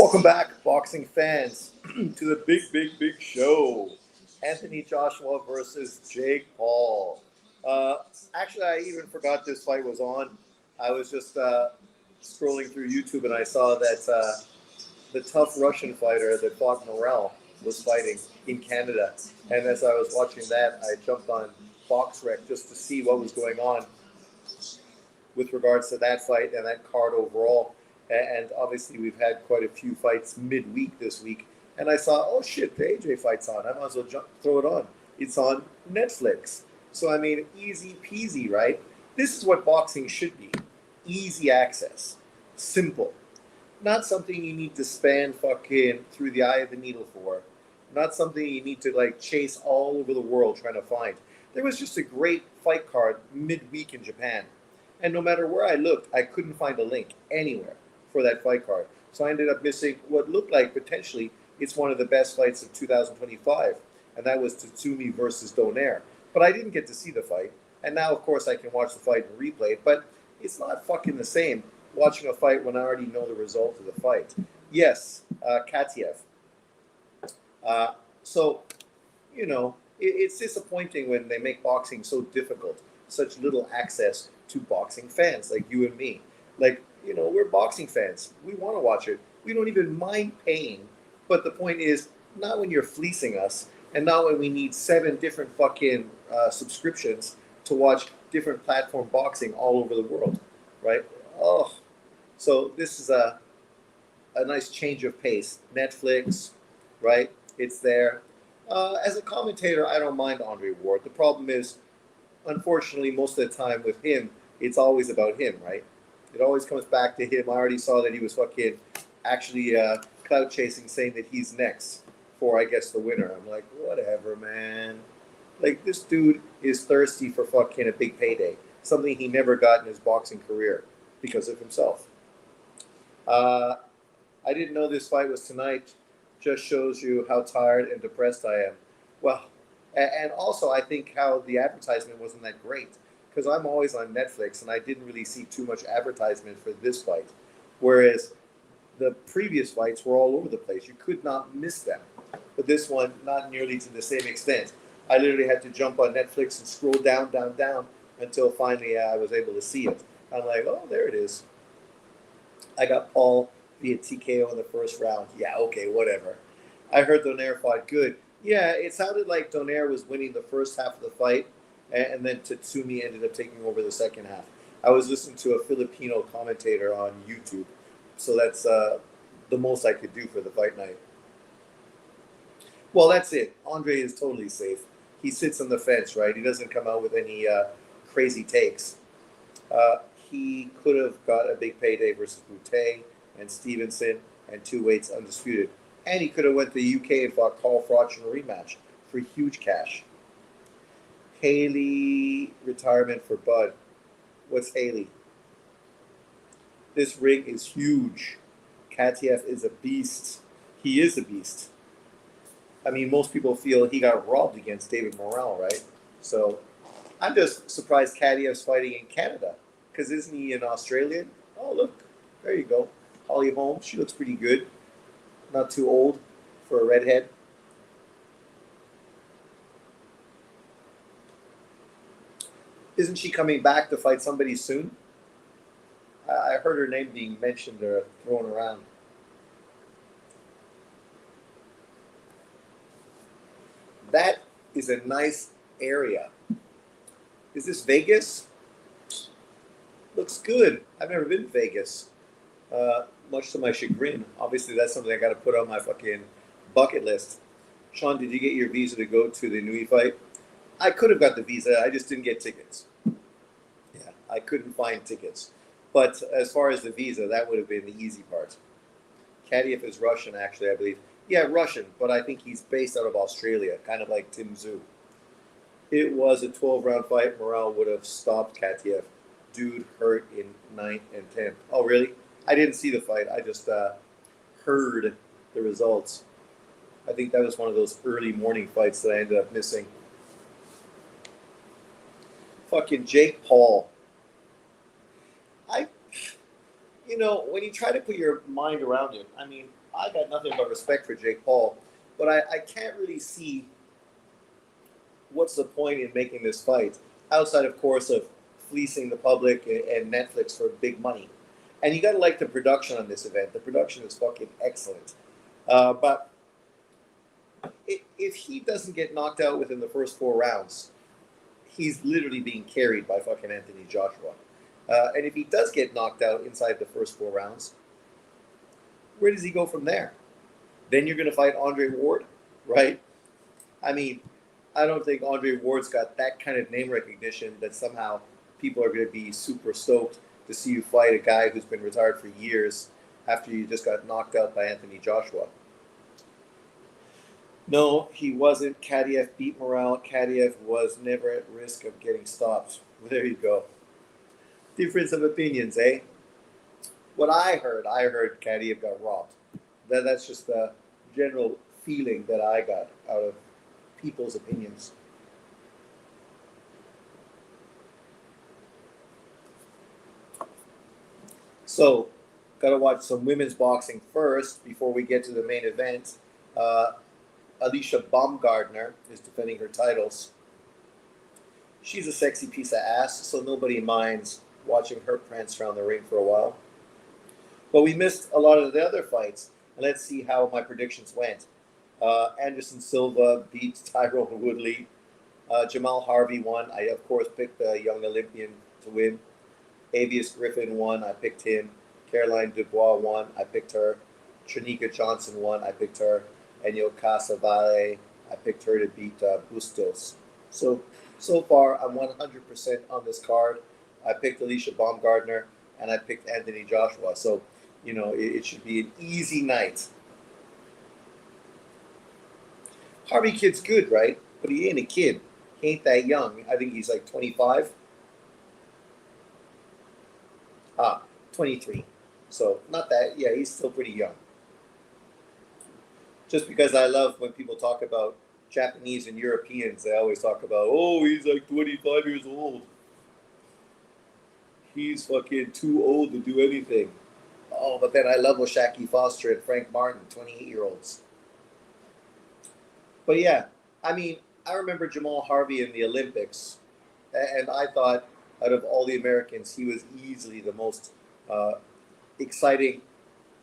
Welcome back, boxing fans, to the big show. Anthony Joshua versus Jake Paul. Uh, Actually, I even forgot this fight was on. I was just scrolling through YouTube and I saw that the tough Russian fighter that fought Morel was fighting in Canada. And as I was watching that, I jumped on BoxRec just to see what was going on with regards to that fight and that card overall. And obviously, we've had quite a few fights midweek this week. And I saw, oh shit, the AJ fight's on. I might as well throw it on. It's on Netflix. So, I mean, easy peasy, right? This is what boxing should be: easy access, simple. Not something you need to span fucking through the eye of the needle for. Not something you need to like chase all over the world trying to find. There was just a great fight card midweek in Japan. And no matter where I looked, I couldn't find a link anywhere for that fight card. So I ended up missing what looked like potentially it's one of the best fights of 2025. And that was Tatsumi versus Donaire. But I didn't get to see the fight. And now, of course, I can watch the fight and replay it. But it's not fucking the same watching a fight when I already know the result of the fight. Yes, Katiev. So, it's disappointing when they make boxing so difficult, such little access to boxing fans like you and me. Like, we're boxing fans. We want to watch it. We don't even mind paying. But the point is, not when you're fleecing us, and not when we need 7 different fucking subscriptions to watch different platform boxing all over the world, right? Oh, so this is a nice change of pace. Netflix, right? It's there. As a commentator, I don't mind Andre Ward. The problem is, unfortunately, most of the time with him, it's always about him, right? It always comes back to him. I already saw that he was fucking actually clout chasing, saying that he's next for, I guess, the winner. I'm like, whatever, man. Like, this dude is thirsty for fucking a big payday, something he never got in his boxing career because of himself. Uh, I didn't know this fight was tonight. Just shows you how tired and depressed I am. Well, and also I think how the advertisement wasn't that great because I'm always on Netflix and I didn't really see too much advertisement for this fight, whereas the previous fights were all over the place. You could not miss them, but this one not nearly to the same extent. I literally had to jump on Netflix and scroll down until finally I was able to see it. I'm like, oh, there it is. I got Paul via TKO in the first round. Yeah, okay, whatever. I heard Donaire fought good. Yeah, it sounded like Donaire was winning the first half of the fight, and then Tatsumi ended up taking over the second half. I was listening to a Filipino commentator on YouTube, so that's the most I could do for the fight night. Well, that's it. Andre is totally safe. He sits on the fence, right? He doesn't come out with any crazy takes. Uh, he could have got a big payday versus Boutte and Stevenson and 2 weights undisputed. And he could have went to the UK and fought Carl Froch in a rematch for huge cash. Haley retirement for Bud. What's Haley? This ring is huge. Katiev is a beast. He is a beast. I mean, most people feel he got robbed against David Morrell, right? So I'm just surprised Katiev's fighting in Canada. Because isn't he an Australian? Oh, look. There you go. Holly Holmes. She looks pretty good. Not too old for a redhead. Isn't she coming back to fight somebody soon? I heard her name being mentioned or thrown around. That is a nice area. Is this Vegas? Looks good. I've never been to Vegas, much to my chagrin. Obviously, that's something I got to put on my fucking bucket list. Sean, did you get your visa to go to the Nui fight? I could have got the visa. I just didn't get tickets. Yeah, I couldn't find tickets. But as far as the visa, that would have been the easy part. Kadiev is Russian, actually, I believe. Yeah, Russian, but I think he's based out of Australia, kind of like Tim Tszyu. It was a 12-round fight. Morale would have stopped Katiev. Dude hurt in 9th and 10th. Oh, really? I didn't see the fight. I just heard the results. I think that was one of those early morning fights that I ended up missing. Fucking Jake Paul. I, when you try to put your mind around it, I mean, I got nothing but respect for Jake Paul, but I can't really see what's the point in making this fight outside, of course, of fleecing the public and Netflix for big money. And you got to like the production on this event. The production is fucking excellent. But if he doesn't get knocked out within the first 4 rounds, he's literally being carried by fucking Anthony Joshua. And if he does get knocked out inside the first 4 rounds, where does he go from there? Then you're going to fight Andre Ward, right? I mean, I don't think Andre Ward's got that kind of name recognition that somehow people are going to be super stoked to see you fight a guy who's been retired for years after you just got knocked out by Anthony Joshua. No, he wasn't. Kadyev beat Morale. Kadyev was never at risk of getting stopped. Well, there you go. Difference of opinions, eh? What I heard Kadyev got robbed. That's just the general feeling that I got out of people's opinions. So, got to watch some women's boxing first before we get to the main event. Alicia Baumgardner is defending her titles. She's a sexy piece of ass, so nobody minds watching her prance around the ring for a while. But we missed a lot of the other fights, and let's see how my predictions went. Anderson Silva beat Tyrone Woodley. Jamal Harvey won. I, of course, picked the young Olympian to win. Avius Griffin won. I picked him. Caroline Dubois won. I picked her. Trinica Johnson won. I picked her. And Yokasa Vale, I picked her to beat Bustos. So far, I'm 100% on this card. I picked Alicia Baumgardner, and I picked Anthony Joshua. So, it should be an easy night. Harvey Kid's good, right? But he ain't a kid. He ain't that young. I think he's like 25. 23. So, not that. Yeah, he's still pretty young. Just because I love when people talk about Japanese and Europeans, they always talk about, oh, he's like 25 years old. He's fucking too old to do anything. Oh, but then I love Oshaki Foster and Frank Martin, 28-year-olds. But yeah, I mean, I remember Jamal Harvey in the Olympics, and I thought out of all the Americans, he was easily the most exciting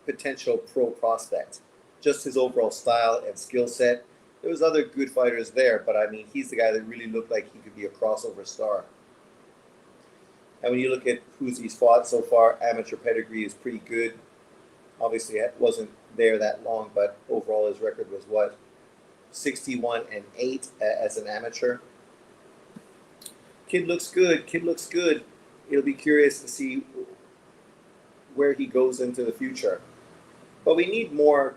potential pro prospect. Just his overall style and skill set. There was other good fighters there, but I mean, he's the guy that really looked like he could be a crossover star. And when you look at who's he's fought so far, amateur pedigree is pretty good. Obviously, it wasn't there that long, but overall his record was what? 61-8 as an amateur. Kid looks good. It'll be curious to see where he goes into the future. But we need more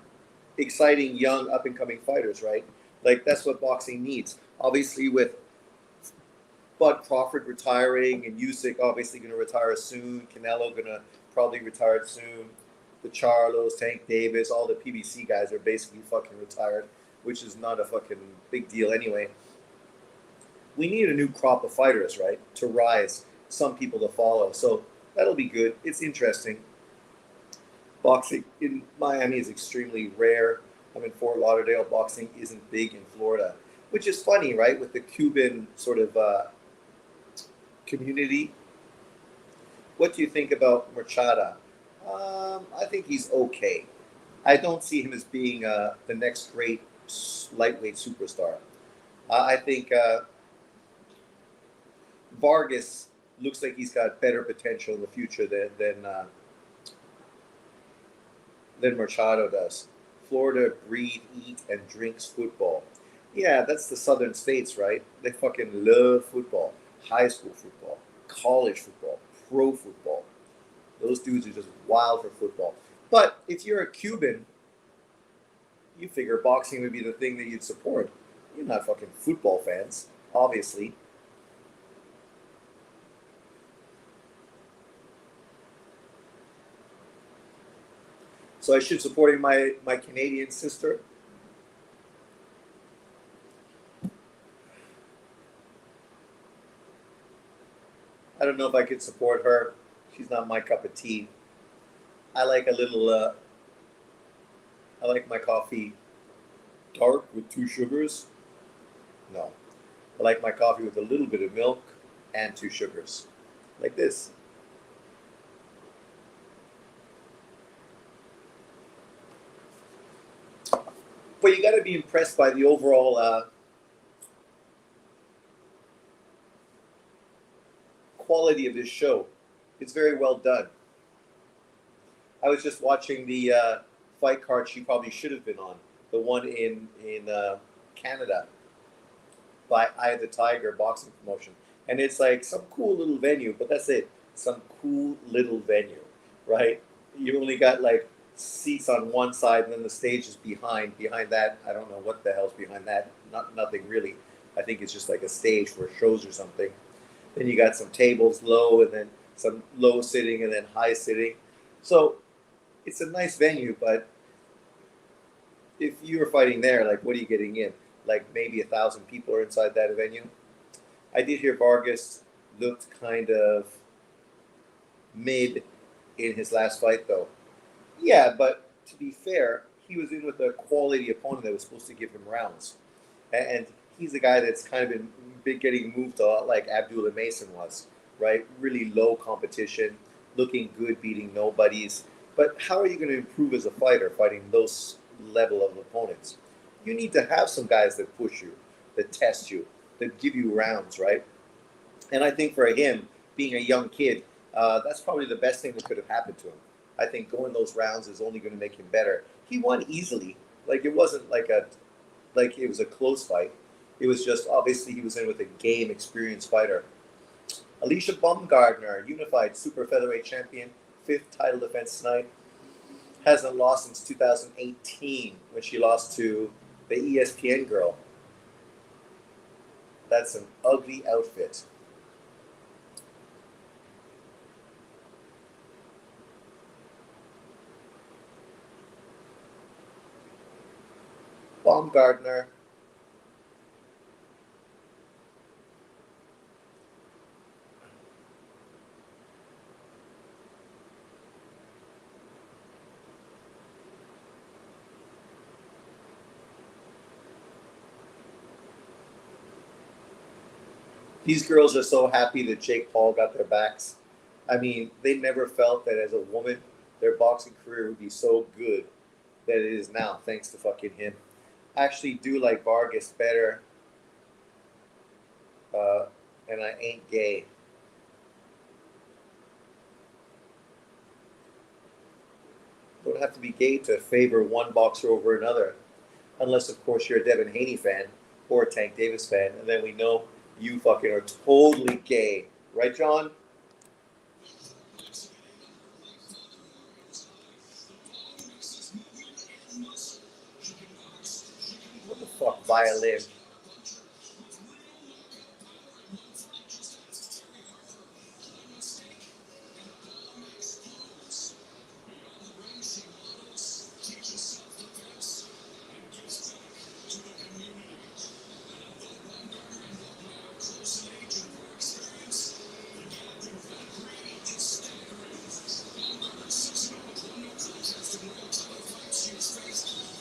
exciting young up and coming fighters, right? Like that's what boxing needs. Obviously, with Bud Crawford retiring and Usyk obviously going to retire soon, Canelo going to probably retire soon. The Charlos, Tank Davis, all the PBC guys are basically fucking retired, which is not a fucking big deal anyway. We need a new crop of fighters, right, to rise. Some people to follow. So that'll be good. It's interesting. Boxing in Miami is extremely rare. I'm in Fort Lauderdale. Boxing isn't big in Florida, which is funny, right? With the Cuban sort of community. What do you think about Machado? I think he's okay. I don't see him as being the next great lightweight superstar. I think Vargas looks like he's got better potential in the future than Machado does. Florida breathe, eat, and drinks football. Yeah, that's the southern states, right? They fucking love football. High school football, college football, pro football. Those dudes are just wild for football. But if you're a Cuban, you figure boxing would be the thing that you'd support. You're not fucking football fans, obviously. So I should supporting my Canadian sister. I don't know if I could support her. She's not my cup of tea. I like a little I like my coffee dark with 2 sugars. No. I like my coffee with a little bit of milk and 2 sugars. Like this. But you got to be impressed by the overall quality of this show. It's very well done. I was just watching the fight card she probably should have been on, the one in Canada by Eye of the Tiger boxing promotion, and it's like some cool little venue, but that's it, some cool little venue, right? You only got like seats on one side, and then the stage is behind. Behind that, I don't know what the hell's behind that. Nothing really. I think it's just like a stage for shows or something. Then you got some tables low, and then some low sitting, and then high sitting. So it's a nice venue, but if you were fighting there, like, what are you getting in? Like maybe 1,000 people are inside that venue. I did hear Vargas looked kind of mid in his last fight, though. Yeah, but to be fair, he was in with a quality opponent that was supposed to give him rounds, and he's a guy that's kind of been getting moved a lot, like Abdullah Mason was, right? Really low competition, looking good, beating nobodies. But how are you going to improve as a fighter fighting those level of opponents? You need to have some guys that push you, that test you, that give you rounds, right? And I think for him, being a young kid, that's probably the best thing that could have happened to him. I think going those rounds is only going to make him better. He won easily. Like it wasn't like it was a close fight. It was just obviously he was in with a game experienced fighter. Alicia Baumgardner, unified super featherweight champion, fifth title defense tonight. Hasn't lost since 2018 when she lost to the ESPN girl. That's an ugly outfit. Baumgardner. These girls are so happy that Jake Paul got their backs. I mean, they never felt that as a woman, their boxing career would be so good that it is now, thanks to fucking him. I actually do like Vargas better, uh, and I ain't gay. Don't have to be gay to favor one boxer over another, unless, of course, you're a Devin Haney fan or a Tank Davis fan, and then we know you fucking are totally gay. Right, John? What the fuck, violin?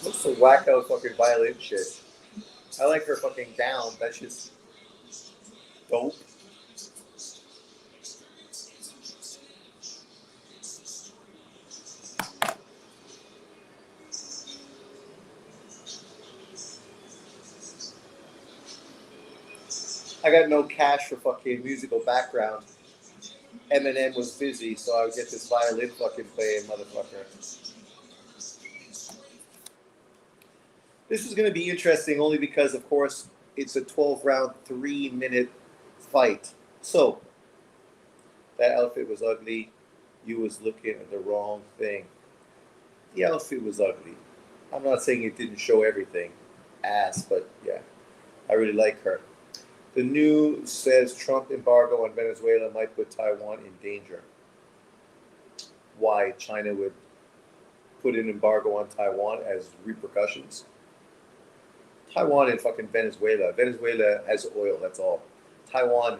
What's some wacko fucking violin shit? I like her fucking gown. That's just dope. I got no cash for fucking musical background. Eminem was busy, so I would get this violin fucking playing, motherfucker. This is going to be interesting only because, of course, it's a 12 round, 3 minute fight. So, that outfit was ugly. You was looking at the wrong thing. The outfit was ugly. I'm not saying it didn't show everything. Ass, but yeah, I really like her. The news says Trump embargo on Venezuela might put Taiwan in danger. Why China would put an embargo on Taiwan as repercussions? Taiwan and fucking Venezuela. Venezuela has oil, that's all. Taiwan,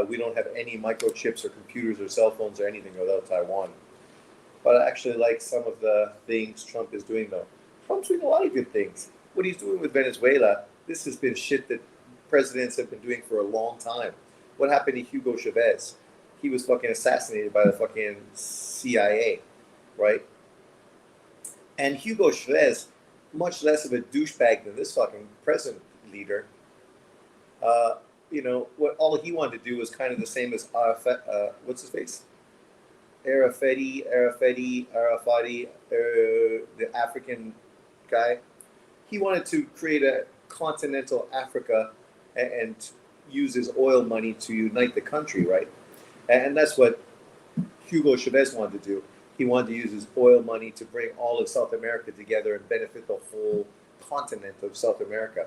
we don't have any microchips or computers or cell phones or anything without Taiwan. But I actually like some of the things Trump is doing, though. Trump's doing a lot of good things. What he's doing with Venezuela, this has been shit that presidents have been doing for a long time. What happened to Hugo Chavez? He was fucking assassinated by the fucking CIA, right? And Hugo Chavez, much less of a douchebag than this fucking present leader, uh, what all he wanted to do was kind of the same as Arafat, what's his face? Arafati, the African guy. He wanted to create a continental Africa and use his oil money to unite the country, right? And that's what Hugo Chavez wanted to do. He wanted to use his oil money to bring all of South America together and benefit the whole continent of South America.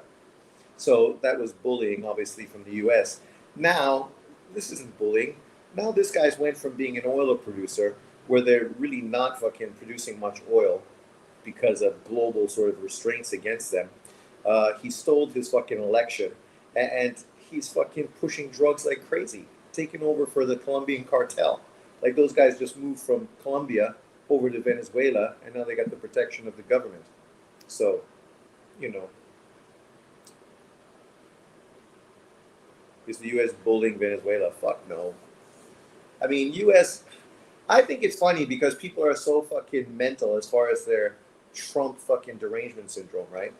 So that was bullying, obviously, from the US. Now, this isn't bullying. Now, this guy's went from being an oil producer, where they're really not fucking producing much oil because of global sort of restraints against them. He stole his fucking election, and he's fucking pushing drugs like crazy, taking over for the Colombian cartel. Like those guys just moved from Colombia over to Venezuela, and now they got the protection of the government. So, you know, is the U.S. bullying Venezuela? Fuck no. I mean, U.S. I think it's funny because people are so fucking mental as far as their Trump fucking derangement syndrome, right?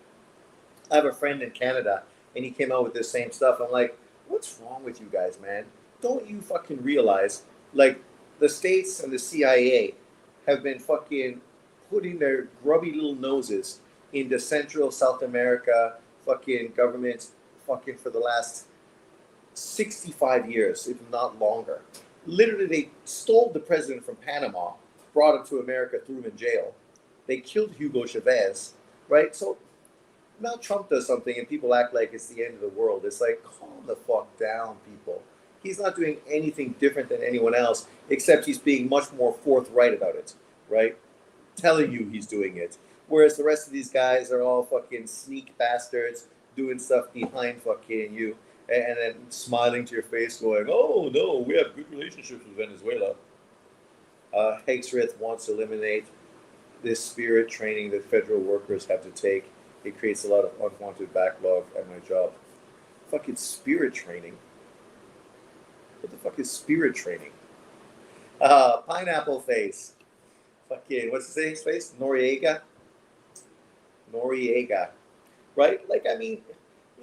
I have a friend in Canada, and he came out with this same stuff. I'm like, what's wrong with you guys, man? Don't you fucking realize, like, the states and the CIA have been fucking putting their grubby little noses into Central South America fucking governments fucking for the last 65 years, if not longer. Literally, they stole the president from Panama, brought him to America, threw him in jail. They killed Hugo Chavez, right? So now Trump does something and people act like it's the end of the world. It's like, calm the fuck down, people. He's not doing anything different than anyone else, except he's being much more forthright about it, right? Telling you he's doing it. Whereas the rest of these guys are all fucking sneak bastards doing stuff behind fucking you and then smiling to your face going, oh no, we have good relationships with Venezuela. Hexrith wants to eliminate this spirit training that federal workers have to take. It creates a lot of unwanted backlog at my job. Fucking spirit training. What the fuck is spirit training? Pineapple face. Fucking, what's his face? Noriega? Noriega. Right? Like, I mean,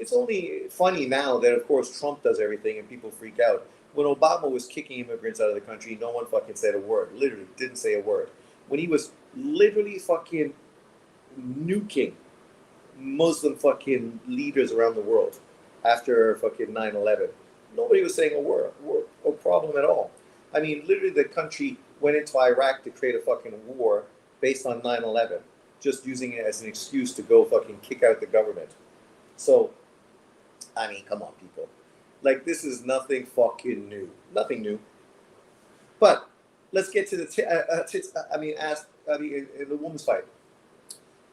it's only funny now that, of course, Trump does everything and people freak out. When Obama was kicking immigrants out of the country, no one fucking said a word. Literally, didn't say a word. When he was literally fucking nuking Muslim fucking leaders around the world after fucking 9/11, nobody was saying a word, no problem at all. I mean, literally, the country went into Iraq to create a fucking war based on 9/11, just using it as an excuse to go fucking kick out the government. So, I mean, come on, people. Like, this is nothing fucking new. Nothing new. But let's get to the the women's fight.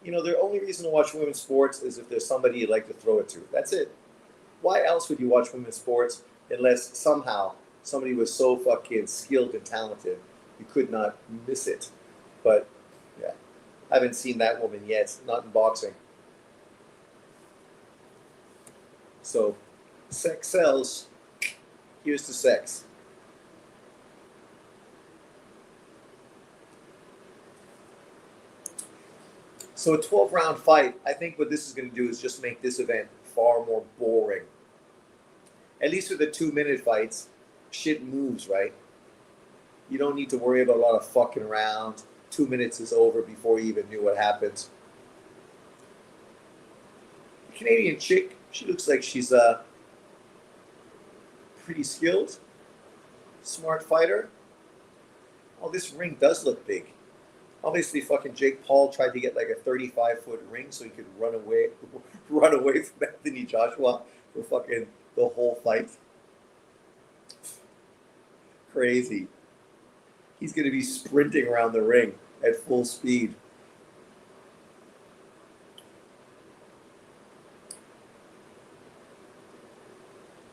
You know, the only reason to watch women's sports is if there's somebody you'd like to throw it to. That's it. Why else would you watch women's sports unless somehow somebody was so fucking skilled and talented you could not miss it? But yeah, I haven't seen that woman yet. Not in boxing. So, sex sells. Here's the sex. So a 12-round fight, I think what this is going to do is just make this event far more boring. At least with the 2-minute fights, shit moves, right? You don't need to worry about a lot of fucking around. 2 minutes is over before you even knew what happened. The Canadian chick, she looks like she's pretty skilled, smart fighter. Oh, this ring does look big. Obviously, fucking Jake Paul tried to get like a 35-foot ring so he could run away from Anthony Joshua for fucking the whole fight. Crazy. He's gonna be sprinting around the ring at full speed.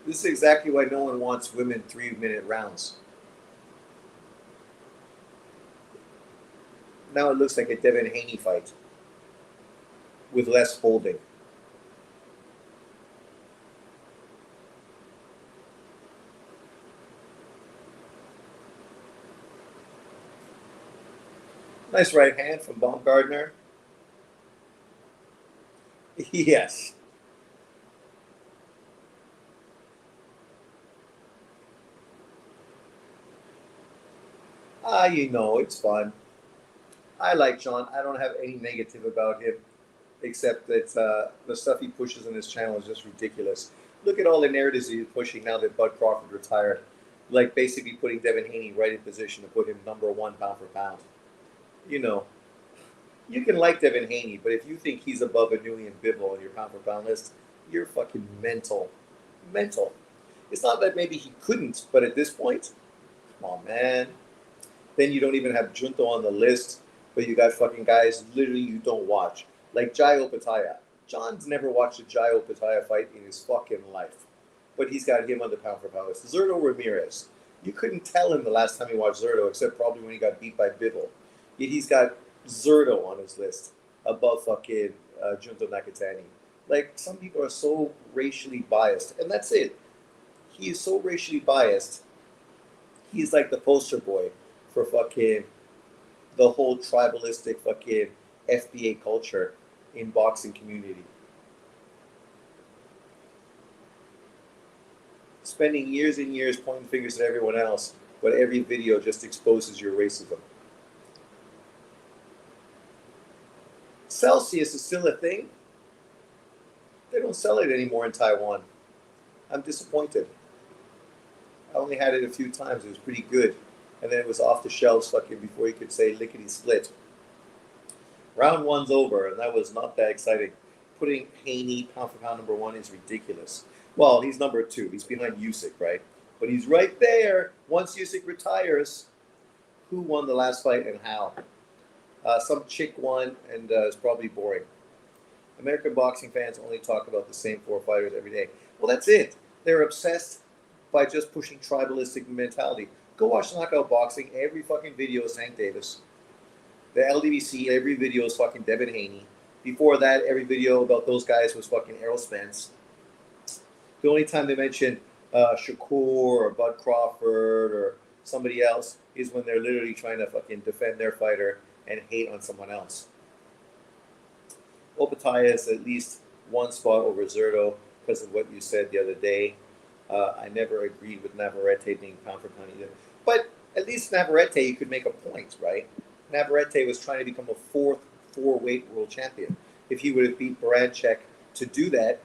This is exactly why no one wants women 3-minute rounds. Now it looks like a Devin Haney fight. with less holding. Nice right hand from Baumgartner. Yes. It's fun. I like John. I don't have any negative about him, except that the stuff he pushes on his channel is just ridiculous. Look at all the narratives he's pushing now that Bud Crawford retired. Like basically putting Devin Haney right in position to put him number one pound for pound. You know, you can like Devin Haney, but if you think he's above Inouye and Bivol on your pound for pound list, you're fucking mental. Mental. It's not that maybe he couldn't, but at this point, come on, man. Then you don't even have Junto on the list, but you got fucking guys literally you don't watch. Like Jai Opataya. John's never watched a Jai Opataya fight in his fucking life. But he's got him on the pound for pound list. Zurdo Ramirez. You couldn't tell him the last time he watched Zurdo, except probably when he got beat by Bivol. Yet he's got Zurdo on his list above fucking Junto Nakatani. Like, some people are so racially biased. And that's it. He is so racially biased. He's like the poster boy for fucking the whole tribalistic fucking FBA culture in boxing community. Spending years and years pointing fingers at everyone else, but every video just exposes your racism. Celsius is still a thing. They don't sell it anymore in Taiwan. I'm disappointed. I only had it a few times. It was pretty good. And then it was off the shelves fucking before you could say lickety split. Round one's over, and that was not that exciting. Putting Haney pound for pound number one is ridiculous. Well, he's number two. He's behind Usyk, right? But he's right there. Once Usyk retires, who won the last fight and how? Some chick won, and it's probably boring. American boxing fans only talk about the same four fighters every day. Well, that's it. They're obsessed by just pushing tribalistic mentality. Go watch Knockout Boxing. Every fucking video is Tank Davis. The LDBC, every video is fucking Devin Haney. Before that, every video about those guys was fucking Errol Spence. The only time they mention Shakur or Bud Crawford or somebody else is when they're literally trying to fucking defend their fighter and hate on someone else. Opataya is at least one spot over Zurdo because of what you said the other day. I never agreed with Navarrete being pound for pound either. But at least Navarrete, you could make a point, right? Navarrete was trying to become a fourth four-weight world champion. If he would have beat Baranchek to do that,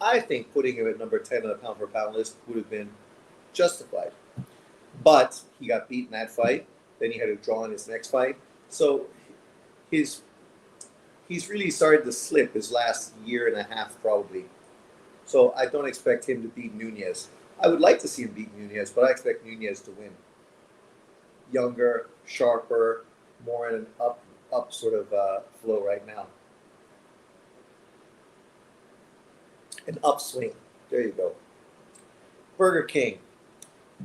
I think putting him at number 10 on the pound for pound list would have been justified. But he got beat in that fight. Then he had to draw in his next fight. So he's really started to slip his last year and a half probably. So I don't expect him to beat Nunes. I would like to see him beat Nunes, but I expect Nunes to win. Younger, sharper, more in an up sort of flow right now. An upswing. There you go. Burger King.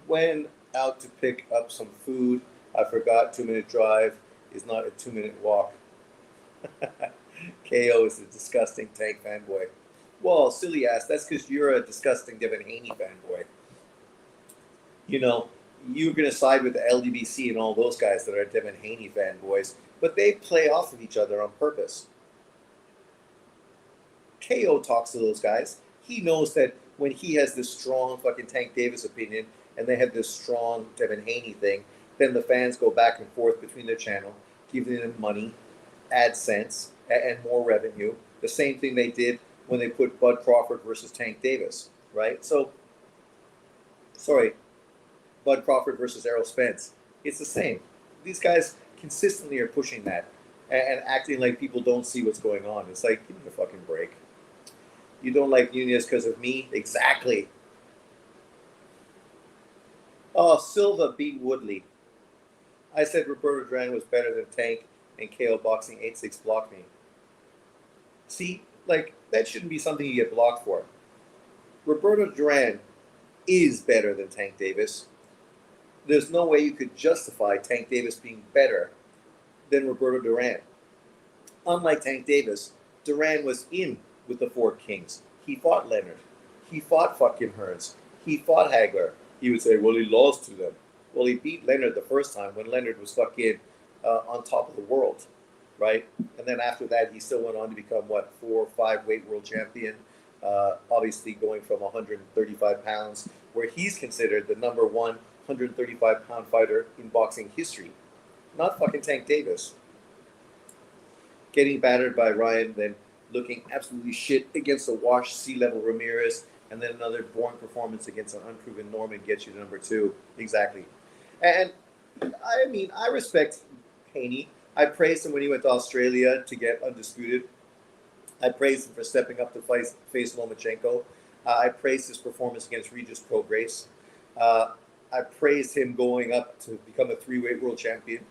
Went out to pick up some food. I forgot 2-minute drive is not a 2-minute walk. KO is a disgusting Tank fanboy. Well, silly ass, that's because you're a disgusting Devin Haney fanboy. You know, you're going to side with the LDBC and all those guys that are Devin Haney fanboys, but they play off of each other on purpose. KO talks to those guys. He knows that when he has this strong fucking Tank Davis opinion and they have this strong Devin Haney thing, then the fans go back and forth between their channel, giving them money, AdSense, and more revenue. The same thing they did when they put Bud Crawford versus Tank Davis, right? So, Bud Crawford versus Errol Spence. It's the same. These guys consistently are pushing that and acting like people don't see what's going on. It's like, give me a fucking break. You don't like Nunes because of me? Exactly. Oh, Silva beat Woodley. I said Roberto Duran was better than Tank, and KO Boxing 86 blocked me. See, like, that shouldn't be something you get blocked for. Roberto Duran is better than Tank Davis. There's no way you could justify Tank Davis being better than Roberto Duran. Unlike Tank Davis, Duran was in with the Four Kings. He fought Leonard. He fought fucking Hearns. He fought Hagler. He would say, well, he lost to them. Well, he beat Leonard the first time when Leonard was fucking on top of the world, right? And then after that, he still went on to become, what, 4 or 5 weight world champion, obviously going from 135 pounds, where he's considered the number one 135-pound fighter in boxing history. Not fucking Tank Davis. Getting battered by Ryan, then looking absolutely shit against a washed sea-level Ramirez, and then another boring performance against an unproven Norman gets you to number 2. Exactly. And I mean, I respect Haney. I praised him when he went to Australia to get undisputed. I praised him for stepping up to face Lomachenko. I praised his performance against Regis Prograis. I praised him going up to become a 3-weight world champion,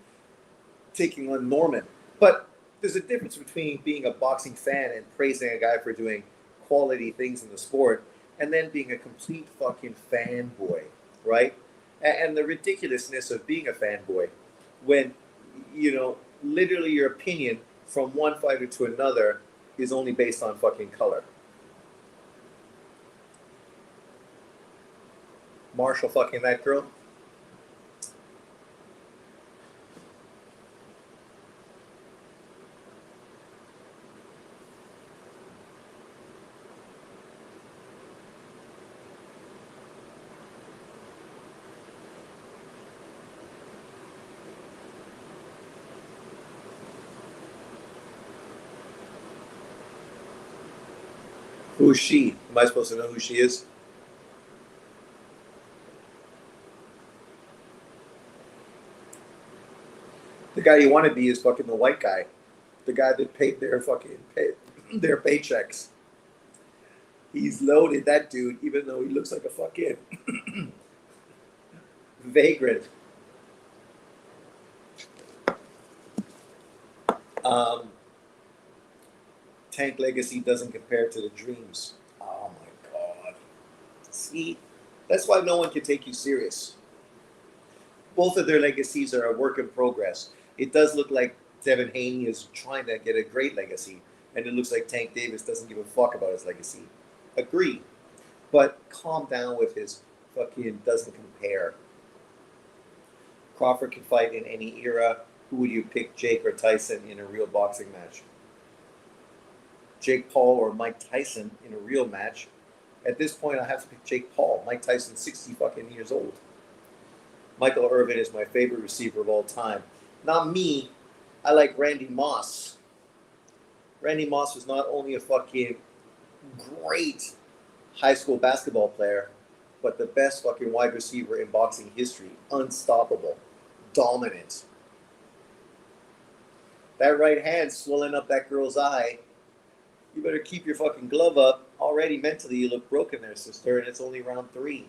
taking on Norman. But there's a difference between being a boxing fan and praising a guy for doing quality things in the sport and then being a complete fucking fanboy, right? And the ridiculousness of being a fanboy when, literally your opinion from one fighter to another is only based on fucking color. Marshall fucking that girl? Who's she? Am I supposed to know who she is? The guy you want to be is fucking the white guy. The guy that paid their paychecks. He's loaded, that dude, even though he looks like a fucking vagrant. Tank Legacy doesn't compare to the Dreams. Oh my god. See, that's why no one can take you serious. Both of their legacies are a work in progress. It does look like Devin Haney is trying to get a great legacy, and it looks like Tank Davis doesn't give a fuck about his legacy. Agree. But calm down with his fucking doesn't compare. Crawford can fight in any era. Who would you pick, Jake or Tyson, in a real boxing match? Jake Paul or Mike Tyson in a real match? At this point, I have to pick Jake Paul. Mike Tyson's 60 fucking years old. Michael Irvin is my favorite receiver of all time. Not me. I like Randy Moss. Randy Moss was not only a fucking great high school basketball player, but the best fucking wide receiver in boxing history. Unstoppable. Dominant. That right hand swelling up that girl's eye. You better keep your fucking glove up. Already mentally you look broken there, sister, and it's only round 3.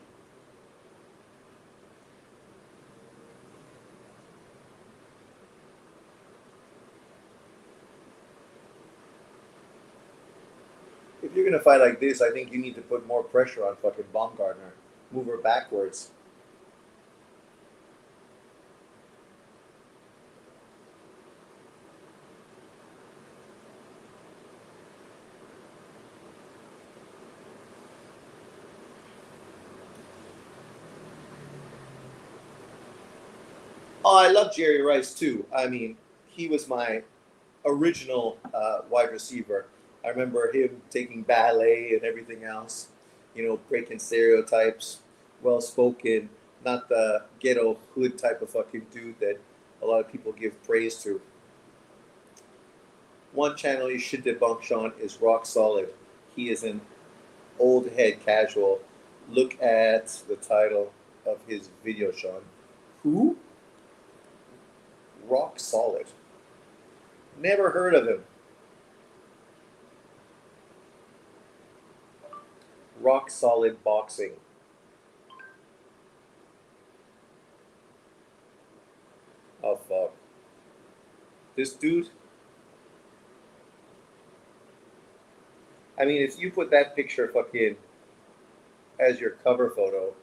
If you're going to fight like this, I think you need to put more pressure on fucking Baumgartner. Move her backwards. Oh, I love Jerry Rice too. I mean, he was my original wide receiver. I remember him taking ballet and everything else, breaking stereotypes, well spoken, not the ghetto hood type of fucking dude that a lot of people give praise to. One channel you should debunk, Sean, is Rock Solid. He is an old head casual. Look at the title of his video, Sean. Who? Rock Solid. Never heard of him. Rock Solid Boxing. Oh, fuck. This dude? I mean, if you put that picture fucking as your cover photo,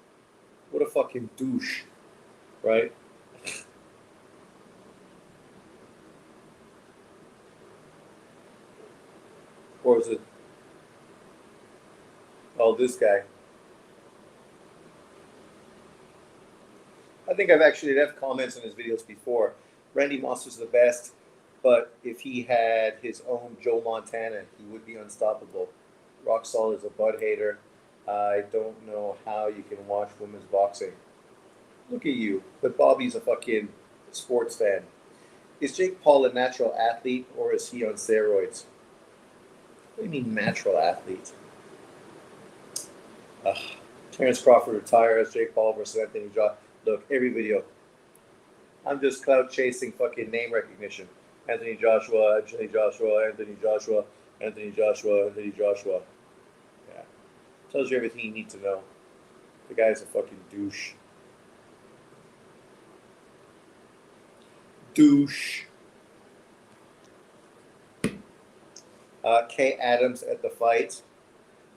what a fucking douche, right? Or is it, oh, this guy? I think I've actually left comments on his videos before. Randy Moss was the best, but if he had his own Joe Montana, he would be unstoppable. Rock Solid is a Bud hater. I don't know how you can watch women's boxing. Look at you. But Bobby's a fucking sports fan. Is Jake Paul a natural athlete or is he on steroids? What do you mean natural athlete? Ugh. Terrence Crawford retires. Jake Paul versus Anthony Joshua. Look, every video. I'm just cloud chasing fucking name recognition. Anthony Joshua, Anthony Joshua, Anthony Joshua, Anthony Joshua, Anthony Joshua. Yeah. Tells you everything you need to know. The guy's a fucking douche. Douche. Kay Adams at the fight.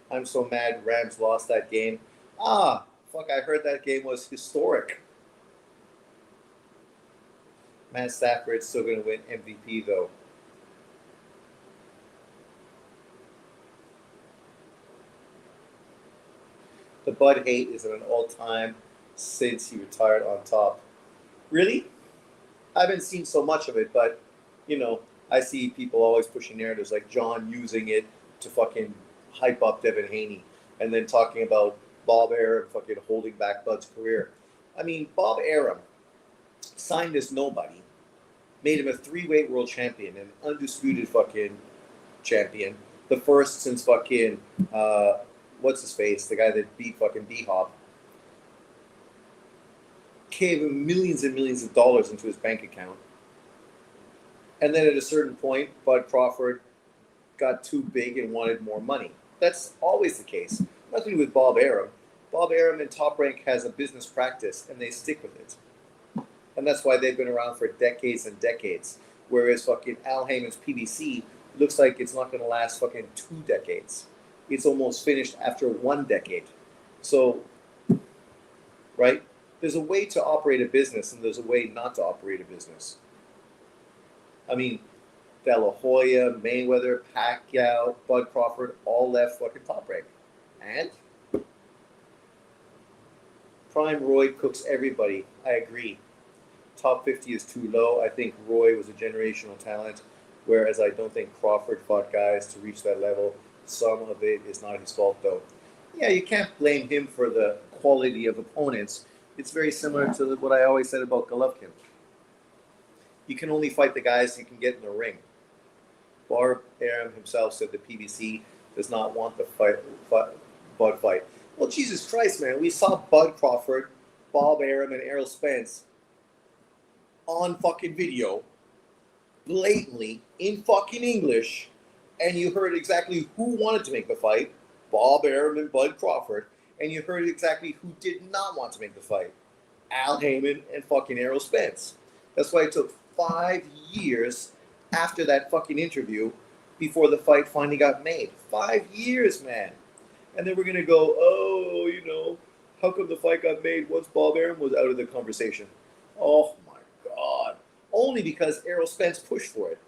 I'm so mad Rams lost that game. Fuck, I heard that game was historic. Matt Stafford's still going to win MVP, though. The Bud hate is at an all-time since he retired on top. Really? I haven't seen so much of it, but, I see people always pushing narratives like John using it to fucking hype up Devin Haney and then talking about Bob Arum fucking holding back Bud's career. I mean, Bob Arum signed this nobody, made him a three-weight world champion, an undisputed fucking champion, the first since fucking, what's his face, the guy that beat fucking D-Hop, gave him millions and millions of dollars into his bank account. And then at a certain point, Bud Crawford got too big and wanted more money. That's always the case. Nothing with Bob Arum. Bob Arum and Top Rank has a business practice, and they stick with it. And that's why they've been around for decades and decades. Whereas fucking Al Heyman's PBC looks like it's not going to last fucking 2 decades. It's almost finished after 1 decade. So, right? There's a way to operate a business, and there's a way not to operate a business. I mean, De La Hoya, Mayweather, Pacquiao, Bud Crawford all left fucking Top Rank. And Prime Roy cooks everybody. I agree. Top 50 is too low. I think Roy was a generational talent, whereas I don't think Crawford fought guys to reach that level. Some of it is not his fault, though. Yeah, you can't blame him for the quality of opponents. It's very similar to what I always said about Golovkin. You can only fight the guys you can get in the ring. Bob Arum himself said the PBC does not want the Bud fight. Well, Jesus Christ, man. We saw Bud Crawford, Bob Arum, and Errol Spence on fucking video, blatantly, in fucking English, and you heard exactly who wanted to make the fight, Bob Arum and Bud Crawford, and you heard exactly who did not want to make the fight, Al Heyman and fucking Errol Spence. That's why it took 5 years after that fucking interview before the fight finally got made. 5 years, man. And then we're going to go, how come the fight got made once Bob Arum was out of the conversation? Oh, my God. Only because Errol Spence pushed for it.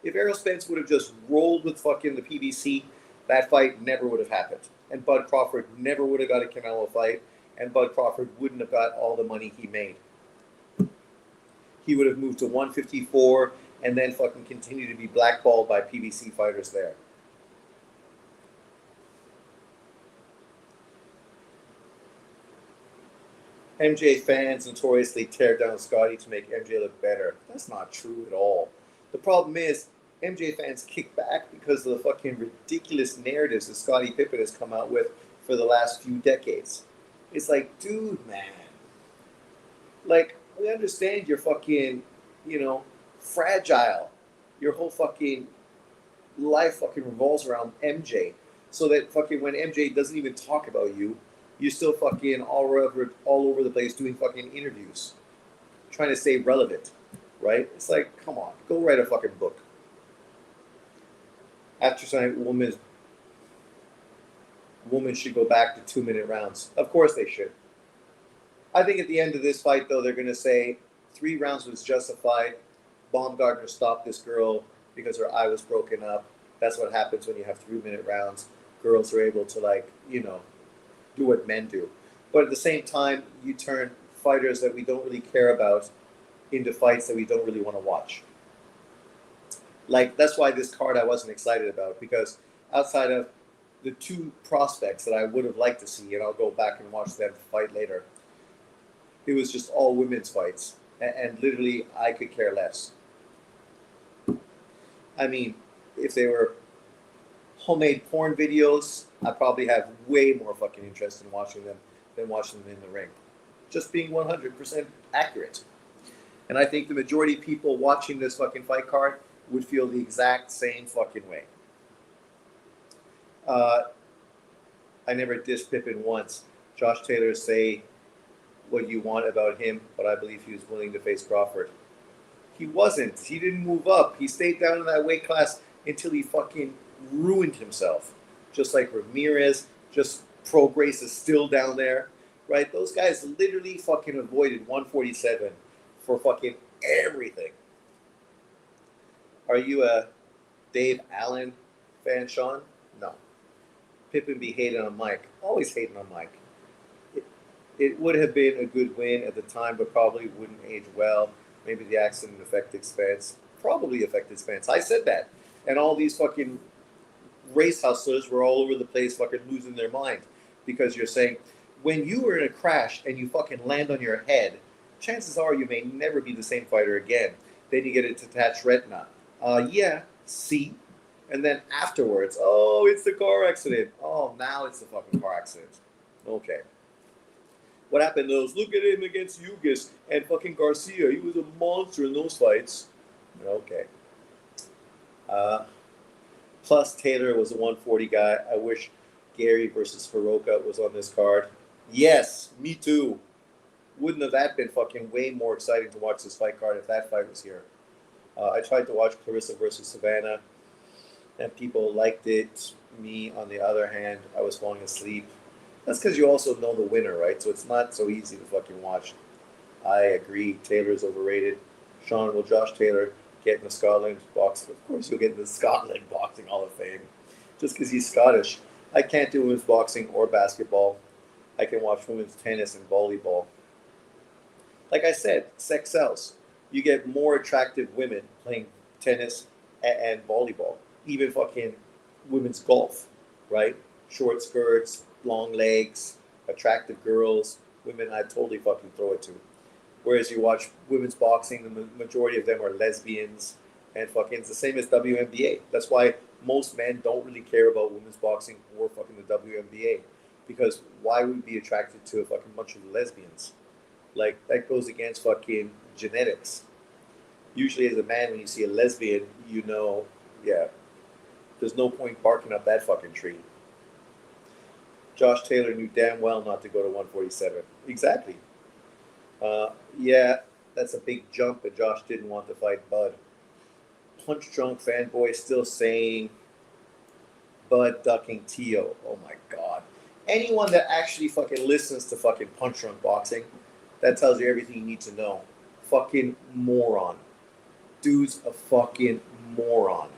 If Errol Spence would have just rolled with fucking the PBC, that fight never would have happened. And Bud Crawford never would have got a Canelo fight, and Bud Crawford wouldn't have got all the money he made. He would have moved to 154 and then fucking continue to be blackballed by PBC fighters there. MJ fans notoriously tear down Scotty to make MJ look better. That's not true at all. The problem is MJ fans kick back because of the fucking ridiculous narratives that Scottie Pippen has come out with for the last few decades. It's like, dude, man. Like, we understand you're fucking, fragile. Your whole fucking life fucking revolves around MJ. So that fucking when MJ doesn't even talk about you, you're still fucking all over the place doing fucking interviews, trying to stay relevant, right? It's like, come on, go write a fucking book. After tonight, women should go back to 2-minute rounds. Of course they should. I think at the end of this fight, though, they're going to say 3 rounds was justified. Baumgartner stopped this girl because her eye was broken up. That's what happens when you have 3 minute rounds. Girls are able to, like, do what men do. But at the same time, you turn fighters that we don't really care about into fights that we don't really want to watch. Like, that's why this card I wasn't excited about, because outside of the two prospects that I would have liked to see, and I'll go back and watch them fight later, it was just all women's fights, and literally I could care less. I mean, if they were homemade porn videos, I probably have way more fucking interest in watching them than watching them in the ring. Just being 100% accurate. And I think the majority of people watching this fucking fight card would feel the exact same fucking way. I never dissed Pippen once. Josh Taylor, say what you want about him, but I believe he was willing to face Crawford. He wasn't. He didn't move up. He stayed down in that weight class until he fucking ruined himself. Just like Ramirez, just Pro Grace is still down there, right? Those guys literally fucking avoided 147 for fucking everything. Are you a Dave Allen fan, Sean? No. Pippen be hating on Mike. Always hating on Mike. It would have been a good win at the time, but probably wouldn't age well. Maybe the accident affected Spence. Probably affected Spence. I said that. And all these fucking race hustlers were all over the place fucking losing their mind. Because you're saying, when you were in a crash and you fucking land on your head, chances are you may never be the same fighter again. Then you get a detached retina. Yeah, see? And then afterwards, oh, it's the car accident. Oh, now it's the fucking car accident. Okay. What happened to those? Look at him against Yugas and fucking Garcia. He was a monster in those fights. Okay. Plus, Taylor was a 140 guy. I wish Gary versus Hiroka was on this card. Yes, me too. Wouldn't have that been fucking way more exciting to watch this fight card if that fight was here? I tried to watch Clarissa versus Savannah, and people liked it. Me, on the other hand, I was falling asleep. That's because you also know the winner, right? So it's not so easy to fucking watch. I agree. Taylor's overrated. Sean, will Josh Taylor get in the Scotland boxing? Of course he'll get in the Scotland Boxing Hall of Fame. Just because he's Scottish. I can't do women's boxing or basketball. I can watch women's tennis and volleyball. Like I said, sex sells. You get more attractive women playing tennis and volleyball. Even fucking women's golf, right? Short skirts, long legs, attractive girls, women I'd totally fucking throw it to. Whereas you watch women's boxing, the majority of them are lesbians, and fucking it's the same as WNBA. That's why most men don't really care about women's boxing or fucking the WNBA. Because why would we be attracted to a fucking bunch of lesbians? Like, that goes against fucking genetics. Usually as a man, when you see a lesbian, you know, yeah, there's no point barking up that fucking tree. Josh Taylor knew damn well not to go to 147. Exactly. Yeah, that's a big jump, but Josh didn't want to fight Bud. Punch Drunk Fanboy still saying Bud ducking Tio. Oh my god. Anyone that actually fucking listens to fucking Punch Drunk Boxing, that tells you everything you need to know. Fucking moron. Dude's a fucking moron.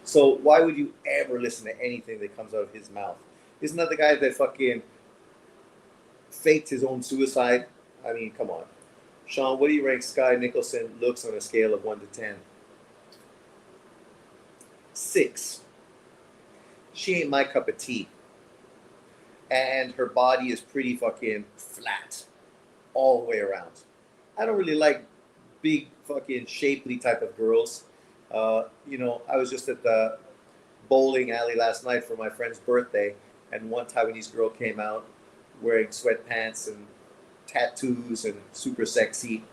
So why would you ever listen to anything that comes out of his mouth? Isn't that the guy that fucking faked his own suicide? I mean, come on. Sean, what do you rank Sky Nicholson looks on a scale of 1 to 10? 6. She ain't my cup of tea. And her body is pretty fucking flat all the way around. I don't really like big fucking shapely type of girls. I was just at the bowling alley last night for my friend's birthday, and one Taiwanese girl came out wearing sweatpants and tattoos and super sexy.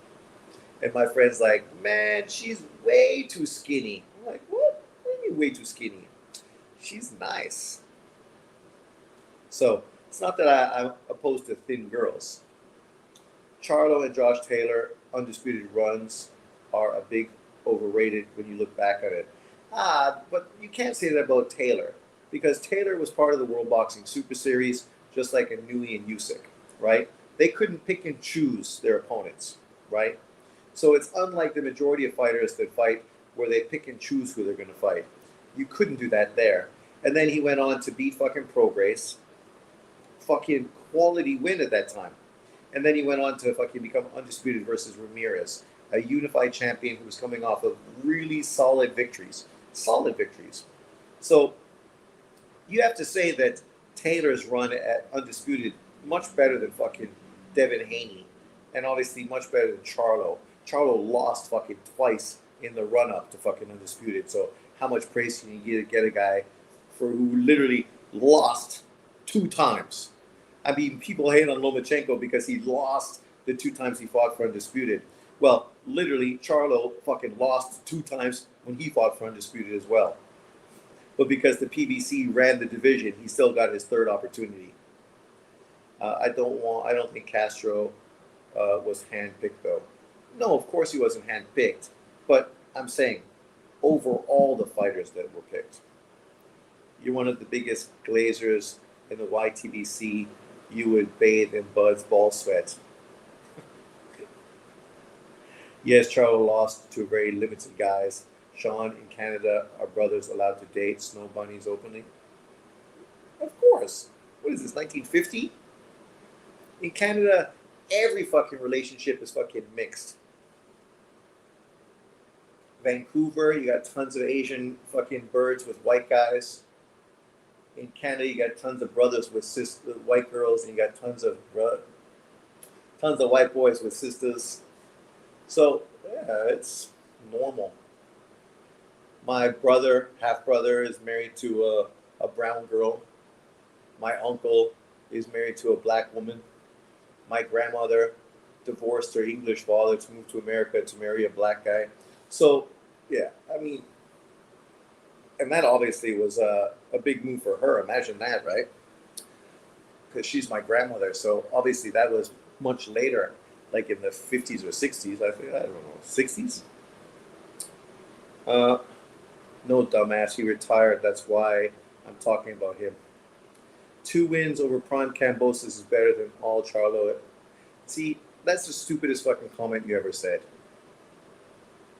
And my friend's like, man, she's way too skinny. I'm like, what? What do you mean way too skinny? She's nice. So it's not that I'm opposed to thin girls. Charlo and Josh Taylor, undisputed runs, are a big overrated when you look back at it. But you can't say that about Taylor, because Taylor was part of the World Boxing Super Series, just like Inouye and Usyk, right? They couldn't pick and choose their opponents, right? So it's unlike the majority of fighters that fight where they pick and choose who they're going to fight. You couldn't do that there. And then he went on to beat fucking Prograis, fucking quality win at that time. And then he went on to fucking become undisputed versus Ramirez, a unified champion who was coming off of really solid victories. Solid victories. So you have to say that Taylor's run at undisputed much better than fucking Devin Haney, and obviously much better than Charlo. Charlo lost fucking twice in the run up to fucking undisputed. So how much praise can you get a guy for who literally lost 2 times? I mean, people hate on Lomachenko because he lost the 2 times he fought for undisputed. Well, literally, Charlo fucking lost 2 times when he fought for undisputed as well. But because the PBC ran the division, he still got his third opportunity. I don't think Castro was handpicked though. No, of course he wasn't handpicked. But I'm saying, over all the fighters that were picked, you're one of the biggest glazers in the YTBC. You would bathe in Bud's ball sweat. Yes, Charlo lost to very limited guys. Sean, in Canada, are brothers allowed to date snow bunnies openly? Of course. What is this, 1950? In Canada, every fucking relationship is fucking mixed. Vancouver, you got tons of Asian fucking birds with white guys. In Canada, you got tons of brothers with white girls, and you got tons of white boys with sisters. So yeah, it's normal. My brother, half brother, is married to a brown girl. My uncle is married to a black woman. My grandmother divorced her English father to move to America to marry a black guy. So yeah, I mean, and that obviously was a big move for her. Imagine that, right? Because she's my grandmother. So obviously that was much later, like in the 50s or 60s. I don't know, 60s? No, dumbass. He retired. That's why I'm talking about him. 2 wins over Prime Kambosos is better than all Charlo. See, that's the stupidest fucking comment you ever said.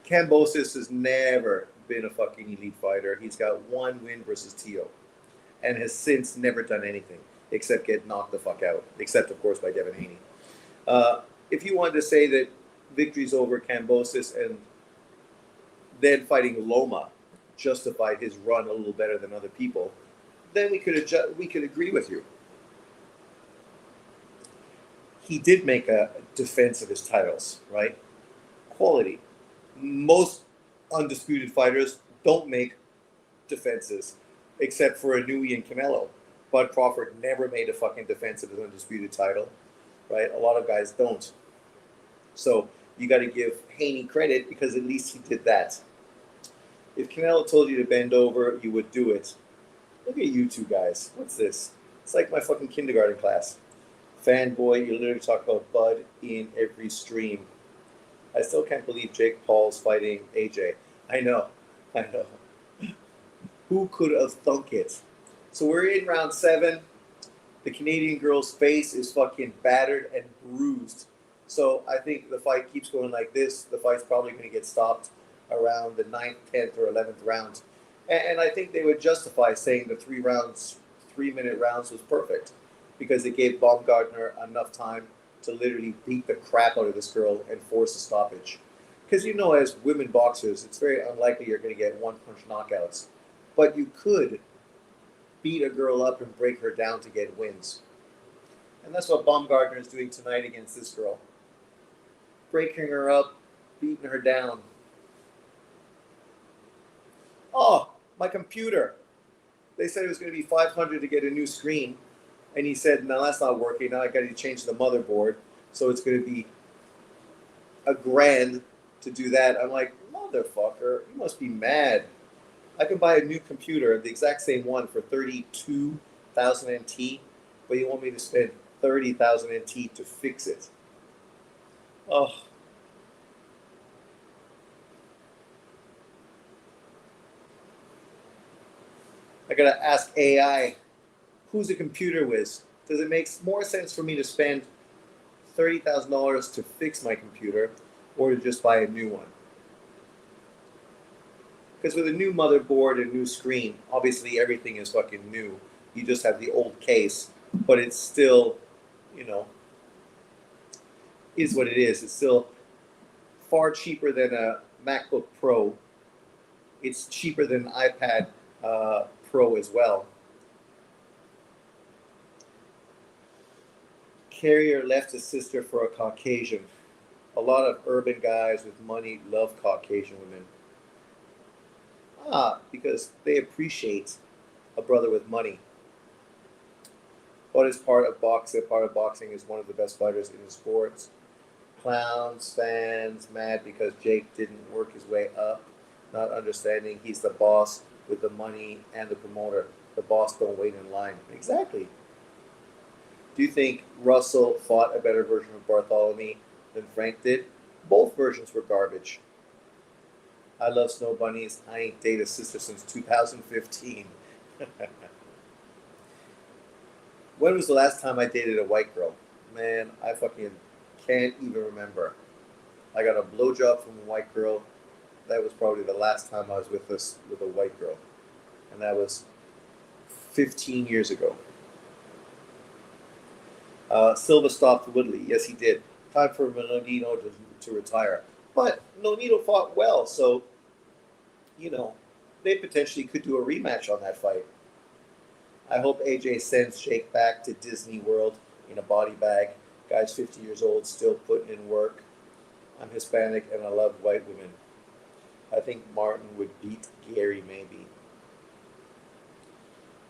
Kambosos has never been a fucking elite fighter. He's got 1 win versus Tio, and has since never done anything except get knocked the fuck out, except of course by Devin Haney. If you wanted to say that victories over Kambosos and then fighting Loma justified his run a little better than other people, then we could agree with you. He did make a defense of his titles, right? Quality. Most undisputed fighters don't make defenses, except for Inoue and Canelo. Bud Crawford never made a fucking defense of his undisputed title, right? A lot of guys don't. So you got to give Haney credit because at least he did that. If Canelo told you to bend over, you would do it. Look at you 2 guys. What's this? It's like my fucking kindergarten class. Fanboy, you literally talk about Bud in every stream. I still can't believe Jake Paul's fighting AJ. I know. Who could have thunk it? So we're in round 7. The Canadian girl's face is fucking battered and bruised. So I think the fight keeps going like this. The fight's probably going to get stopped around the 9th, 10th, or 11th round. And I think they would justify saying the 3-minute rounds was perfect because it gave Baumgartner enough time to literally beat the crap out of this girl and force a stoppage. Because as women boxers, it's very unlikely you're going to get 1-punch knockouts. But you could beat a girl up and break her down to get wins. And that's what Baumgartner is doing tonight against this girl. Breaking her up, beating her down. Oh, my computer. They said it was going to be $500 to get a new screen. And he said, no, that's not working. Now I got to change the motherboard. So it's going to be $1,000 to do that. I'm like, motherfucker, you must be mad. I can buy a new computer, the exact same one, for 32,000 NT, but you want me to spend 30,000 NT to fix it. Oh. I gotta ask AI, who's a computer whiz? Does it make more sense for me to spend $30,000 to fix my computer or to just buy a new one? Because with a new motherboard and new screen, obviously everything is fucking new. You just have the old case, but it's still, you know, is what it is. It's still far cheaper than a MacBook Pro. It's cheaper than an iPad Pro as well. Carrier left his sister for a Caucasian. A lot of urban guys with money love Caucasian women. Because they appreciate a brother with money. What is part of boxing? Part of boxing is one of the best fighters in the sports. Clowns, fans, mad because Jake didn't work his way up, not understanding he's the boss with the money and the promoter. The boss don't wait in line. Exactly. Do you think Russell fought a better version of Bartholomew than Frank did? Both versions were garbage. I love snow bunnies. I ain't dated a sister since 2015. When was the last time I dated a white girl? Man, I fucking can't even remember. I got a blowjob from a white girl. That was probably the last time I was with a white girl, and that was 15 years ago. Silva stopped Woodley. Yes, he did. Time for Nonito to retire. But Nonito fought well, so, they potentially could do a rematch on that fight. I hope AJ sends Jake back to Disney World in a body bag. Guy's 50 years old, still putting in work. I'm Hispanic and I love white women. I think Martin would beat Gary, maybe.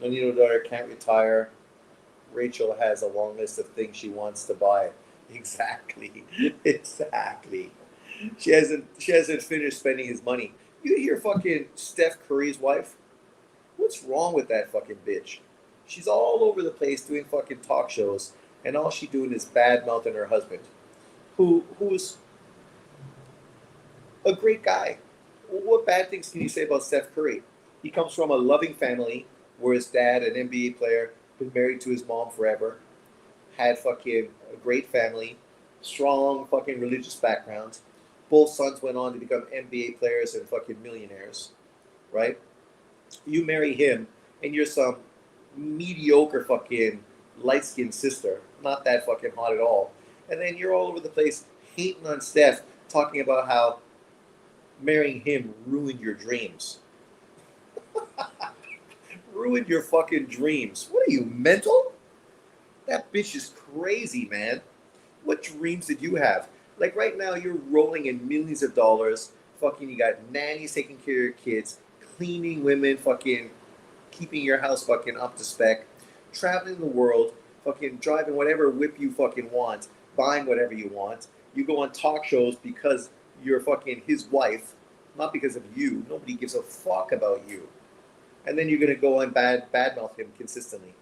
Nonito daughter can't retire. Rachel has a long list of things she wants to buy. Exactly. Exactly. She hasn't finished spending his money. You hear fucking Steph Curry's wife? What's wrong with that fucking bitch? She's all over the place doing fucking talk shows, and all she's doing is bad mouthing her husband, who's a great guy. What bad things can you say about Steph Curry? He comes from a loving family where his dad, an NBA player, been married to his mom forever, had fucking a great family, strong fucking religious background. Both sons went on to become NBA players and fucking millionaires, right? You marry him, and you're some mediocre fucking light skinned sister, not that fucking hot at all. And then you're all over the place hating on Steph, talking about how marrying him ruined your dreams. Ruined your fucking dreams. What are you, mental? That bitch is crazy, man. What dreams did you have? Like right now, you're rolling in millions of dollars. Fucking, you got nannies taking care of your kids, cleaning women, fucking keeping your house fucking up to spec, traveling the world, fucking driving whatever whip you fucking want, buying whatever you want. You go on talk shows because you're fucking his wife, not because of you. Nobody gives a fuck about you. And then you're gonna go and badmouth him consistently,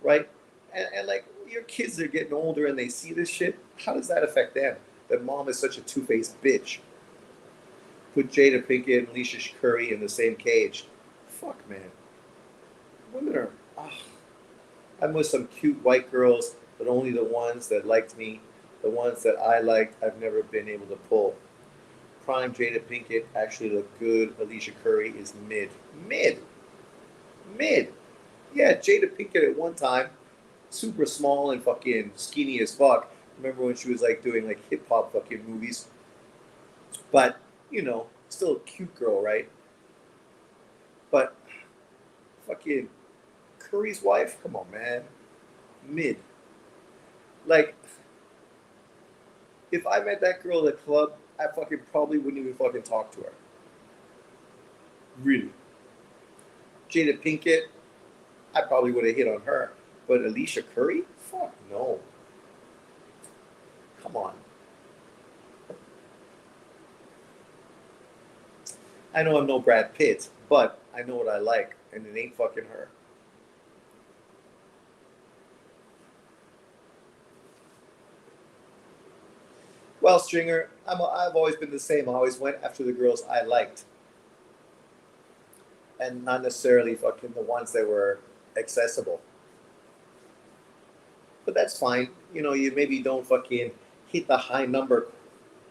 right? And like your kids are getting older and they see this shit. How does that affect them? That mom is such a two-faced bitch. Put Jada Pinkett and Alicia Curry in the same cage. Fuck, man. Women are. I'm with some cute white girls, but only the ones that liked me. The ones that I liked, I've never been able to pull. Prime Jada Pinkett actually looked good. Alicia Curry is mid. Mid. Mid. Yeah, Jada Pinkett at one time, super small and fucking skinny as fuck. Remember when she was like doing like hip hop fucking movies? But, still a cute girl, right? But fucking Curry's wife, come on, man. Mid. Like, if I met that girl at the club, I fucking probably wouldn't even fucking talk to her. Really. Jada Pinkett, I probably would have hit on her. But Alicia Curry? Fuck no. Come on. I know I'm no Brad Pitt, but I know what I like, and it ain't fucking her. Well, Stringer, I've always been the same. I always went after the girls I liked, and not necessarily fucking the ones that were accessible. But that's fine. You maybe don't fucking hit the high number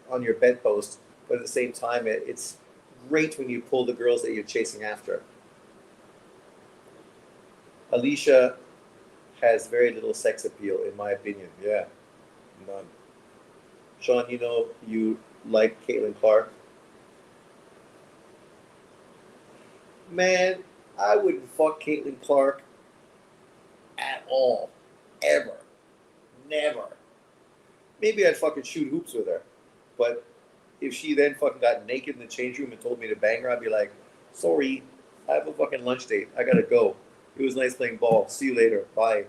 on your bedpost, but at the same time, it's great when you pull the girls that you're chasing after. Alicia has very little sex appeal, in my opinion. Yeah, none. Sean, you know you like Caitlin Clark. Man, I wouldn't fuck Caitlin Clark at all. Ever. Never. Maybe I'd fucking shoot hoops with her. But if she then fucking got naked in the change room and told me to bang her, I'd be like, sorry, I have a fucking lunch date. I gotta go. It was nice playing ball. See you later. Bye.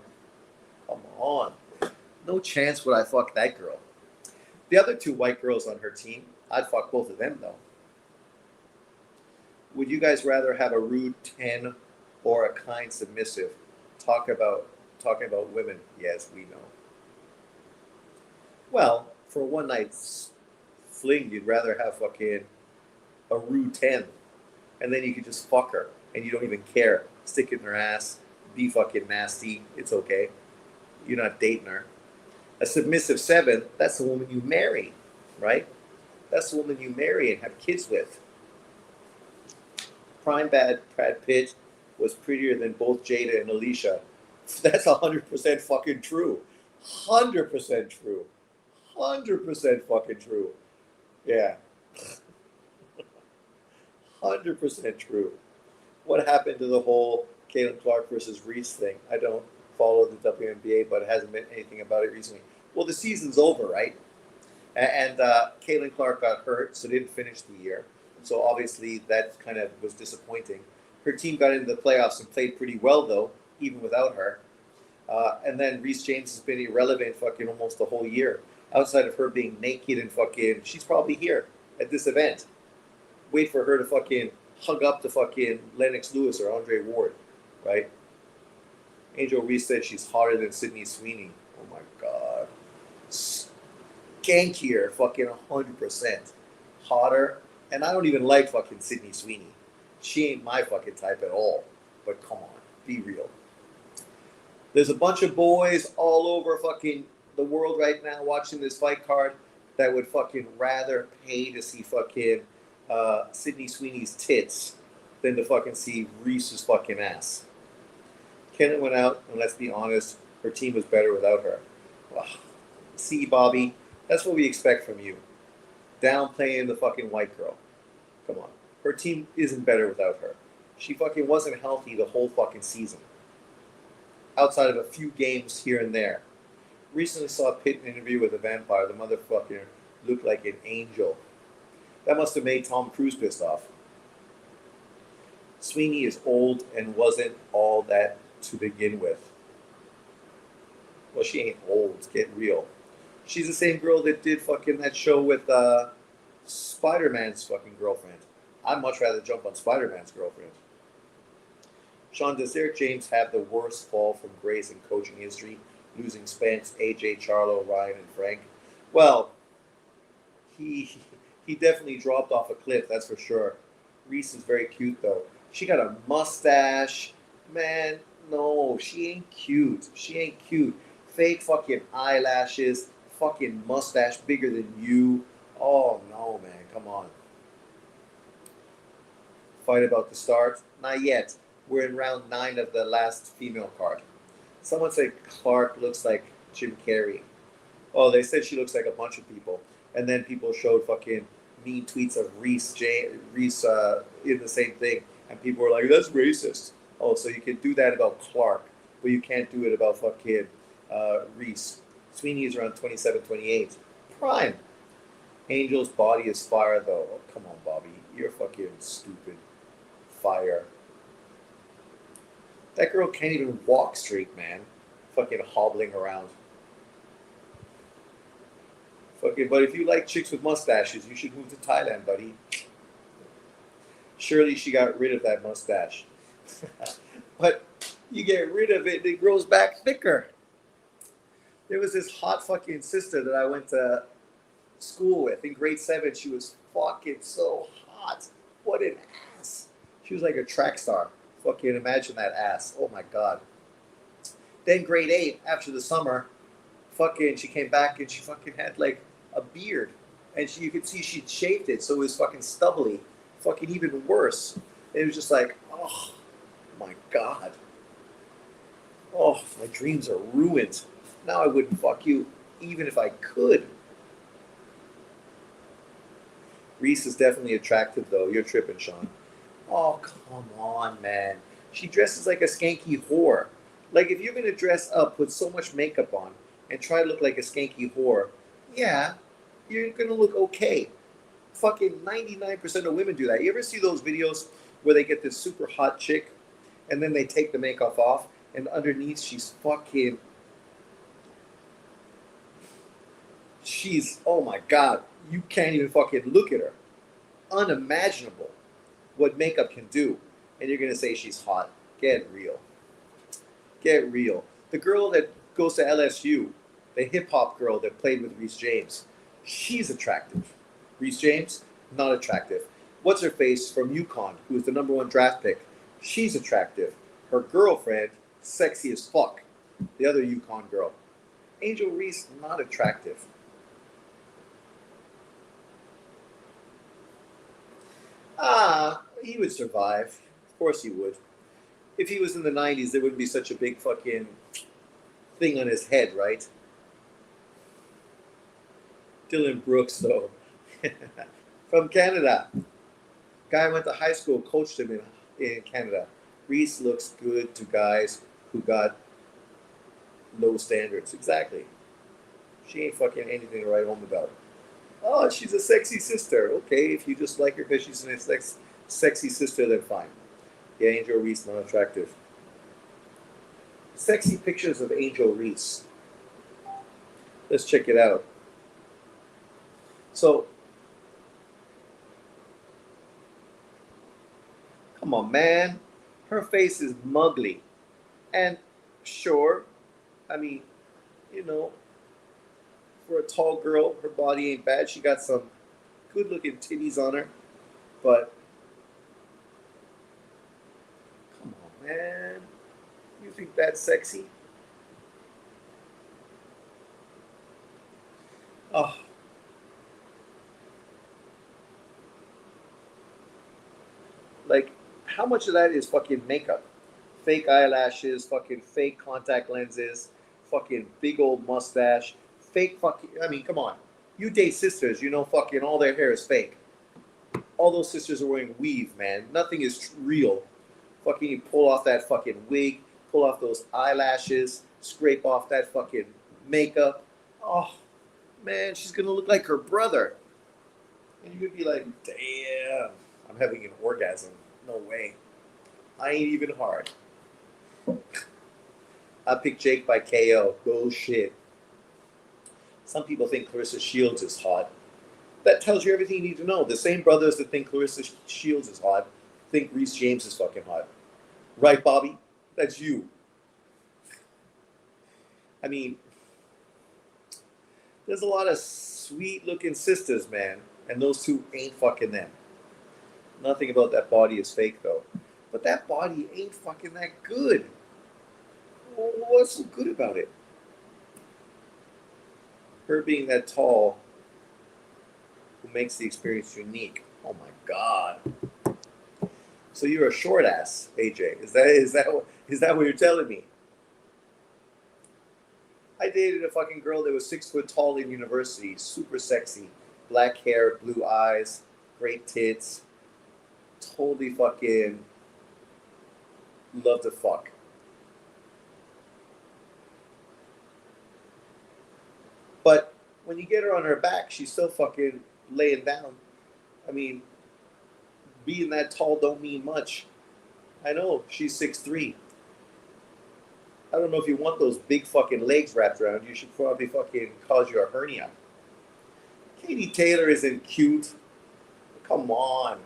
Come on. No chance would I fuck that girl. The other two white girls on her team, I'd fuck both of them though. Would you guys rather have a rude 10 or a kind submissive? Talking about women. Yes, we know. Well, for a one night fling, you'd rather have fucking a rude 10, and then you could just fuck her and you don't even care. Stick it in her ass, be fucking nasty. It's okay. You're not dating her. A submissive 7, that's the woman you marry, right? That's the woman you marry and have kids with. Prime bad Brad Pitt was prettier than both Jada and Alicia. That's 100% fucking true. 100% true. 100% fucking true. Yeah. 100% true. What happened to the whole Caitlin Clark versus Reese thing? I don't follow the WNBA, but it hasn't been anything about it recently. Well, the season's over, right? And Caitlin Clark got hurt, so didn't finish the year. So obviously that kind of was disappointing. Her team got into the playoffs and played pretty well, though, even without her. And then Reese James has been irrelevant fucking almost the whole year. Outside of her being naked and fucking, she's probably here at this event. Wait for her to fucking hug up to fucking Lennox Lewis or Andre Ward, right? Angel Reese said she's hotter than Sydney Sweeney. Oh my god. Skankier, fucking 100%. Hotter. And I don't even like fucking Sydney Sweeney. She ain't my fucking type at all. But come on, be real. There's a bunch of boys all over fucking the world right now watching this fight card that would fucking rather pay to see fucking Sydney Sweeney's tits than to fucking see Reese's fucking ass. Kendall went out, and let's be honest, her team was better without her. Wow. See, Bobby, that's what we expect from you. Downplaying the fucking white girl. Come on. Her team isn't better without her. She fucking wasn't healthy the whole fucking season. Outside of a few games here and there. Recently saw a Pitt interview with a vampire. The motherfucker looked like an angel. That must have made Tom Cruise pissed off. Sweeney is old and wasn't all that to begin with. Well, she ain't old. Get real. She's the same girl that did fucking that show with Spider-Man's fucking girlfriend. I'd much rather jump on Spider-Man's girlfriend. Sean, does Derek James have the worst fall from grace in coaching history, losing Spence, AJ, Charlo, Ryan, and Frank? Well, he definitely dropped off a cliff, that's for sure. Reese is very cute, though. She got a mustache. Man, no, she ain't cute. She ain't cute. Fake fucking eyelashes, fucking mustache bigger than you. Oh, no, man, come on. Fight about to start? Not yet. We're in round 9 of the last female card. Someone said Clark looks like Jim Carrey. Oh, they said she looks like a bunch of people. And then people showed fucking mean tweets of Reese in the same thing. And people were like, that's racist. Oh, so you can do that about Clark, but you can't do it about fucking Reese. Sweeney is around 27, 28. Prime. Angel's body is fire, though. Oh, come on, Bobby. You're fucking stupid. Fire. That girl can't even walk straight, man. Fucking hobbling around. Fucking, but if you like chicks with mustaches, you should move to Thailand, buddy. Surely she got rid of that mustache. But you get rid of it, it grows back thicker. There was this hot fucking sister that I went to school with. In grade 7, she was fucking so hot. What an ass. She was like a track star. Fucking imagine that ass. Oh my god. Then grade 8, after the summer, fucking she came back and she fucking had like a beard. And you could see she'd shaved it, so it was fucking stubbly. fucking even worse. It was just like, oh my god. Oh, my dreams are ruined. Now I wouldn't fuck you even if I could. Reese is definitely attractive though. You're tripping, Sean. Oh, come on, man. She dresses like a skanky whore. Like, if you're gonna dress up, put so much makeup on, and try to look like a skanky whore, yeah, you're gonna look okay. Fucking 99% of women do that. You ever see those videos where they get this super hot chick, and then they take the makeup off, and underneath she's, oh my god, you can't even fucking look at her. Unimaginable what makeup can do. And you're gonna say she's hot. Get real. Get real. The girl that goes to LSU, the hip hop girl that played with Reese James, she's attractive. Reese James, not attractive. What's her face from UConn, who was the #1 draft pick? She's attractive. Her girlfriend, sexy as fuck. The other UConn girl. Angel Reese, not attractive. He would survive. Of course he would. If he was in the 90s, there wouldn't be such a big fucking thing on his head, right? Dylan Brooks, though. From Canada. Guy went to high school, coached him in Canada. Reese looks good to guys who got low standards. Exactly. She ain't fucking anything to write home about. Oh, she's a sexy sister. Okay, if you just like her because she's a sexy sister, then fine. Yeah, Angel Reese, not attractive. Sexy pictures of Angel Reese. Let's check it out. So, come on, man. Her face is muggly. And sure, I mean, you know, for a tall girl, her body ain't bad. She got some good looking titties on her. But, come on, man. You think that's sexy? Oh, like, how much of that is fucking makeup? Fake eyelashes, fucking fake contact lenses, fucking big old mustache, fake fucking. I mean, come on. You date sisters, you know fucking all their hair is fake. All those sisters are wearing weave, man. Nothing is real. Fucking you pull off that fucking wig, pull off those eyelashes, scrape off that fucking makeup. Oh, man, she's gonna look like her brother. And you could be like, damn, I'm having an orgasm. No way. I ain't even hard. I picked Jake by KO. Bullshit. Some people think Clarissa Shields is hot. That tells you everything you need to know. The same brothers that think Clarissa Shields is hot think Reese James is fucking hot. Right, Bobby? That's you. I mean, there's a lot of sweet looking sisters, man, and those two ain't fucking them. Nothing about that body is fake, though. But that body ain't fucking that good. What's so good about it? Her being that tall who makes the experience unique. Oh my god. So you're a short ass, AJ. Is that what you're telling me? I dated a fucking girl that was 6 foot tall in university, super sexy, black hair, blue eyes, great tits, totally fucking love to fuck. But when you get her on her back, she's still fucking laying down. I mean, being that tall don't mean much. I know she's 6'3". I don't know if you want those big fucking legs wrapped around you. Should probably fucking cause you a hernia. Katie Taylor isn't cute. Come on.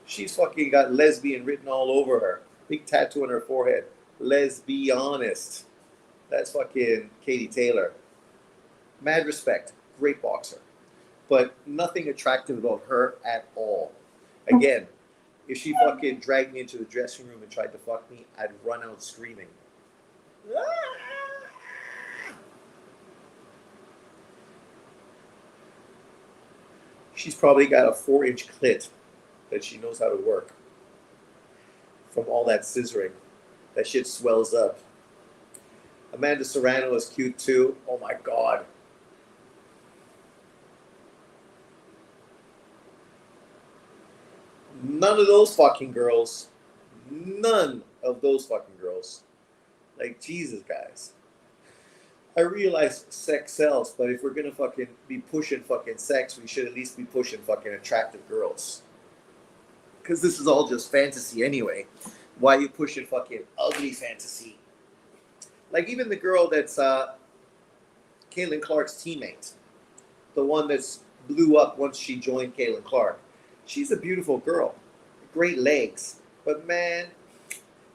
She's fucking got lesbian written all over her. Big tattoo on her forehead. Let's be honest. That's fucking Katie Taylor. Mad respect. Great boxer. But nothing attractive about her at all. Again, if she fucking dragged me into the dressing room and tried to fuck me, I'd run out screaming. She's probably got a 4-inch clit. that she knows how to work from all that scissoring. That shit swells up. Amanda Serrano is cute too. Oh my god. None of those fucking girls. None of those fucking girls. Like, Jesus, guys. I realize sex sells, but if we're gonna fucking be pushing fucking sex, we should at least be pushing fucking attractive girls. Because this is all just fantasy anyway. Why are you pushing fucking ugly fantasy? Like, even the girl that's Caitlin Clark's teammate, the one that's blew up once she joined Caitlin Clark. She's a beautiful girl, great legs, but man,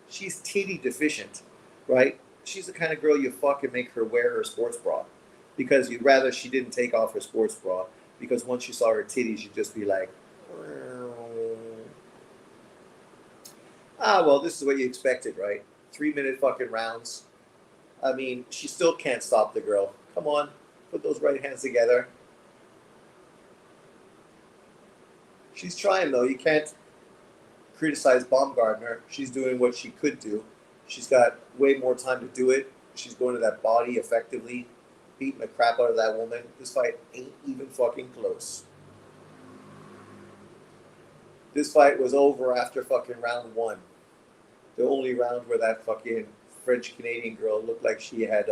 she's titty deficient, right? She's the kind of girl you fucking make her wear her sports bra because you'd rather she didn't take off her sports bra because once you saw her titties, you'd just be like, ah, well, this is what you expected, right? 3 minute fucking rounds. I mean, she still can't stop the girl. Come on, put those right hands together. She's trying though. You can't criticize Baumgartner. She's doing what she could do. She's got way more time to do it. She's going to that body effectively, beating the crap out of that woman. This fight ain't even fucking close. This fight was over after fucking round one. The only round where that fucking French Canadian girl looked like she had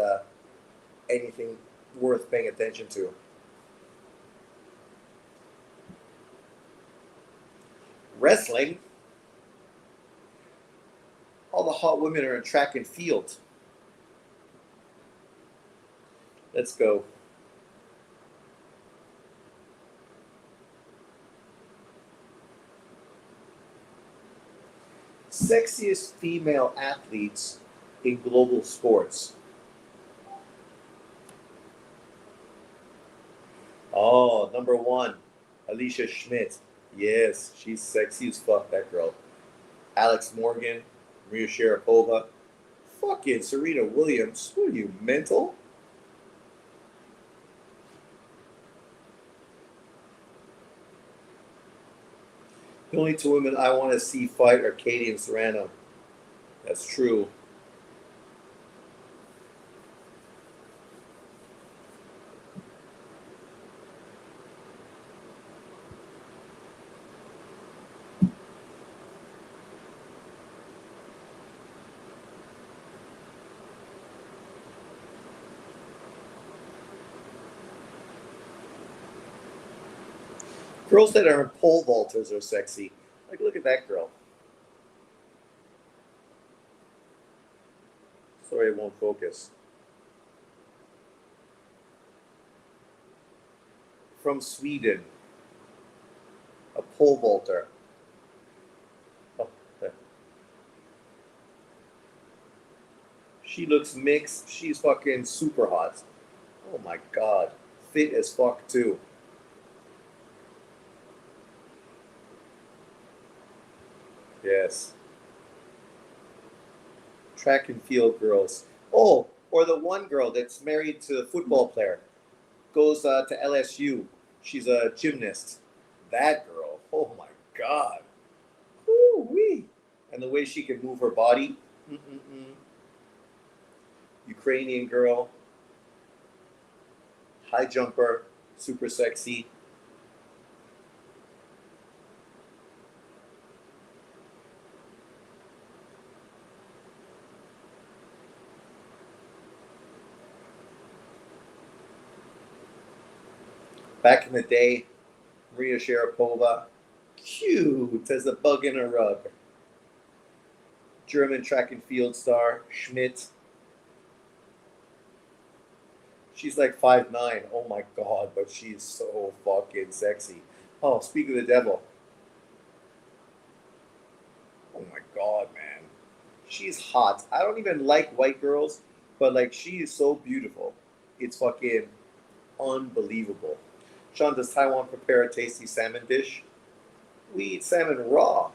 anything worth paying attention to. Wrestling. All the hot women are in track and field. Let's go. Sexiest female athletes in global sports. Oh, number one, Alicia Schmidt. Yes, she's sexy as fuck, that girl. Alex Morgan, Maria Sharapova. Fucking Serena Williams. What are you, mental? The only two women I want to see fight are Katie and Serrano. That's true. Girls that are in pole vaulters are sexy. Like, look at that girl. Sorry, it won't focus. From Sweden, a pole vaulter. Oh, she looks mixed. She's fucking super hot. Oh my god. Fit as fuck, too. Yes. Track and field girls. Oh, or the one girl that's married to a football player. Goes to LSU. She's a gymnast. That girl. Oh my god. Woo wee. And the way she can move her body. Mm-mm-mm. Ukrainian girl. High jumper. Super sexy. Back in the day, Maria Sharapova. Cute as a bug in a rug. German track and field star. Schmidt. She's like 5'9". Oh my god, but she's so fucking sexy. Oh, speak of the devil. Oh my god, man. She's hot. I don't even like white girls, but like she is so beautiful. It's fucking unbelievable. Sean, does Taiwan prepare a tasty salmon dish? We eat salmon raw.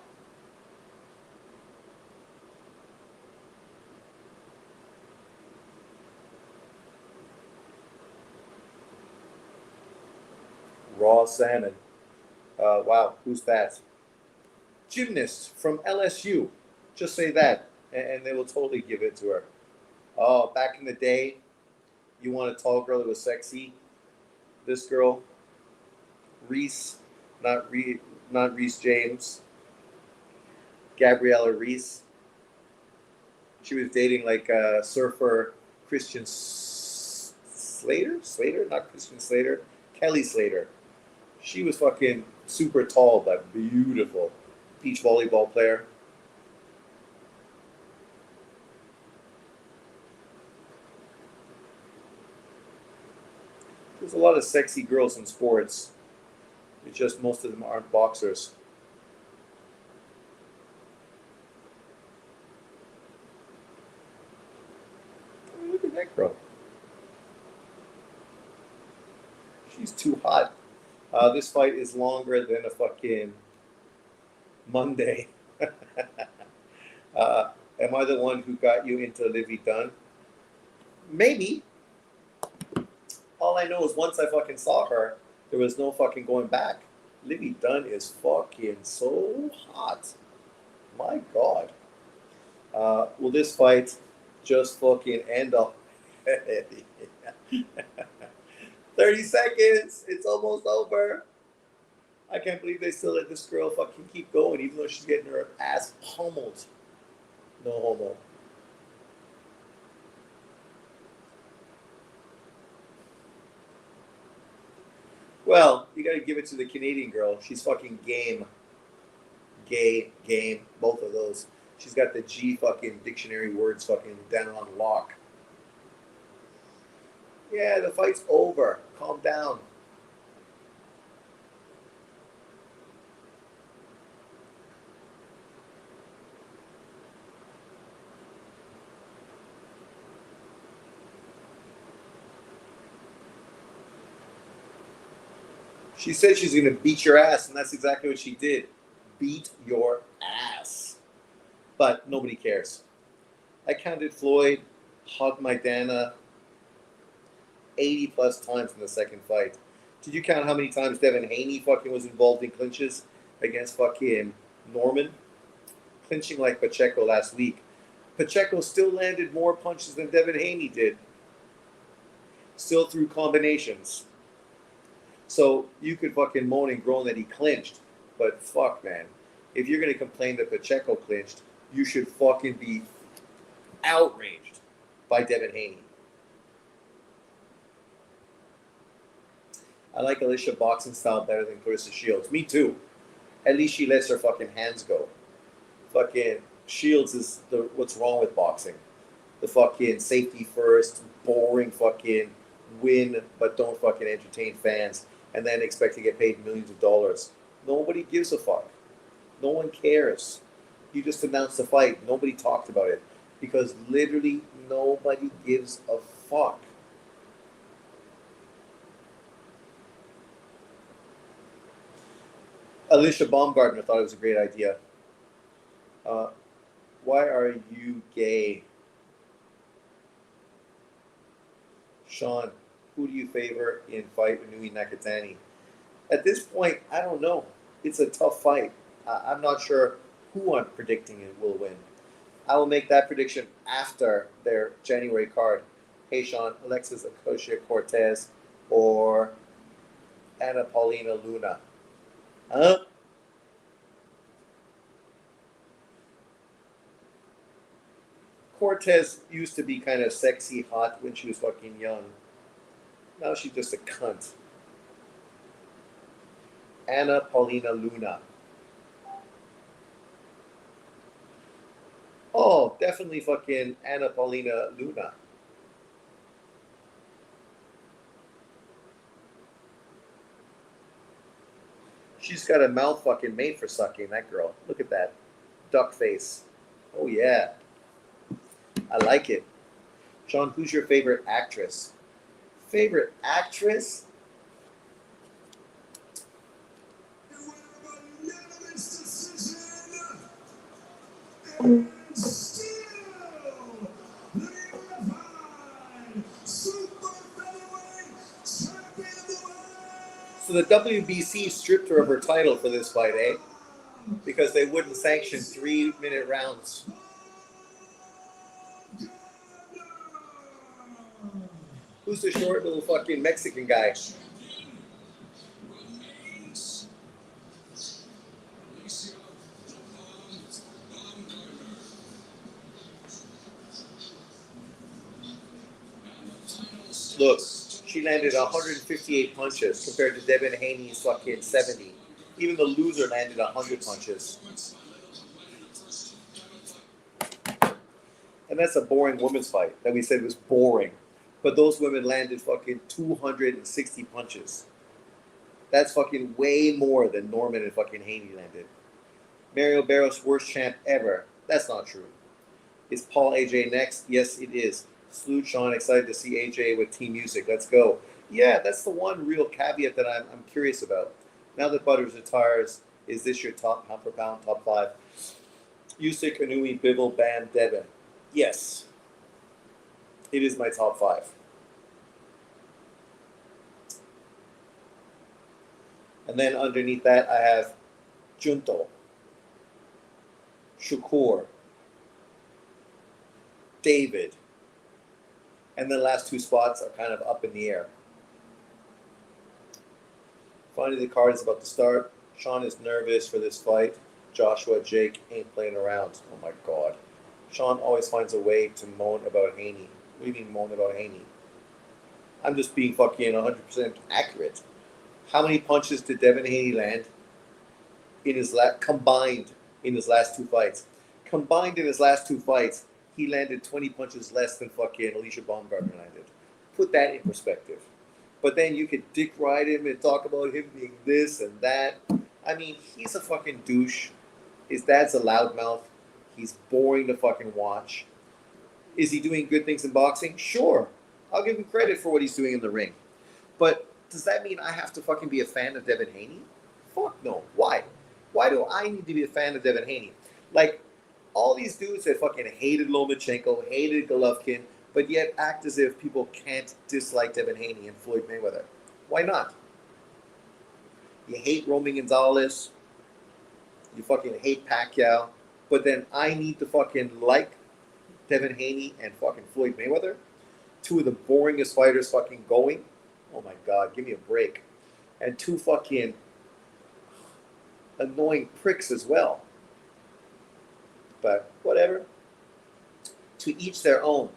Raw salmon. Wow, who's that? gymnast from LSU. Just say that, and they will totally give it to her. Oh, back in the day, you want a tall girl that was sexy. This girl, Reese, not Reese James, Gabriella Reese. She was dating like surfer Christian Slater, not Christian Slater, Kelly Slater. She was fucking super tall but beautiful. Beach volleyball player. There's a lot of sexy girls in sports. It's just most of them aren't boxers. I mean, look at that girl. She's too hot. This fight is longer than a fucking Monday. Am I the one who got you into Livy Dunn? Maybe. All I know is once I fucking saw her, there was no fucking going back. Livy Dunn is fucking so hot. My God. Will this fight just fucking end up? 30 seconds. It's almost over. I can't believe they still let this girl fucking keep going, even though she's getting her ass pummeled. No homo. Well, you got to give it to the Canadian girl. She's fucking game. Gay, game, both of those. She's got the G fucking dictionary words fucking down on lock. Yeah, the fight's over. Calm down. She said she's going to beat your ass, and that's exactly what she did. Beat your ass. But nobody cares. I counted Floyd hug my Dana 80 plus times in the second fight. Did you count how many times Devin Haney fucking was involved in clinches against fucking Norman? Clinching like Pacheco last week. Pacheco still landed more punches than Devin Haney did. Still through combinations. So you could fucking moan and groan that he clinched. But fuck, man. If you're going to complain that Pacheco clinched, you should fucking be outraged by Devin Haney. I like Alicia boxing style better than Clarissa Shields. Me too. At least she lets her fucking hands go. Fucking Shields is what's wrong with boxing. The fucking safety first, boring fucking win, but don't fucking entertain fans, and then expect to get paid millions of dollars. Nobody gives a fuck. No one cares. You just announced the fight. Nobody talked about it because literally nobody gives a fuck. Alicia Baumgartner thought it was a great idea. Why are you gay? Sean, who do you favor in fight with Nui Nakatani? At this point, I don't know. It's a tough fight. I'm not sure who I'm predicting it will win. I will make that prediction after their January card. Hey, Sean, Alexis Ocasio-Cortez or Anna Paulina Luna? Huh? Cortez used to be kind of sexy hot when she was fucking young. Now she's just a cunt. Anna Paulina Luna. Oh, definitely fucking Anna Paulina Luna. She's got a mouth fucking made for sucking, that girl. Look at that. Duck face. Oh, yeah. I like it. Sean, who's your favorite actress? Favorite actress? So the WBC stripped her of her title for this fight, eh? because they wouldn't sanction 3-minute rounds. Who's the short little fucking Mexican guy? Look, she landed 158 punches compared to Devin Haney's fucking 70. Even the loser landed 100 punches. And that's a boring women's fight that we said was boring. But those women landed fucking 260 punches. That's fucking way more than Norman and fucking Haney landed. Mario Barros, worst champ ever. That's not true. Is Paul AJ next? Yes, it is. Salute, Sean. Excited to see AJ with Team Music. Let's go. Yeah, that's the one real caveat that I'm curious about. Now that Butters retires, is this your top pound for pound, top 5? Usyk, Inouye, Bivol, Bam, Devin. Yes. It is my top 5. And then underneath that, I have Junto, Shakur, David. And the last 2 spots are kind of up in the air. Finally, the card is about to start. Sean is nervous for this fight. Joshua, Jake ain't playing around. Oh my God. Sean always finds a way to moan about Haney. What do you mean moan about Haney? I'm just being fucking 100% accurate. How many punches did Devin Haney land in his combined in his last 2 fights? Combined in his last 2 fights, he landed 20 punches less than fucking Alicia Baumgartner landed. Put that in perspective. But then you could dick ride him and talk about him being this and that. I mean, he's a fucking douche. His dad's a loudmouth. He's boring to fucking watch. Is he doing good things in boxing? Sure. I'll give him credit for what he's doing in the ring. But does that mean I have to fucking be a fan of Devin Haney? Fuck no. Why? Why do I need to be a fan of Devin Haney? Like, all these dudes that fucking hated Lomachenko, hated Golovkin, but yet act as if people can't dislike Devin Haney and Floyd Mayweather. Why not? You hate Roman Gonzalez. You fucking hate Pacquiao. But then I need to fucking like Devin Haney and fucking Floyd Mayweather? 2 of the boringest fighters fucking going? Oh my God, give me a break. And 2 fucking annoying pricks as well. But whatever. To each their own.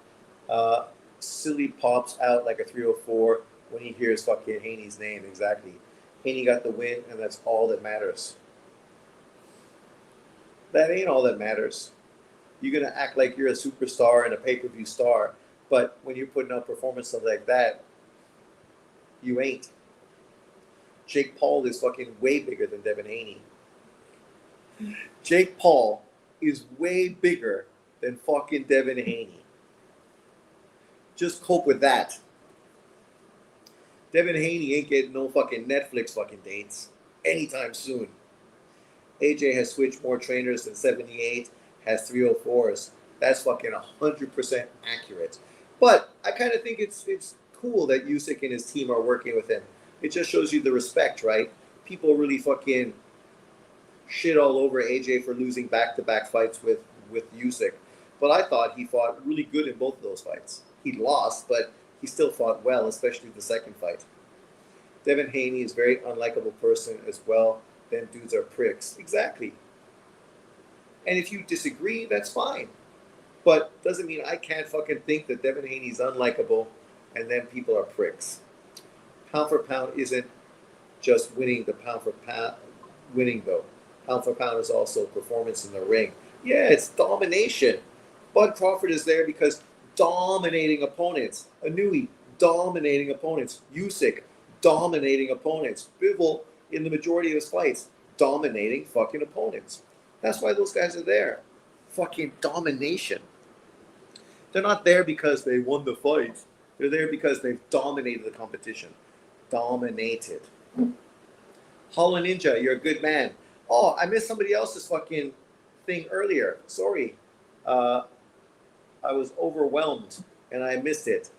Silly pops out like a 304 when he hears fucking Haney's name. Exactly. Haney got the win, and that's all that matters. That ain't all that matters. You're going to act like you're a superstar and a pay-per-view star, but when you're putting up performances like that, you ain't. Jake Paul is fucking way bigger than Devin Haney. Jake Paul is way bigger than fucking Devin Haney. Just cope with that. Devin Haney ain't getting no fucking Netflix fucking dates anytime soon. AJ has switched more trainers than 78, has 304s. That's fucking 100% accurate. But I kind of think it's cool that Usyk and his team are working with him. It just shows you the respect, right? People really fucking shit all over AJ for losing back-to-back fights with Usyk. But I thought he fought really good in both of those fights. He lost, but he still fought well, especially the second fight. Devin Haney is a very unlikable person as well. Them dudes are pricks. Exactly. And if you disagree, that's fine. But doesn't mean I can't fucking think that Devin Haney's unlikable and then people are pricks. Pound for pound isn't just winning the pound for pound winning though. Pound for pound is also performance in the ring. Yeah, it's domination. Bud Crawford is there because dominating opponents. Inouye, dominating opponents. Usyk, dominating opponents. Bivol, in the majority of his fights, dominating fucking opponents. That's why those guys are there. Fucking domination. They're not there because they won the fight. They're there because they've dominated the competition. Dominated. Hollow Ninja, you're a good man. Oh, I missed somebody else's fucking thing earlier. Sorry. I was overwhelmed and I missed it.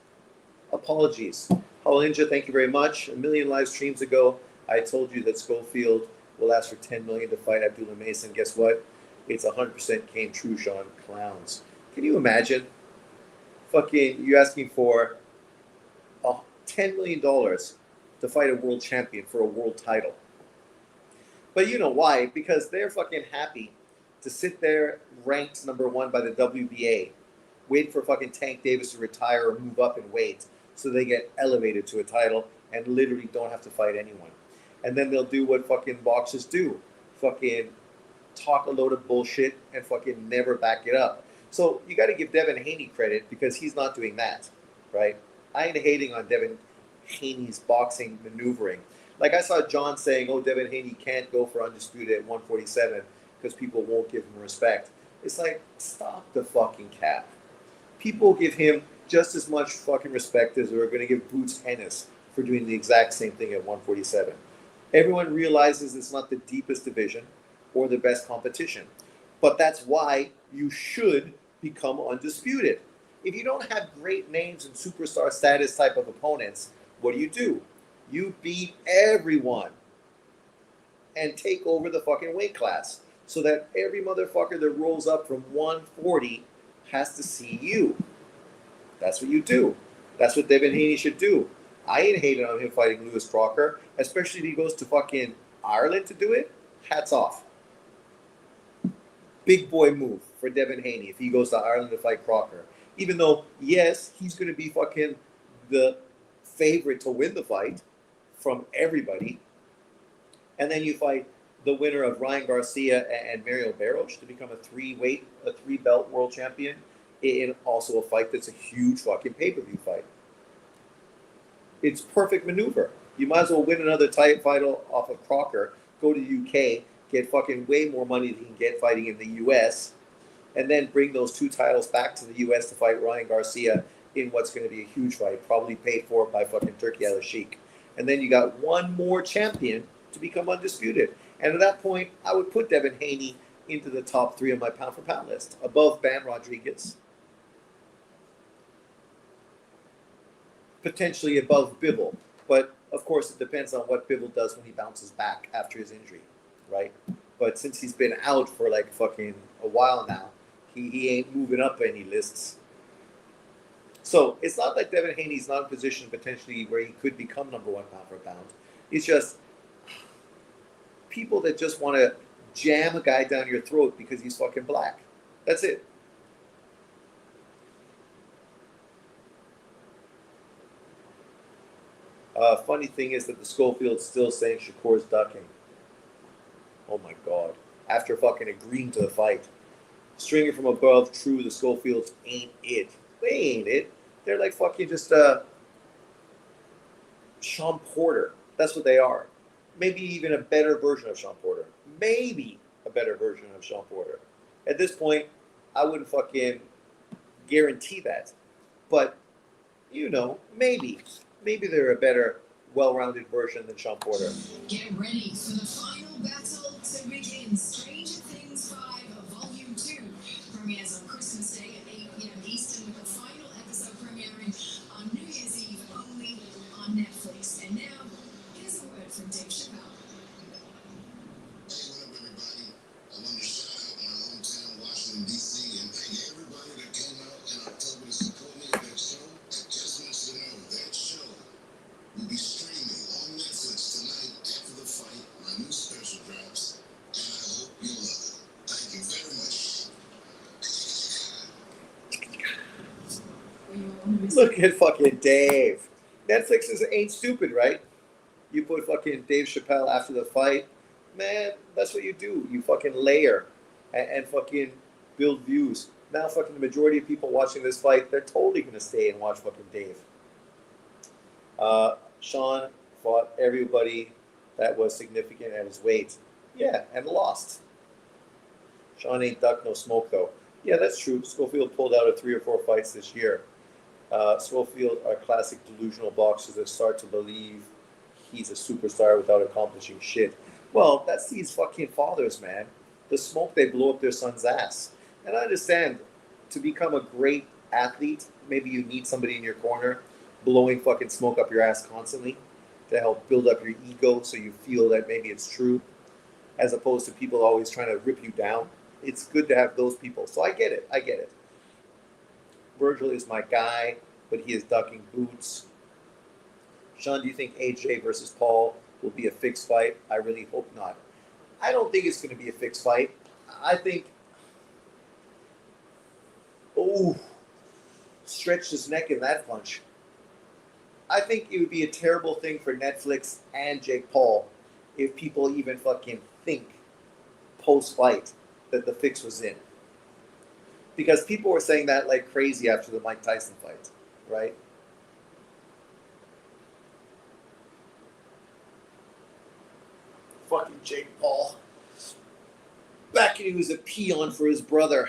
Apologies. Hollow Ninja, thank you very much. A million live streams ago, I told you that Schofield will ask for 10 million to fight Abdullah Mason. Guess what? It's 100% came true, Sean. Clowns. Can you imagine? Fucking, you asking for $10 million to fight a world champion for a world title. But you know why? Because they're fucking happy to sit there ranked number one by the WBA, wait for fucking Tank Davis to retire or move up in weight so they get elevated to a title and literally don't have to fight anyone. And then they'll do what fucking boxers do. Fucking talk a load of bullshit and fucking never back it up. So you got to give Devin Haney credit because he's not doing that, right? I ain't hating on Devin Haney's boxing maneuvering. Like I saw John saying, "Oh, Devin Haney can't go for undisputed at 147 because people won't give him respect." It's like, stop the fucking cap. People give him just as much fucking respect as they're going to give Boots Ennis for doing the exact same thing at 147. Everyone realizes it's not the deepest division or the best competition, but that's why you should become undisputed. If you don't have great names and superstar status type of opponents, what do? You beat everyone and take over the fucking weight class so that every motherfucker that rolls up from 140 has to see you. That's what you do. That's what Devin Haney should do. I ain't hating on him fighting Lewis Crocker, especially if he goes to fucking Ireland to do it. Hats off. Big boy move for Devin Haney if he goes to Ireland to fight Crocker. Even though, yes, he's going to be fucking the favorite to win the fight from everybody. And then you fight the winner of Ryan Garcia and Mario Barros to become a three-belt world champion in also a fight that's a huge fucking pay-per-view fight. It's perfect maneuver. You might as well win another title off of Crocker, go to the UK, get fucking way more money than you can get fighting in the US, and then bring those two titles back to the US to fight Ryan Garcia in what's going to be a huge fight, probably paid for by fucking Turki Al-Sheikh. And then you got one more champion to become undisputed. And at that point, I would put Devin Haney into the top 3 of my pound-for-pound list, above Ban Rodriguez, potentially above Bivol. But, of course, it depends on what Bivol does when he bounces back after his injury, right? But since he's been out for like fucking a while now, he ain't moving up any lists. So it's not like Devin Haney's not in position potentially where he could become number 1 pound for pound. It's just people that just want to jam a guy down your throat because he's fucking black. That's it. Funny thing is that the Schofield's still saying Shakur's ducking. Oh my God. After fucking agreeing to the fight. Stringer from above, true, the Schofields ain't it. They ain't it. They're like fucking just Sean Porter. That's what they are. Maybe even a better version of Sean Porter. Maybe a better version of Sean Porter. At this point, I wouldn't fucking guarantee that. But, you know, maybe. Maybe they're a better, well-rounded version than Sean Porter. Get ready for the final battle to begin. Stranger Things 5 Volume 2 premieres on Christmas Day at 8 p.m. Eastern, with the final episode premiering on New Year's Eve only on Netflix. And now, here's a word from Dave Chappelle. Hey, what up, everybody? I wanted to shout out my hometown, Washington, D.C., and thank everybody that came out in October to support me at that show. And just want you to know that show will be streaming on Netflix tonight after the fight. My new special drops, and I hope you love it. Thank you very much. Look at fucking Dave. Netflix ain't stupid, right? You put fucking Dave Chappelle after the fight. Man, that's what you do. You fucking layer and fucking build views. Now fucking the majority of people watching this fight, they're totally going to stay and watch fucking Dave. Sean fought everybody that was significant at his weight. Yeah, and lost. Sean ain't duck no smoke, though. Yeah, that's true. Schofield pulled out of 3 or 4 fights this year. Schofield are classic delusional boxers that start to believe he's a superstar without accomplishing shit. Well, that's these fucking fathers, man. The smoke they blow up their son's ass. And I understand, to become a great athlete, maybe you need somebody in your corner blowing fucking smoke up your ass constantly to help build up your ego so you feel that maybe it's true. as opposed to people always trying to rip you down. It's good to have those people. So I get it. I get it. Virgil is my guy, but he is ducking boots. Sean, do you think AJ versus Paul will be a fixed fight? I really hope not. I don't think it's going to be a fixed fight. I think, oh, stretched his neck in that punch. I think it would be a terrible thing for Netflix and Jake Paul if people even fucking think post-fight that the fix was in. Because people were saying that like crazy after the Mike Tyson fight, right? Fucking Jake Paul. Back when he was a peon for his brother.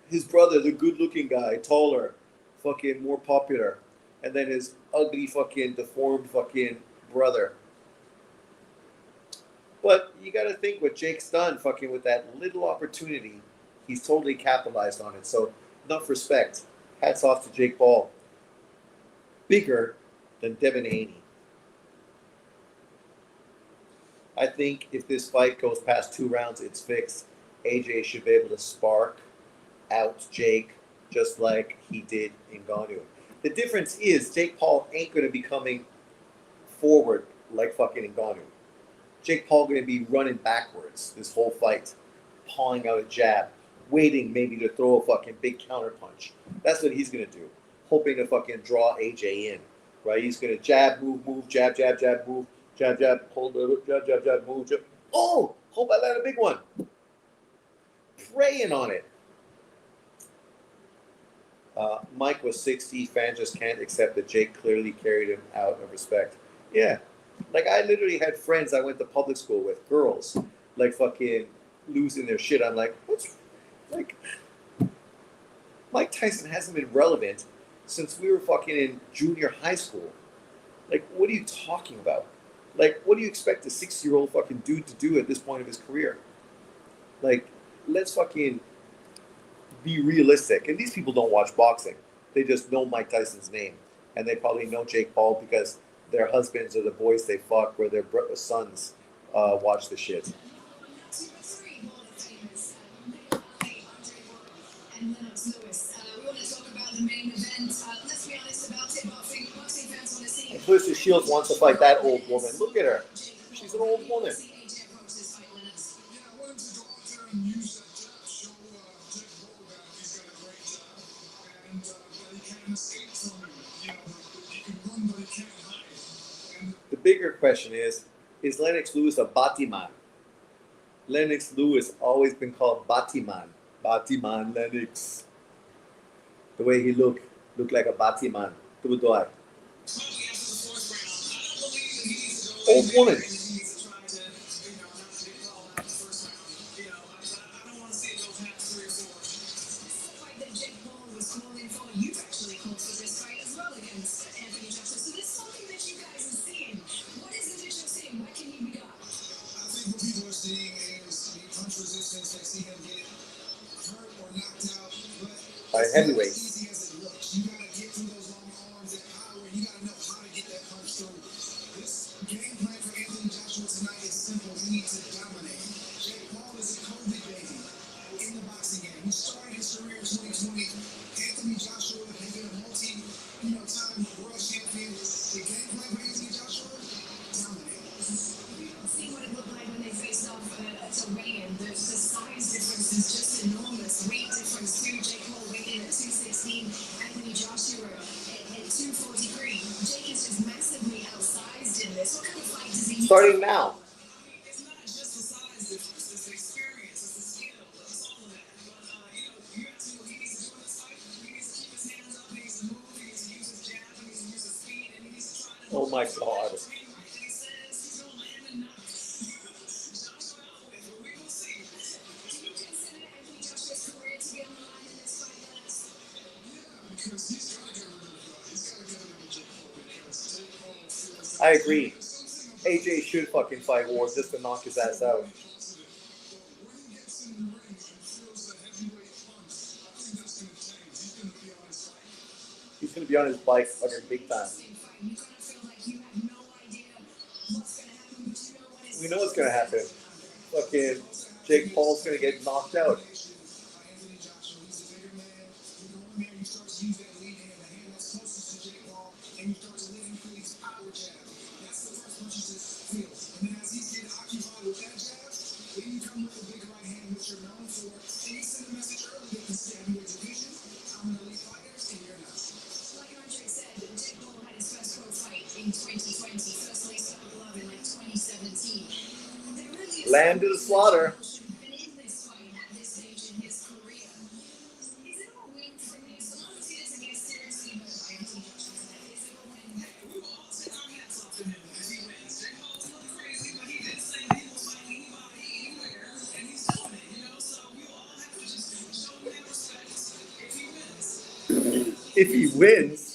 His brother, the good-looking guy, taller, fucking more popular. And then his ugly fucking deformed fucking brother. But you got to think what Jake's done fucking with that little opportunity. He's totally capitalized on it. So enough respect. Hats off to Jake Paul. Bigger than Devin Haney. I think if this fight goes past 2 rounds, it's fixed. AJ should be able to spark out Jake just like he did in Ngannou. The difference is Jake Paul ain't going to be coming forward like fucking Ngannou. Jake Paul going to be running backwards this whole fight, pawing out a jab, waiting maybe to throw a fucking big counter punch. That's what he's going to do, hoping to fucking draw AJ in, right? He's going to jab, move, jab, move, jab, hold it, jab, move, jab. Oh, hope I land a big one. Praying on it. Mike was 60. Fans just can't accept that Jake clearly carried him out of respect. Yeah. Like, I literally had friends I went to public school with, girls, like fucking losing their shit. I'm like, what's, like, Mike Tyson hasn't been relevant since we were fucking in junior high school. Like, what are you talking about? Like, what do you expect a 60-year-old fucking dude to do at this point of his career? Like, let's fucking be realistic. And these people don't watch boxing. They just know Mike Tyson's name. And they probably know Jake Paul because their husbands or the boys they fuck or their sons watch the shit. And Lennox Lewis. We want to talk about the main event. Let's be honest about it. Boxing fans want to see. And Clarissa Shields wants to fight that old woman. Look at her. She's an old woman. Yeah, I wanted to go out there and use that jab, show Jake Paul that he's got a great jab, and that he can't escape from him. You know, he can run, but he can't hide. And The bigger question is Lennox Lewis a Batiman? Lennox Lewis always been called Batiman. Batiman Lennox. The way he looked like a Batiman. Tubudoy. Old woman. By heavyweights. You gotta get through those long arms and power. You gotta know how to get that punch through. This game plan for Anthony Joshua tonight is simple. He needs to dominate. Jake Paul is a COVID baby in the boxing game. He started his career in 2020. Anthony Joshua has been a time world champion. The game plan for Anthony Joshua, dominate. See what it looked like when they faced off at a weigh-in. The size difference is just enormous. Weight difference too. Jake Paul weighed in at 216. Anthony Joshua at 243. Jake is just massively outsized in this. What kind of fight does he need? Starting now. It's not just the size difference, it's the experience, it's the skill, it's all of that. But, you have to, he needs to do in this fight. He needs to keep his hands up, he needs to move, he needs to use his jab, he needs to use his speed, and he needs to try to Oh my God. he says he's going to land and knock Joshua out with, but we will see. Do you consider Anthony Joshua's career to be on the line in this fight, Lennox? Yeah, because he's got to get rid of Jake Paul because Jake Paul feels I agree. AJ should fucking fight Ward just to knock his ass out. He's gonna be on his bike fucking big time. You're gonna feel like you have no idea what's gonna happen, but you know what is We know what's gonna happen. fucking Jake Paul's gonna get knocked out. Like Andre said, Jake Paul had his first pro fight in 2020, first lace up glove in like 2017. There really is Lamb to the slaughter. should have been in this fight at this stage in his career. Is it all win from this? So long as he doesn't get seriously hurt by Anthony Joshua, is it a win? We will all take our hats off to him if he wins. Jake Paul's a little crazy, but he did say he will fight anybody, anywhere, and he's doing it, you know? So we will all have to just show him respect if he wins. If he wins,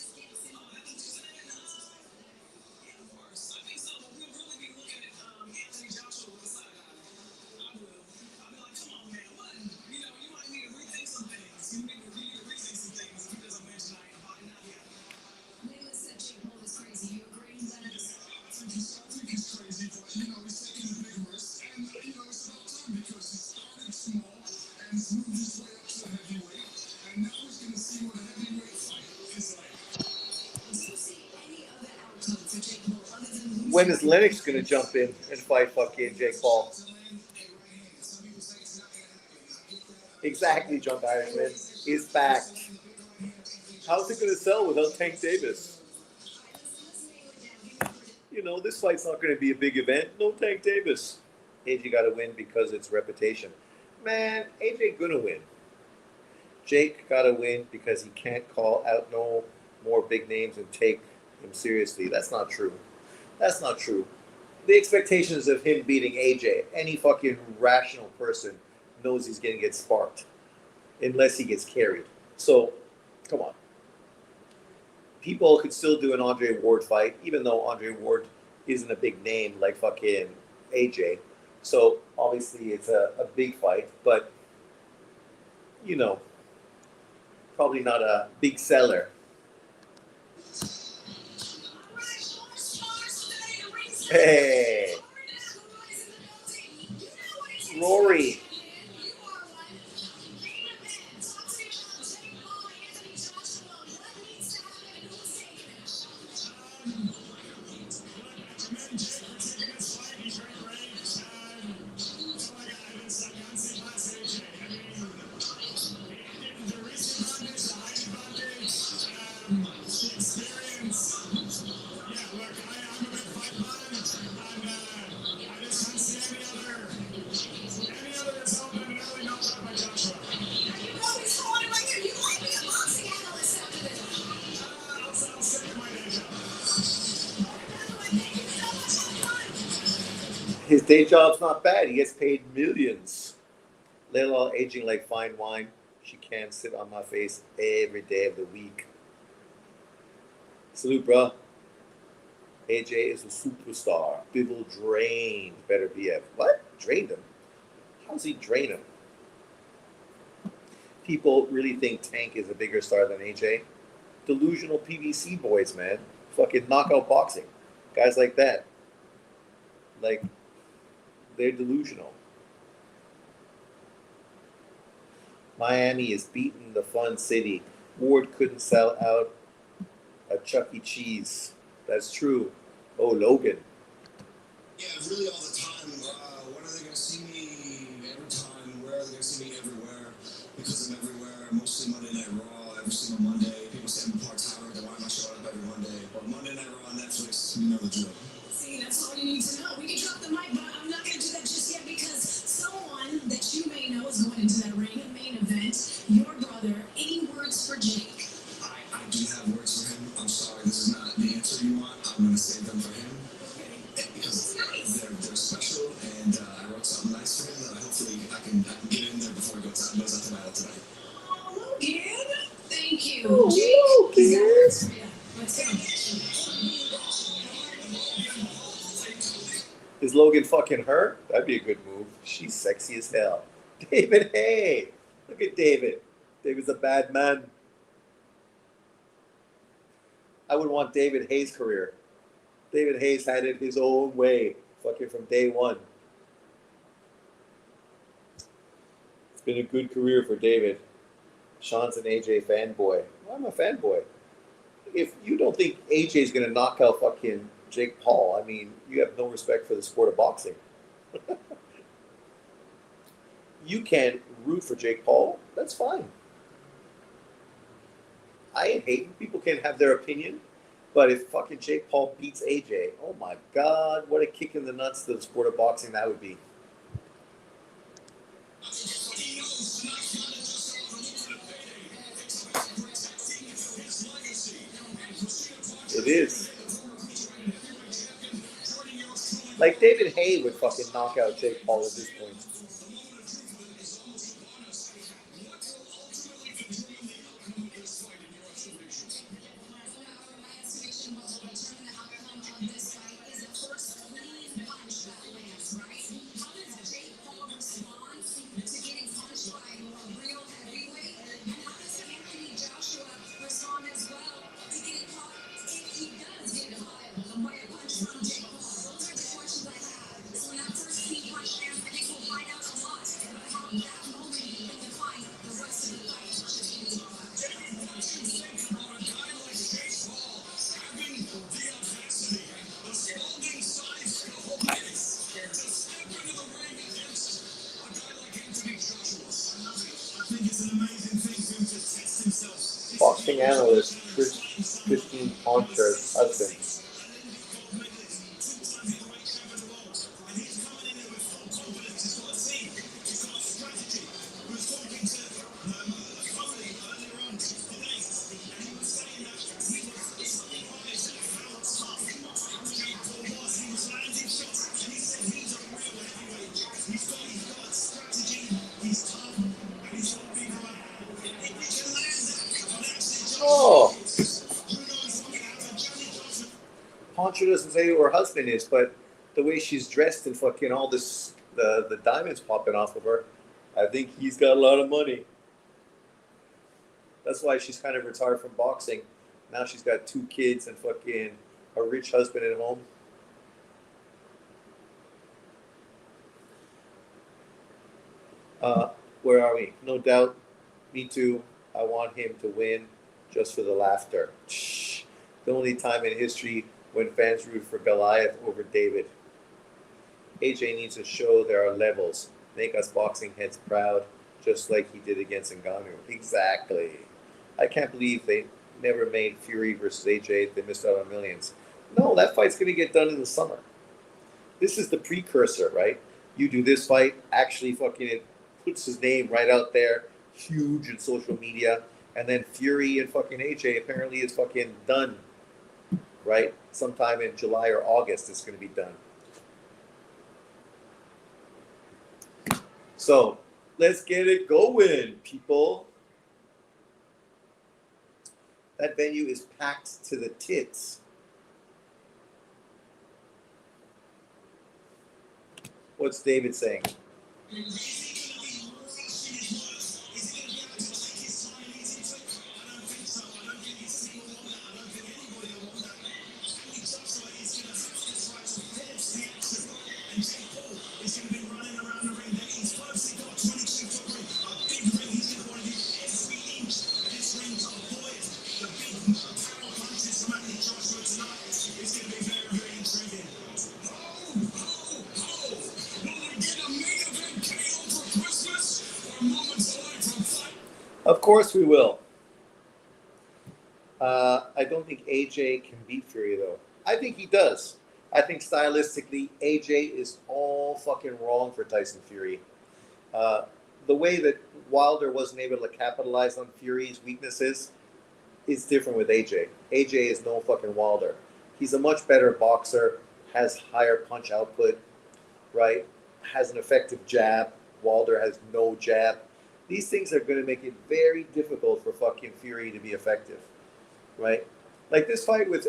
when is Lennox gonna jump in and fight fucking Jake Paul? Exactly, John Irishman is back. How's it gonna sell without Tank Davis? You know, this fight's not gonna be a big event. No Tank Davis. AJ gotta win because it's reputation. Man, AJ gonna win. Jake gotta win because he can't call out no more big names and take him seriously. That's not true. That's not true. The expectations of him beating AJ, any fucking rational person knows he's gonna get sparked. Unless he gets carried. So, come on. People could still do an Andre Ward fight, even though Andre Ward isn't a big name like fucking AJ. So, obviously, it's a big fight, but, you know, probably not a big seller. Hey, Rory. His day job's not bad. He gets paid millions. Layla aging like fine wine. She can't sit on my face every day of the week. Salute, bro. AJ is a superstar. Bibble drained. Better BF. What? Drained him? How's he drain him? People really think Tank is a bigger star than AJ. Delusional PVC boys, man. Fucking knockout boxing. Guys like that. Like, they're delusional. Miami is beating the fun city. Ward couldn't sell out a Chuck E. Cheese. That's true. Oh, Logan. Yeah, really all the time. When are they going to see me? Every time. Where are they going to see me? Everywhere. Because I'm everywhere. Mostly Monday Night Raw. Every single Monday. People say I'm a part-timer. Then why am I showing up every Monday? But Monday Night Raw on Netflix, you know the drill. See, that's all you need to know. We can drop the mic, but I'm not going to do that just yet because someone that you may know is going into that ring main event. Your brother. Any words for Jake? I do have words for him. I'm sorry, this is not the answer you want. I'm going to save them for him. Because they're special, and I wrote something nice for him that hopefully I can get in there before he goes out the battle tonight. Oh, Logan. Thank you. Oh, Jake. Logan. Let's go. Is Logan fucking her? That'd be a good move. She's sexy as hell. David Hay. Look at David. David's a bad man. I would want David Hayes' career. David Hayes had it his own way, fucking from day one. been a good career for David. Sean's an AJ fanboy. Well, I'm a fanboy. If you don't think AJ is going to knock out fucking Jake Paul, I mean, you have no respect for the sport of boxing. You can root for Jake Paul. That's fine. I ain't hating. People can have their opinion. But if fucking Jake Paul beats AJ, oh my God, what a kick in the nuts to the sport of boxing that would be. It is. Like David Haye would fucking knock out Jake Paul at this point. Boxing analyst Christine Poncher's husband. Oh, Poncho doesn't say who her husband is, but the way she's dressed and fucking all this, the diamonds popping off of her, I think he's got a lot of money. That's why she's kind of retired from boxing. Now she's got 2 kids and fucking a rich husband at home. Where are we? No doubt. Me too. I want him to win just for the laughter. The only time in history when fans root for Goliath over David. AJ needs to show there are levels. Make us boxing heads proud, just like he did against Ngannou. Exactly. I can't believe they never made Fury versus AJ. They missed out on millions. No, that fight's going to get done in the summer. This is the precursor, right? You do this fight, actually fucking it puts his name right out there, huge in social media, and then Fury and fucking AJ apparently is fucking done, right? Sometime in July or August it's going to be done. So let's get it going, people. That venue is packed to the tits. What's David saying? Of course we will. I don't think AJ can beat Fury, though. I think he does. I think stylistically, AJ is all fucking wrong for Tyson Fury. The way that Wilder wasn't able to capitalize on Fury's weaknesses is different with AJ. AJ is no fucking Wilder. He's a much better boxer, has higher punch output, right? Has an effective jab. Wilder has no jab. These things are going to make it very difficult for fucking Fury to be effective, right? Like this fight with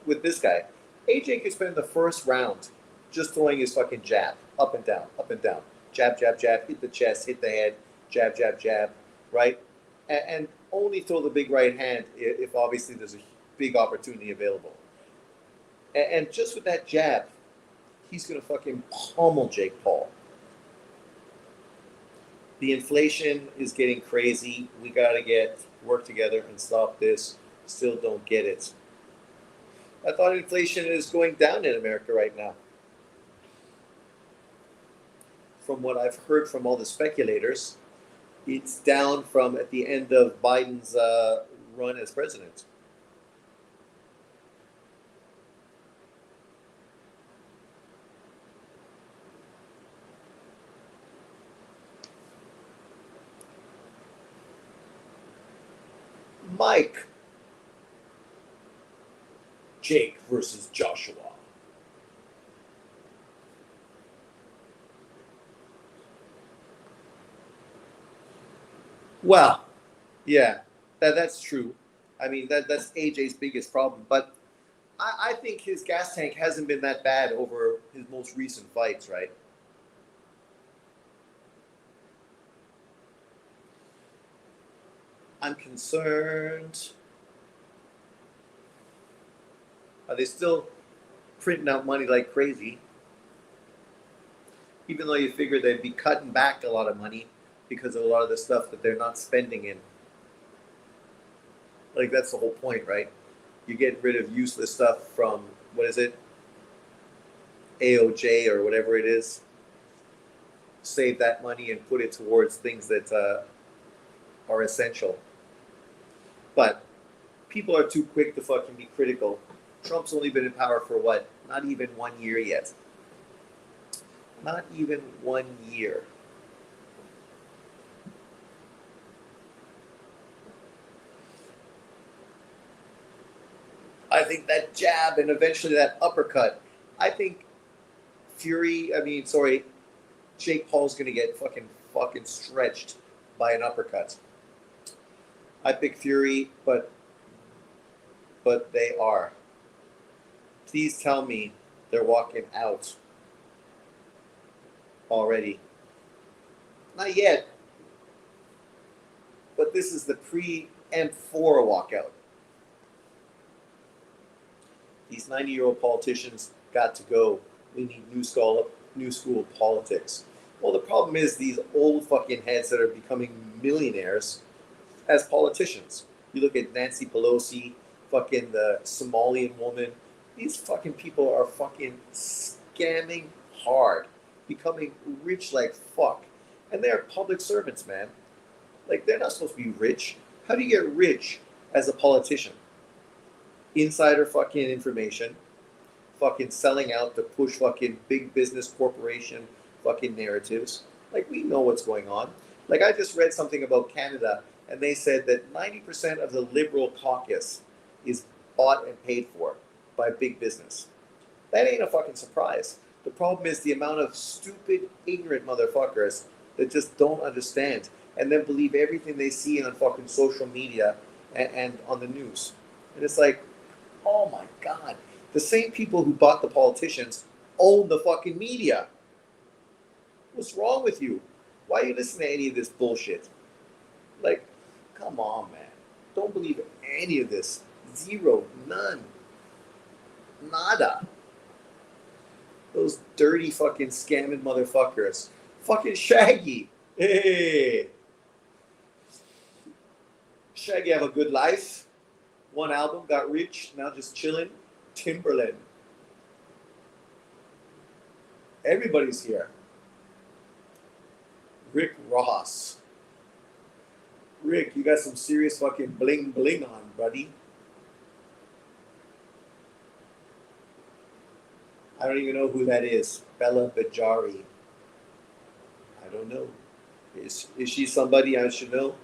this guy, AJ could spend the first round just throwing his fucking jab up and down, jab, jab, jab, hit the chest, hit the head, jab, jab, jab, right? And only throw the big right hand if obviously there's a big opportunity available. And just with that jab, he's going to fucking pummel Jake Paul. The inflation is getting crazy. We gotta get work together and stop this. Still don't get it. I thought inflation is going down in America right now. From what I've heard from all the speculators, it's down from at the end of Biden's run as president. Mike, Jake versus Joshua. Well, yeah, that's true. I mean, that's AJ's biggest problem. But I think his gas tank hasn't been that bad over his most recent fights, right? I'm concerned. Are they still printing out money like crazy? Even though you figure they'd be cutting back a lot of money because of a lot of the stuff that they're not spending in. Like, that's the whole point, right? You get rid of useless stuff from, what is it? AOJ or whatever it is. Save that money and put it towards things that are essential. But people are too quick to fucking be critical. Trump's only been in power for what? Not even 1 year yet. Not even 1 year. I think that jab and eventually that uppercut. I think Jake Paul's gonna get fucking stretched by an uppercut. I pick Fury, but they are. Please tell me they're walking out already. Not yet, but this is the preempt for a walkout. These 90-year-old politicians got to go. We need new school politics. Well, the problem is these old fucking heads that are becoming millionaires as politicians. You look at Nancy Pelosi, fucking the Somalian woman. These fucking people are fucking scamming hard, becoming rich like fuck. And they're public servants, man. Like, they're not supposed to be rich. How do you get rich as a politician? Insider fucking information, fucking selling out to push fucking big business corporation fucking narratives. Like, we know what's going on. Like, I just read something about Canada, and they said that 90% of the Liberal caucus is bought and paid for by big business. That ain't a fucking surprise. The problem is the amount of stupid, ignorant motherfuckers that just don't understand and then believe everything they see on fucking social media and on the news. And it's like, oh my God. The same people who bought the politicians own the fucking media. What's wrong with you? Why are you listening to any of this bullshit? Like, come on, man. Don't believe any of this. Zero. None. Nada. Those dirty fucking scamming motherfuckers. Fucking Shaggy. Hey. Shaggy have a good life. One album, got rich, now just chilling. Timberland. Everybody's here. Rick Ross. Rick, you got some serious fucking bling bling on, buddy. I don't even know who that is. Bella Bajari. I don't know. Is she somebody I should know?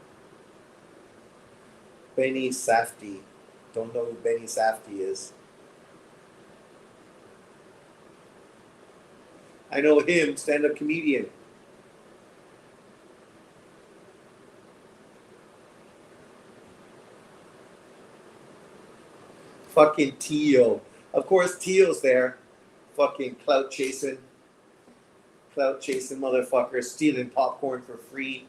Benny Safdie. Don't know who Benny Safdie is. I know him, stand-up comedian. Fucking Tio. Of course, Tio's there. Fucking clout chasing motherfucker, stealing popcorn for free.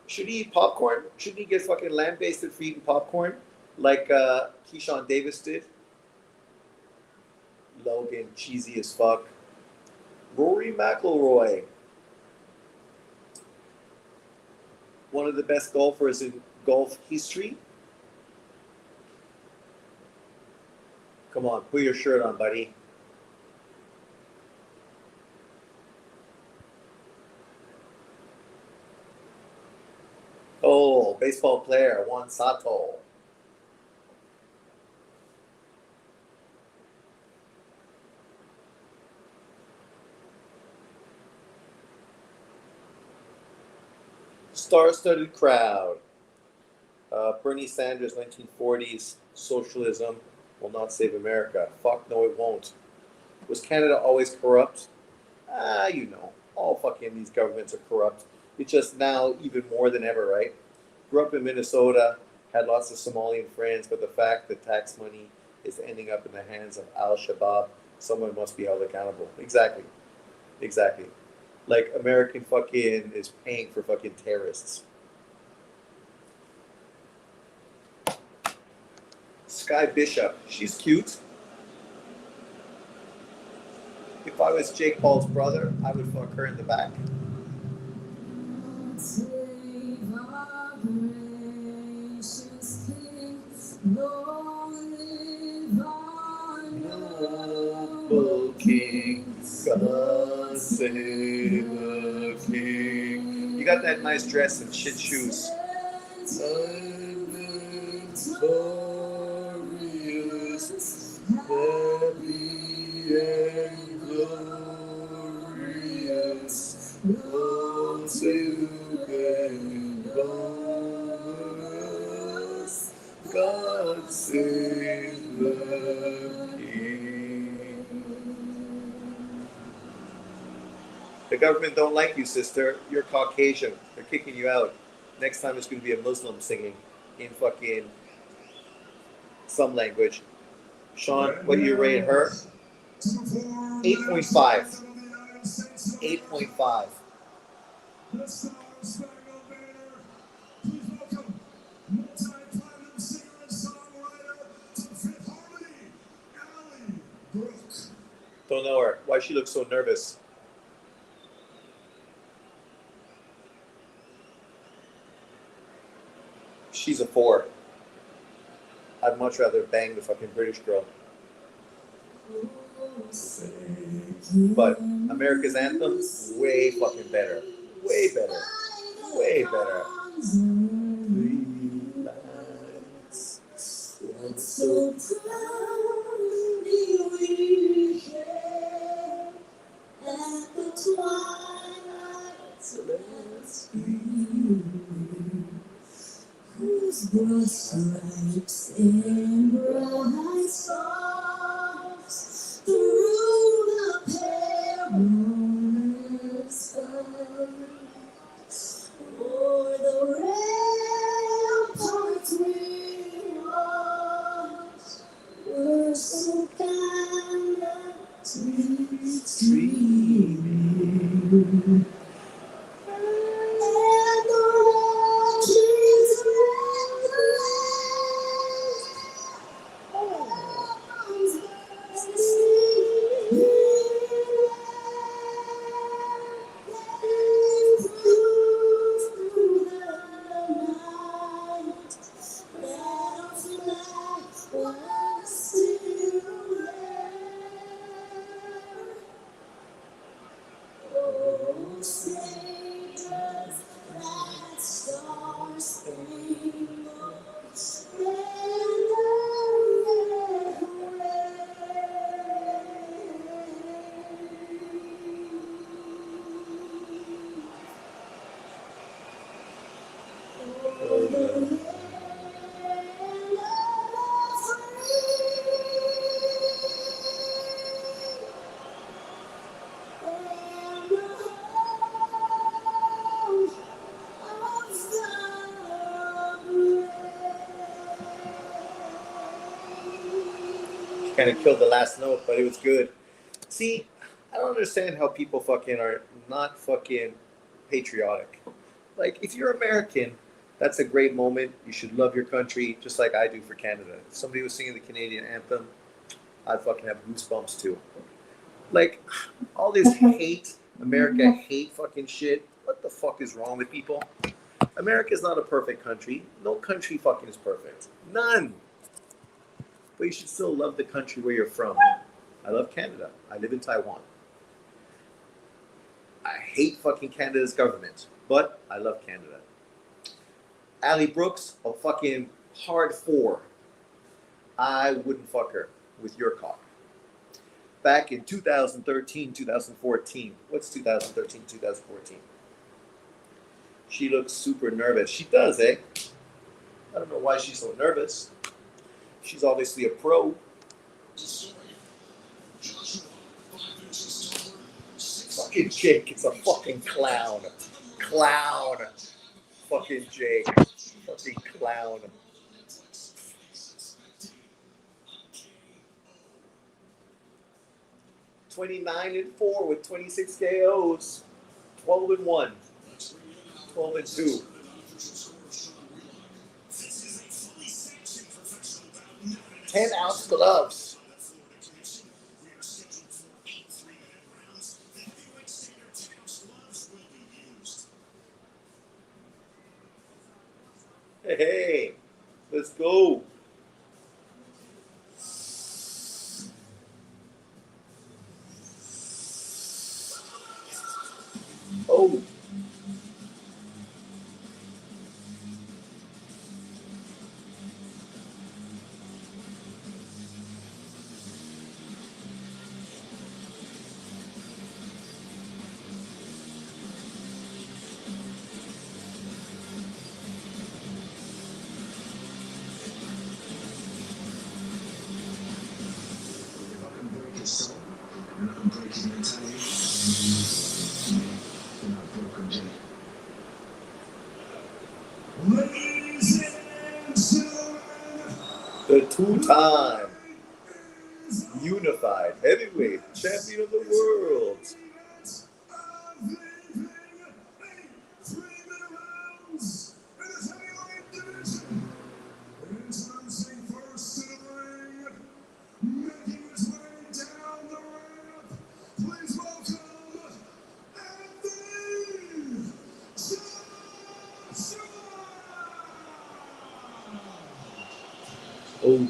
Should he eat popcorn? Shouldn't he get fucking lambasted for eating popcorn like Keyshawn Davis did? Logan, cheesy as fuck. Rory McIlroy. one of the best golfers in golf history. Come on, put your shirt on, buddy. Oh, baseball player Juan Soto. Star-studded crowd. Bernie Sanders, 1940s, socialism will not save America. Fuck no, it won't. Was Canada always corrupt? You know, all fucking these governments are corrupt. It's just now even more than ever, right? Grew up in Minnesota, had lots of Somalian friends, but the fact that tax money is ending up in the hands of Al Shabaab, someone must be held accountable. Exactly. Exactly. Like American fucking is paying for fucking terrorists. Sky Bishop, she's cute. If I was Jake Paul's brother, I would fuck her in the back. Save our gracious King, long live our Noble King, God save the King. You got that nice dress and shit shoes. Victorious, happy and glorious, all together, God save the King. The government don't like you, sister. You're Caucasian. They're kicking you out. Next time it's going to be a Muslim singing in fucking some language. Sean, what do you rate her? 8.5. 8.5. Don't know her. Why she looks so nervous? She's a 4. I'd much rather bang the fucking British girl. But America's Anthem, way fucking better. Way better. Way better. So proudly we hail at the twilight's last gleaming, whose broad stripes and bright stars through the perilous fight o'er the ramparts we watched were so gallantly streaming. And the watches ran the arms through the night that our flag was still there. Oh, say does that star-spangled banner yet wave o'er the land of the free and the home of the Kind of killed the last note, but it was good. See, I don't understand how people fucking are not fucking patriotic. Like, if you're American, that's a great moment. You should love your country just like I do for Canada. If somebody was singing the Canadian anthem, I'd fucking have goosebumps too. Like, all this hate, America hate fucking shit. What the fuck is wrong with people? America is not a perfect country. No country fucking is perfect. None. But you should still love the country where you're from. I love Canada. I live in Taiwan. I hate fucking Canada's government, but I love Canada. Allie Brooks, a fucking hard 4. I wouldn't fuck her with your cock. Back in 2013, 2014. What's 2013, 2014? She looks super nervous. She does, eh? I don't know why she's so nervous. She's obviously a pro. Fucking Jake is a fucking clown. Clown. Fucking Jake. Fucking clown. (29-4) with 26 KOs. 12-1. 12-2. 10-ounce gloves. Hey, let's go. Oh. The 2-time unified heavyweight champion of the world. Oh.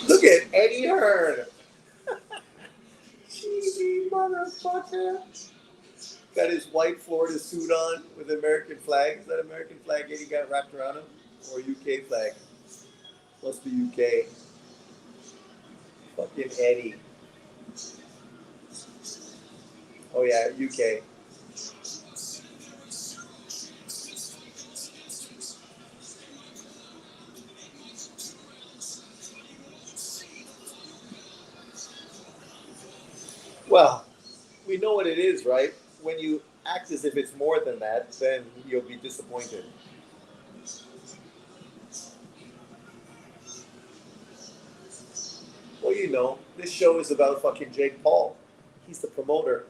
Look at Eddie Hearn. Cheesy motherfucker. Got his white Florida suit on with the American flag. Is that American flag Eddie got wrapped around him? Or UK flag? Must be UK. Fucking Eddie. Oh yeah, UK. Well, we know what it is, right? When you act as if it's more than that, then you'll be disappointed. Well, you know, this show is about fucking Jake Paul. He's the promoter.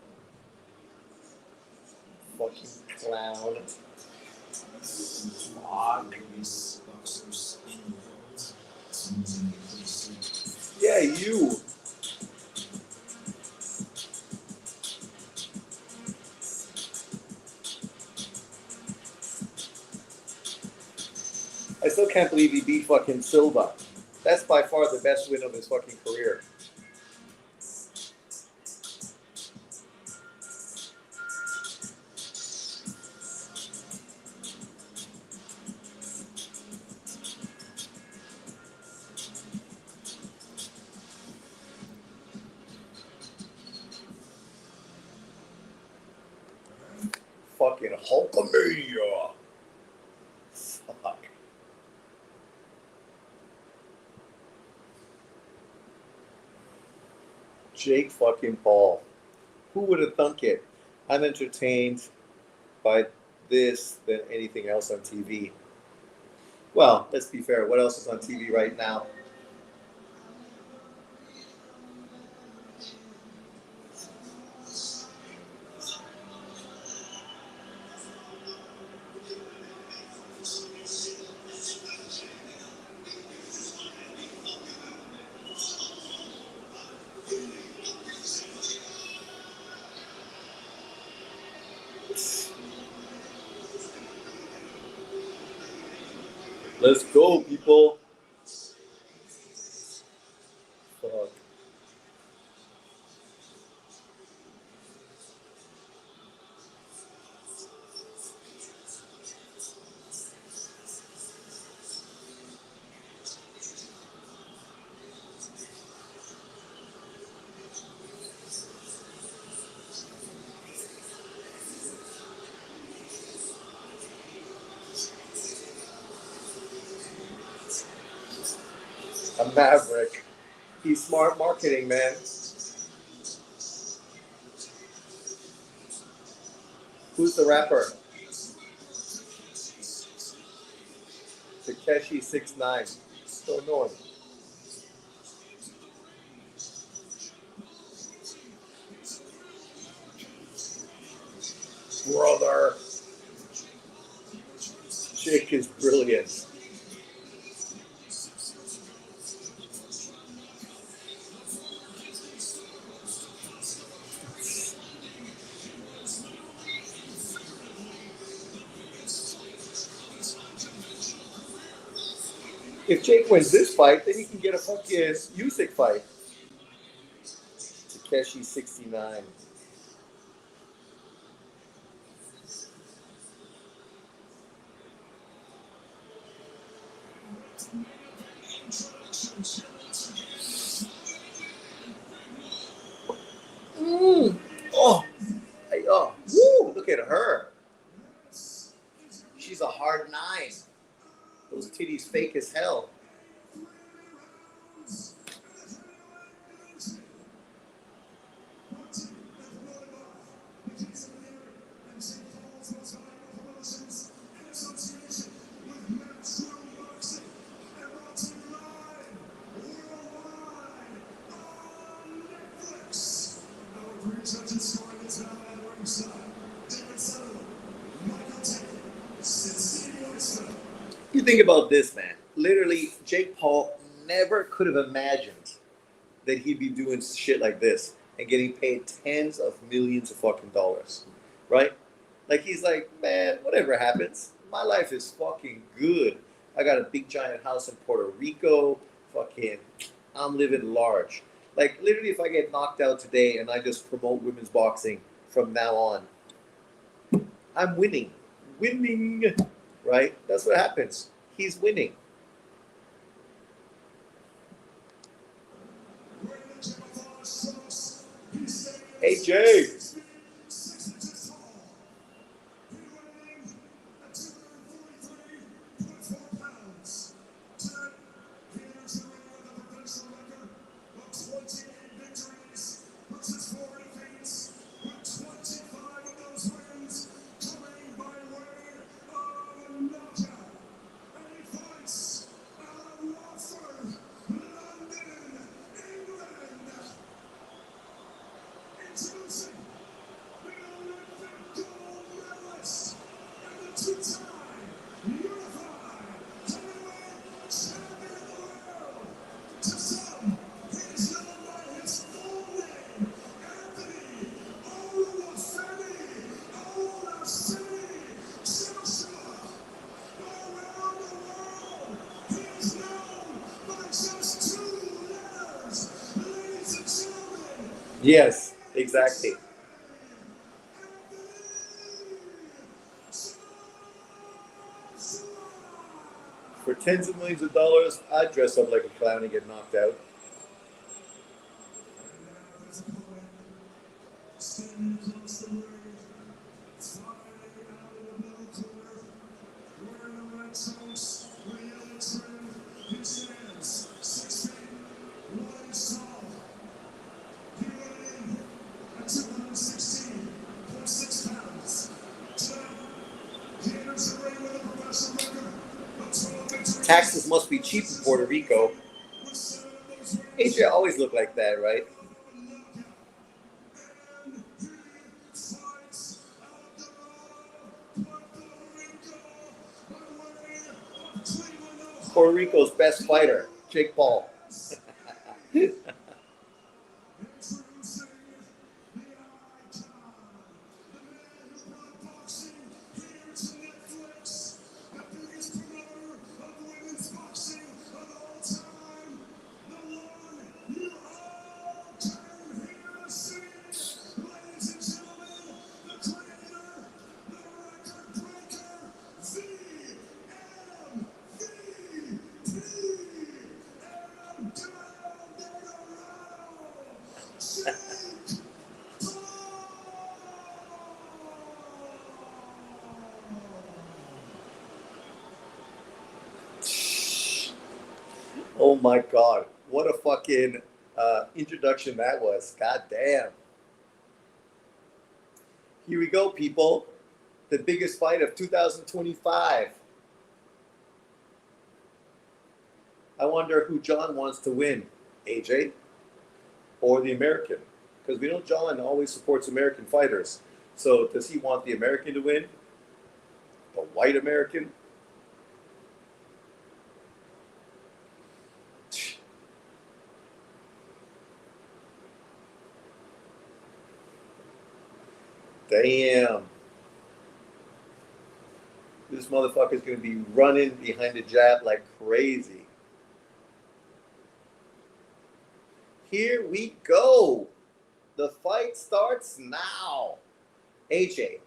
Fucking clown. Fuck. Yeah, you. I still can't believe he beat fucking Silva. That's by far the best win of his fucking career. Fucking Hulkamania. Fuck. Jake fucking Paul. Who would have thunk it? I'm entertained by this than anything else on TV. Well, let's be fair. What else is on TV right now? Let's go, people. Fuck. A maverick. He's smart marketing, man. Who's the rapper? Takeshi 69. Don't know him. Brother. Chick is brilliant. If Jake wins this fight, then he can get a fucking Usyk fight. Takeshi 69. Oh, woo! Look at her. She's a hard 9. Those titties fake as hell. You think about this, man. Literally, Jake Paul never could have imagined that he'd be doing shit like this and getting paid tens of millions of fucking dollars, right? Like he's like, man, whatever happens, my life is fucking good. I got a big giant house in Puerto Rico. Fucking, I'm living large. Like literally, if I get knocked out today and I just promote women's boxing from now on, I'm winning, right? That's what happens. He's winning. Hey Jay. Yes, exactly. For tens of millions of dollars, I'd dress up like a clown and get knocked out. Taxes must be cheap in Puerto Rico. AJ always looked like that, right? Puerto Rico's best fighter, Jake Paul. Oh my god, what a fucking introduction that was. God damn. Here we go, people. The biggest fight of 2025. I wonder who John wants to win, AJ or the American? Because we know John always supports American fighters. So does he want the American to win? The white American? Damn. This motherfucker's going to be running behind the jab like crazy. Here we go. The fight starts now. AJ,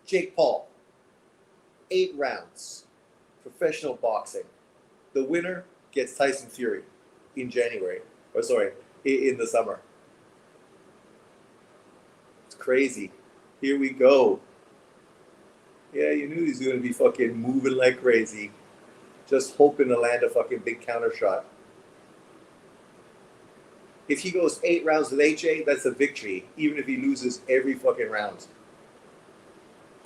Jake Paul, 8 rounds, professional boxing. The winner gets Tyson Fury in January. Or sorry, in the summer. It's crazy. Here we go. Yeah, you knew he's going to be fucking moving like crazy. Just hoping to land a fucking big counter shot. If he goes 8 rounds with AJ, that's a victory, even if he loses every fucking round.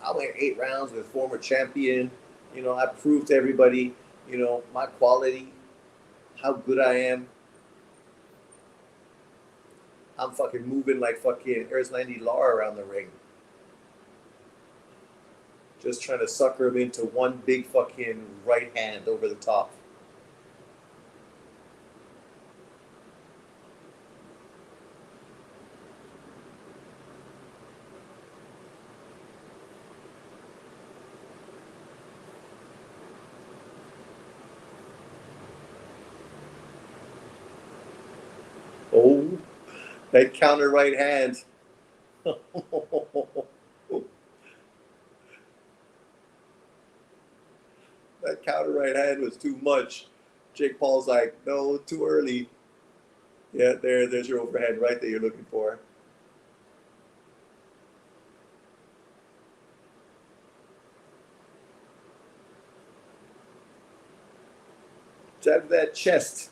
I went 8 rounds with former champion. You know, I proved to everybody, you know, my quality, how good I am. I'm fucking moving like fucking Erzlandi Lara around the ring. Just trying to sucker him into one big fucking right hand over the top. Oh, that counter right hand. That counter right hand was too much. Jake Paul's like, no, too early. Yeah, there's your overhand right that you're looking for. Jab that chest.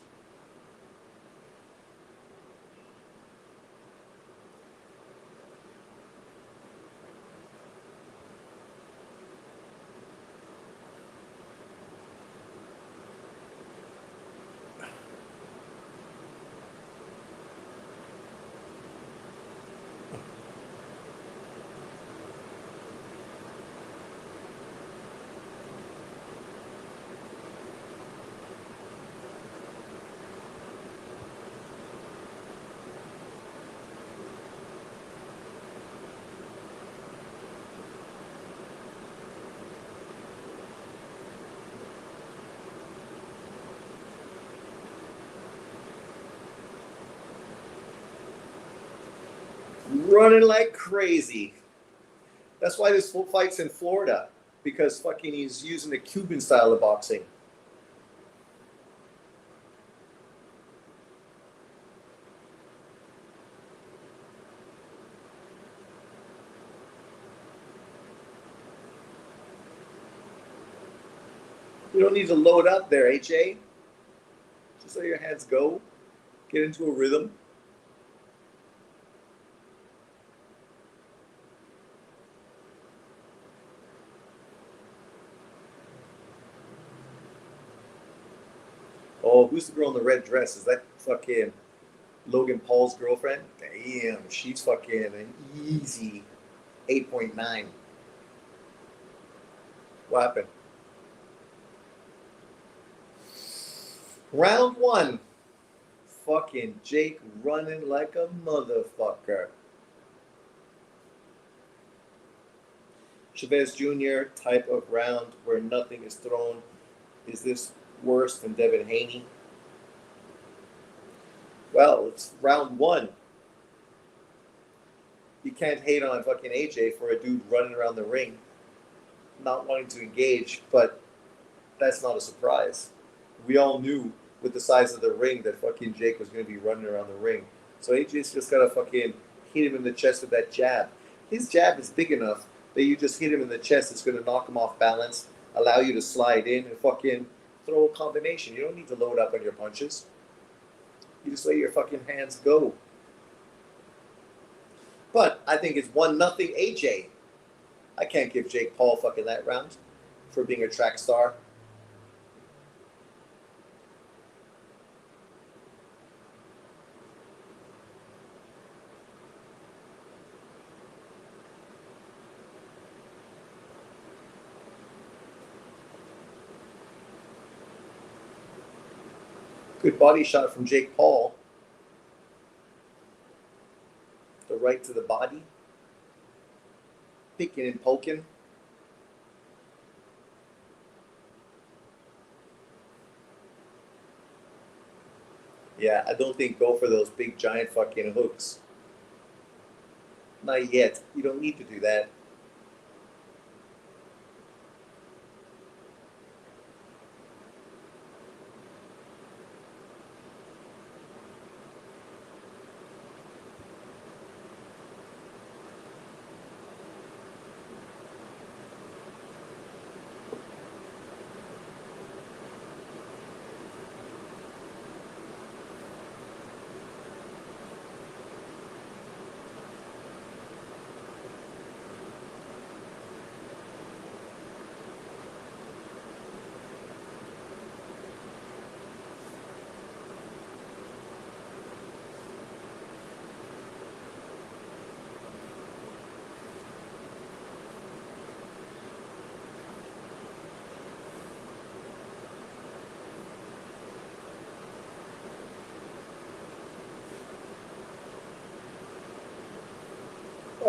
Running like crazy. That's why this fight's in Florida, because fucking he's using the Cuban style of boxing. You don't need to load up there, AJ. Just let your hands go. Get into a rhythm. Oh, who's the girl in the red dress? Is that fucking Logan Paul's girlfriend? Damn, she's fucking an easy 8.9. What happened? Round one. Fucking Jake running like a motherfucker. Chavez Jr. type of round where nothing is thrown. Is this worse than Devin Haney? Well, it's round one. You can't hate on fucking AJ for a dude running around the ring, not wanting to engage, but that's not a surprise. We all knew with the size of the ring that fucking Jake was going to be running around the ring. So AJ's just got to fucking hit him in the chest with that jab. His jab is big enough that you just hit him in the chest, it's going to knock him off balance, allow you to slide in and fucking throw a combination. You don't need to load up on your punches. You just let your fucking hands go. But I think it's 1-0 AJ. I can't give Jake Paul fucking that round for being a track star. Good body shot from Jake Paul. The right to the body. Picking and poking. Yeah, I don't think go for those big giant fucking hooks. Not yet. You don't need to do that.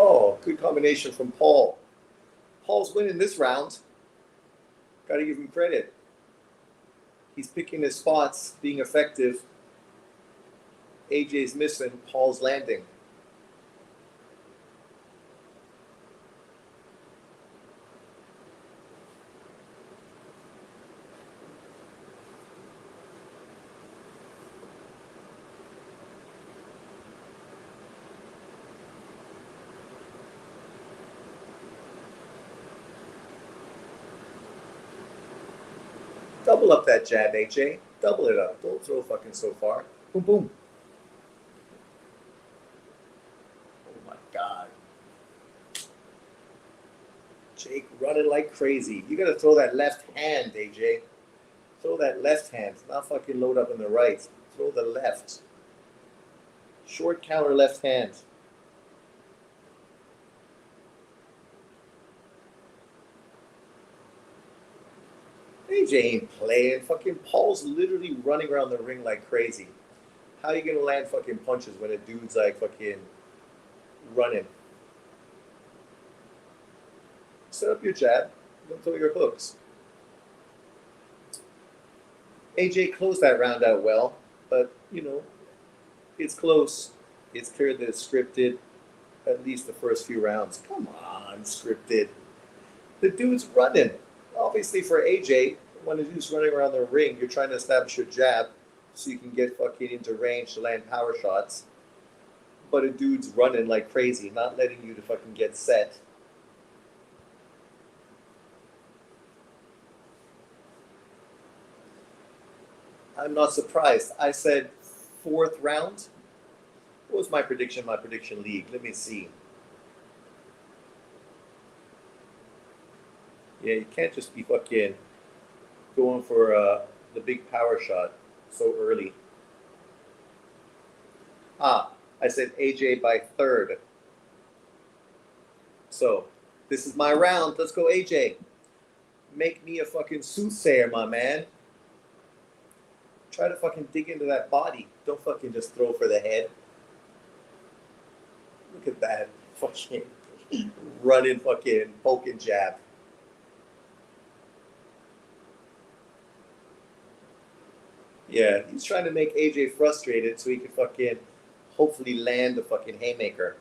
Oh, good combination from Paul. Paul's winning this round. Got to give him credit. He's picking his spots, being effective. AJ's missing. Paul's landing. Double up that jab, AJ. Double it up. Don't throw fucking so far. Boom, boom. Oh my God. Jake running like crazy. You gotta throw that left hand, AJ. Throw that left hand. Not fucking load up in the right. Throw the left. Short counter left hand. AJ ain't playing. Fucking Paul's literally running around the ring like crazy. How are you gonna land fucking punches when a dude's like fucking running? Set up your jab. Don't throw your hooks. AJ closed that round out well, but you know, it's close. It's clear that it's scripted. At least the first few rounds. Come on, scripted. The dude's running. Obviously, for AJ, when a dude's running around the ring, you're trying to establish your jab so you can get fucking into range to land power shots. But a dude's running like crazy, not letting you to fucking get set. I'm not surprised. I said fourth round. What was my prediction? My prediction league. Let me see. Yeah, you can't just be fucking going for the big power shot. so early. I said AJ by third. So this is my round. Let's go, AJ. Make me a fucking soothsayer, my man. Try to fucking dig into that body. Don't fucking just throw for the head. Look at that. Fucking running fucking poke and jab. Yeah, he's trying to make AJ frustrated so he can fucking hopefully land the fucking haymaker.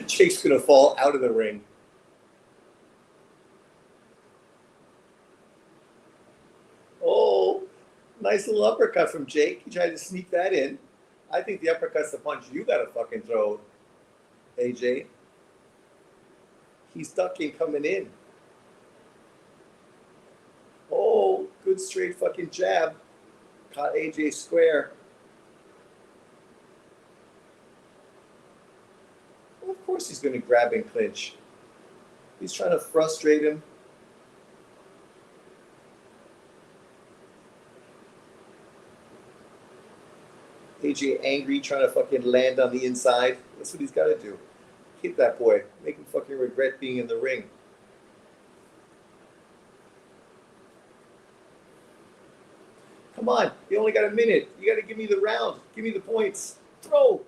Jake's gonna fall out of the ring. Oh, nice little uppercut from Jake. He tried to sneak that in. I think the uppercut's the punch you gotta fucking throw, AJ. He's ducking coming in. Oh, good straight fucking jab. Caught AJ square. Well, of course he's gonna grab and clinch. He's trying to frustrate him. AJ angry, trying to fucking land on the inside. That's what he's got to do. Hit that boy. Make him fucking regret being in the ring. Come on. You only got a minute. You got to give me the round. Give me the points. Throw.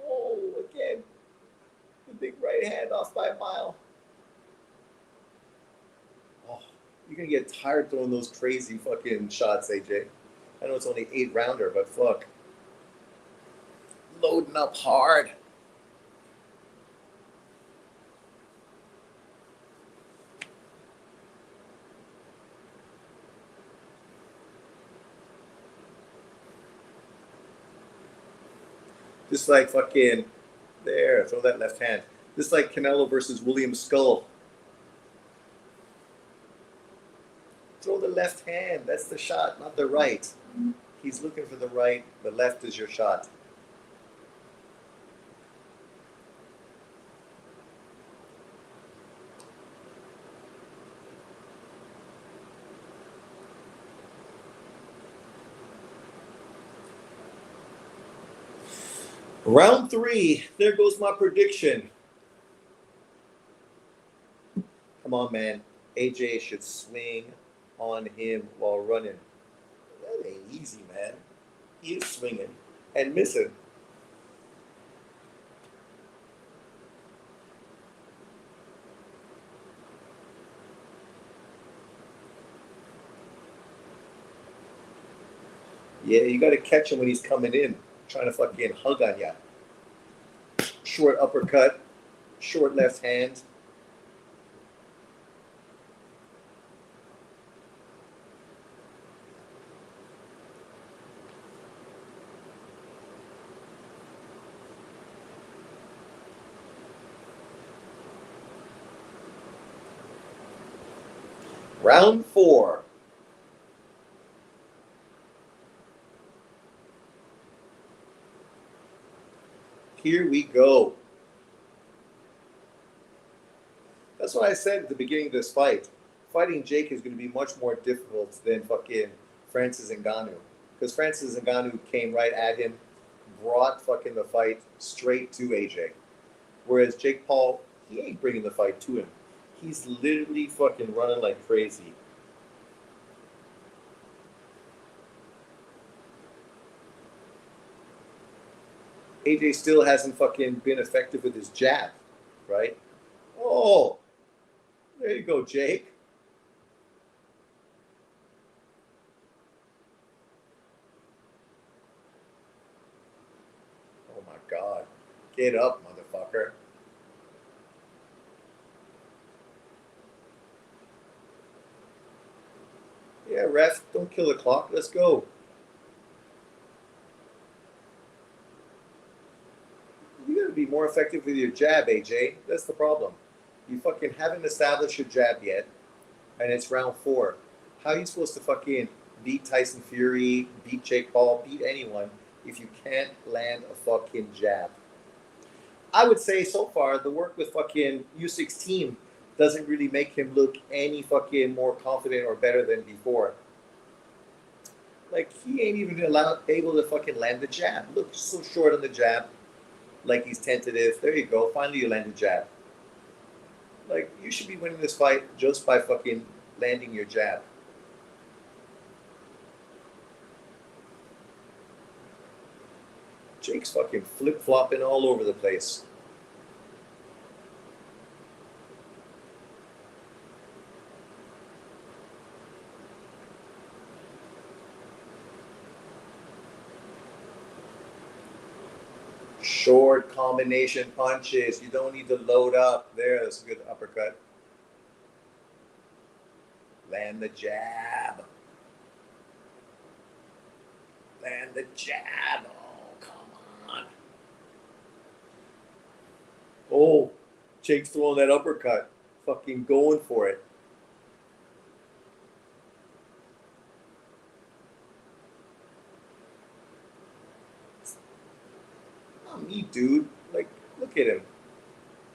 Oh, again. The big right hand off by a mile. Oh, you're going to get tired throwing those crazy fucking shots, AJ. I know it's only 8-rounder, but fuck. Loading up hard. Just like fucking there, throw that left hand. Just like Canelo versus William Skull. Throw the left hand. That's the shot, not the right. He's looking for the right. The left is your shot. Round 3. There goes my prediction. Come on, man. AJ should swing on him while running. That ain't easy, man. He is swinging and missing. Yeah, you got to catch him when he's coming in, trying to fucking hug on ya. Short uppercut, short left hand. Round 4. Here we go. That's what I said at the beginning of this fight. Fighting Jake is going to be much more difficult than fucking Francis Ngannou. Because Francis Ngannou came right at him, brought fucking the fight straight to AJ. Whereas Jake Paul, he ain't bringing the fight to him. He's literally fucking running like crazy. AJ still hasn't fucking been effective with his jab, right? Oh, there you go, Jake. Oh my God. Get up, motherfucker. Yeah, ref, don't kill the clock. Let's go. You gotta be more effective with your jab, AJ. That's the problem. You fucking haven't established your jab yet, and it's round 4. How are you supposed to fucking beat Tyson Fury, beat Jake Paul, beat anyone if you can't land a fucking jab? I would say so far the work with fucking Usyk's team doesn't really make him look any fucking more confident or better than before. Like he ain't even able to fucking land the jab. Look, so short on the jab, like he's tentative. There you go. Finally, you land the jab. Like you should be winning this fight just by fucking landing your jab. Jake's fucking flip flopping all over the place. Short combination punches. You don't need to load up. There's a good uppercut. Land the jab. Land the jab. Oh, come on. Oh, Jake's throwing that uppercut. Fucking going for it. Not me, dude. Like, look at him.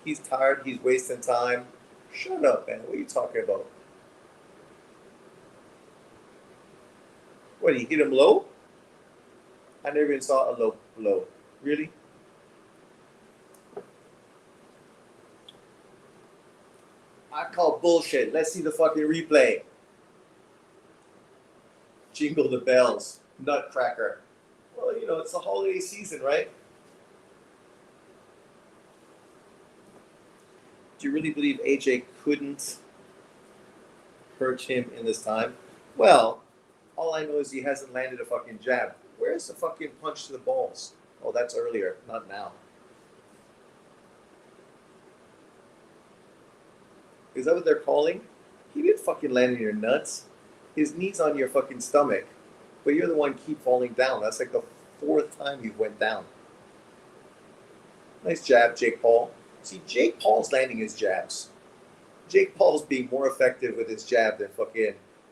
He's tired. He's wasting time. Shut up, man. What are you talking about? What, he hit him low? I never even saw a low blow. Really? I call bullshit. Let's see the fucking replay. Jingle the bells. Nutcracker. Well, you know, it's the holiday season, right? Do you really believe AJ couldn't hurt him in this time? Well, all I know is he hasn't landed a fucking jab. Where's the fucking punch to the balls? Oh, that's earlier, not now. Is that what they're calling? He didn't fucking land in your nuts. His knee's on your fucking stomach. But you're the one keep falling down. That's like the 4th time you went down. Nice jab, Jake Paul. See, Jake Paul's landing his jabs. Jake Paul's being more effective with his jab than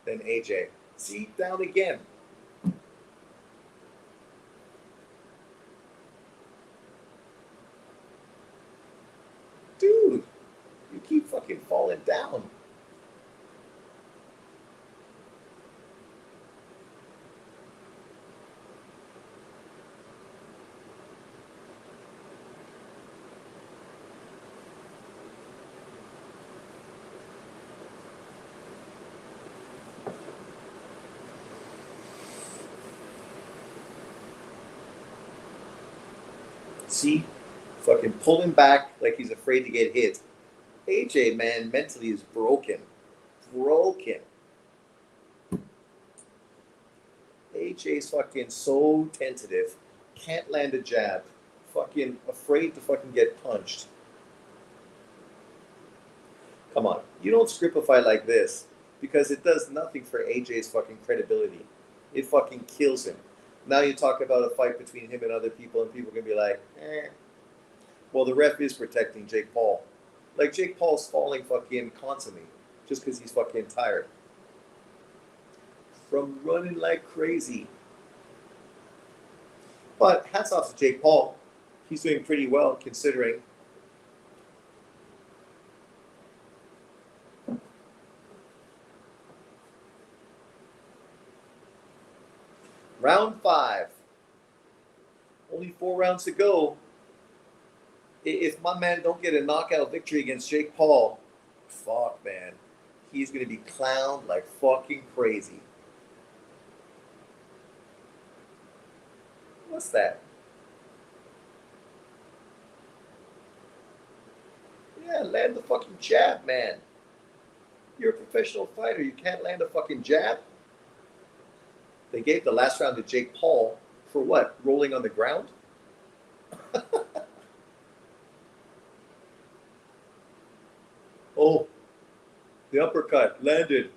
AJ. See, down again. Dude, you keep fucking falling down. See? Fucking pulling back like he's afraid to get hit. AJ, man, mentally is broken. Broken. AJ's fucking so tentative. Can't land a jab. Fucking afraid to fucking get punched. Come on. You don't script a fight like this because it does nothing for AJ's fucking credibility. It fucking kills him. Now you talk about a fight between him and other people, and people are going to be like, eh. Well, the ref is protecting Jake Paul. Like, Jake Paul's falling fucking constantly just because he's fucking tired. From running like crazy. But hats off to Jake Paul. He's doing pretty well considering. Round 5. Only 4 rounds to go. If my man don't get a knockout victory against Jake Paul, fuck, man. He's going to be clowned like fucking crazy. What's that? Yeah, land the fucking jab, man. You're a professional fighter. You can't land a fucking jab? They gave the last round to Jake Paul for what? Rolling on the ground? The uppercut landed.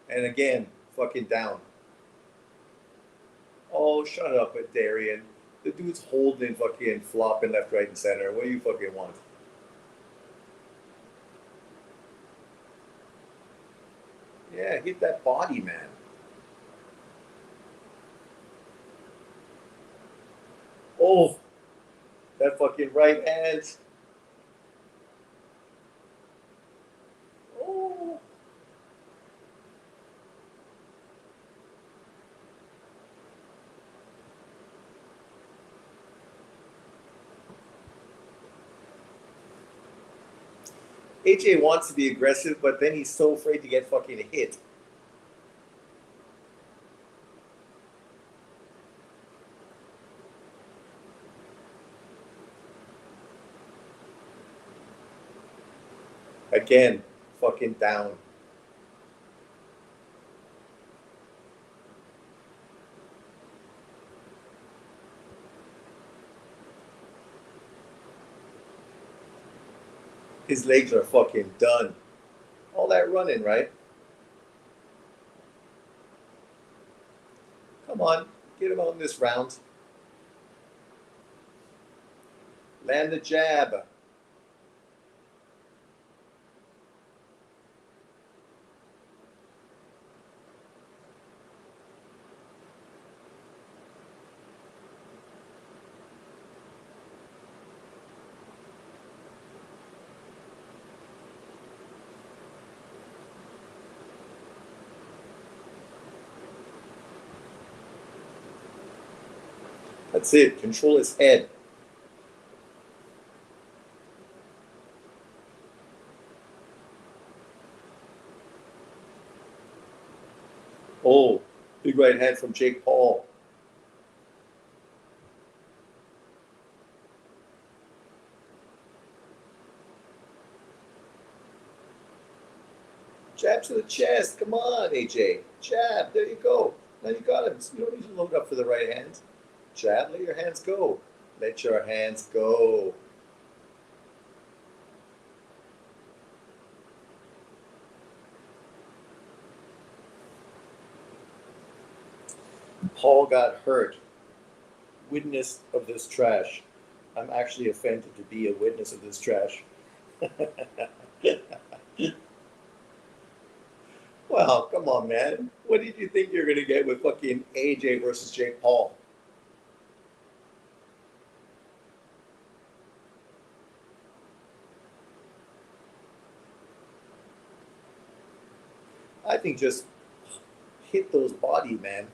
And again, fucking down. Oh, shut up, Darian. The dude's holding fucking flopping left, right, and center. What do you fucking want? Yeah, hit that body, man. Oh, that fucking right hand. Oh. AJ wants to be aggressive, but then he's so afraid to get fucking hit. Again, fucking down. His legs are fucking done. All that running, right? Come on, get him out in this round. Land the jab. That's it. Control his head. Oh, big right hand from Jake Paul. Jab to the chest. Come on, AJ. Jab. There you go. Now you got him. You don't need to load up for the right hand. Jab. Let your hands go. Let your hands go. Paul got hurt. Witness of this trash. I'm actually offended to be a witness of this trash. Well, come on, man. What did you think you're going to get with fucking AJ versus Jake Paul? I think just hit those body, man.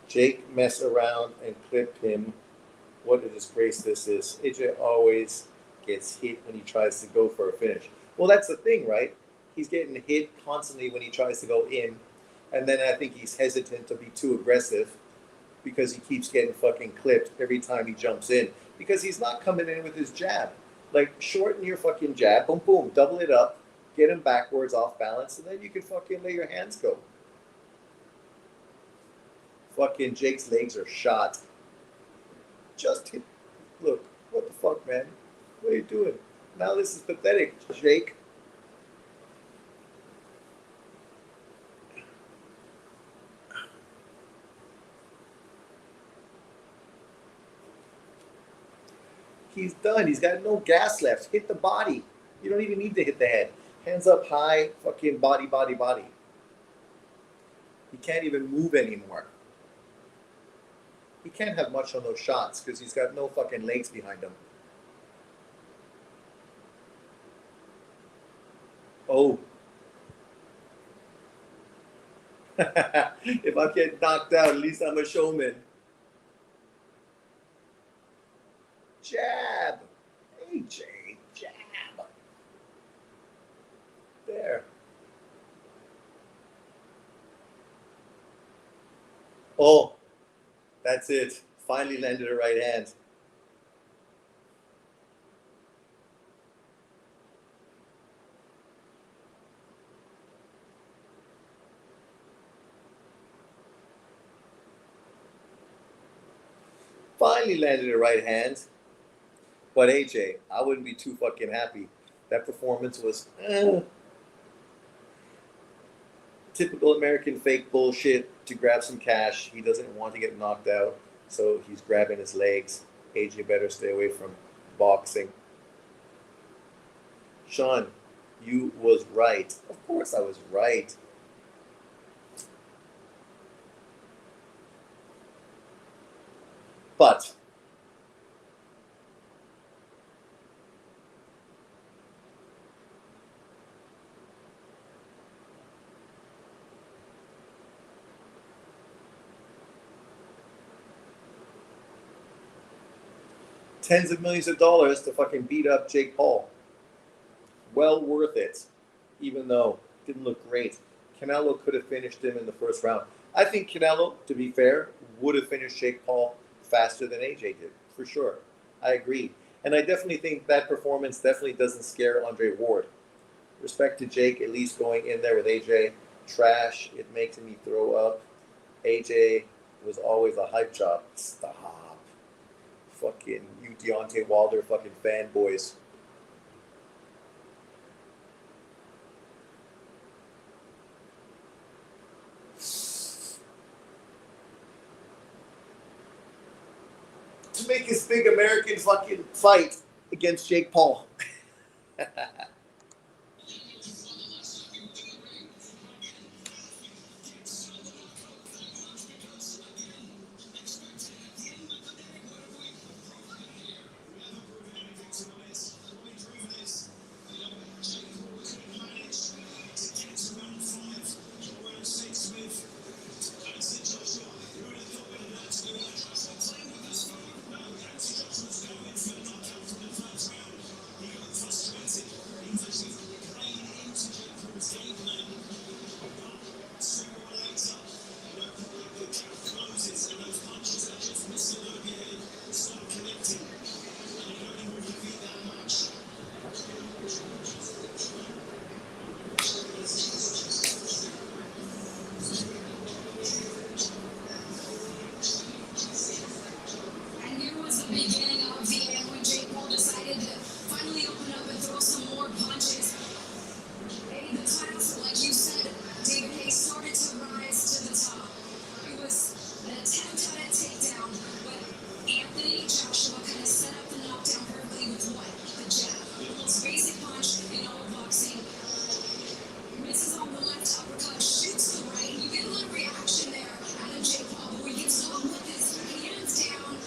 Jake mess around and clip him. What a disgrace this is. AJ always gets hit when he tries to go for a finish. Well, that's the thing, right? He's getting hit constantly when he tries to go in. And then I think he's hesitant to be too aggressive because he keeps getting fucking clipped every time he jumps in. Because he's not coming in with his jab. Like, shorten your fucking jab, boom, boom, double it up, get him backwards off balance, and then you can fucking let your hands go. Fucking Jake's legs are shot. Just hit. Look, what the fuck, man? What are you doing? Now this is pathetic, Jake. He's done. He's got no gas left. Hit the body. You don't even need to hit the head. Hands up high, fucking body, body, body. He can't even move anymore. He can't have much on those shots because he's got no fucking legs behind him. Oh. If I get knocked out, at least I'm a showman. Jab. AJ, jab. There. Oh, that's it. Finally landed a right hand. finally landed a right hand. But AJ, I wouldn't be too fucking happy. That performance was typical American fake bullshit to grab some cash. He doesn't want to get knocked out, so he's grabbing his legs. AJ better stay away from boxing. Sean, you was right. Of course I was right. But tens of millions of dollars to fucking beat up Jake Paul. Well worth it, even though it didn't look great. Canelo could have finished him in the first round. I think Canelo, to be fair, would have finished Jake Paul faster than AJ did, for sure. I agree. And I definitely think that performance definitely doesn't scare Andre Ward. Respect to Jake, at least going in there with AJ. Trash, it makes me throw up. AJ was always a hype job. Stop. Fucking you Deontay Wilder fucking fanboys. To make his big American fucking fight against Jake Paul. And here was the beginning of the end when Jake Paul decided to finally open up and throw some more punches. Hey, the class, like you said, David Hayes started to rise to the top. It was an attempt at a takedown, but Anthony Joshua kind of set up the knockdown perfectly with what? The jab. The most basic punch in all of boxing. Misses on the left uppercut, shoots the right. You get a little reaction there out of Jake Paul, but he gets off with his hands down,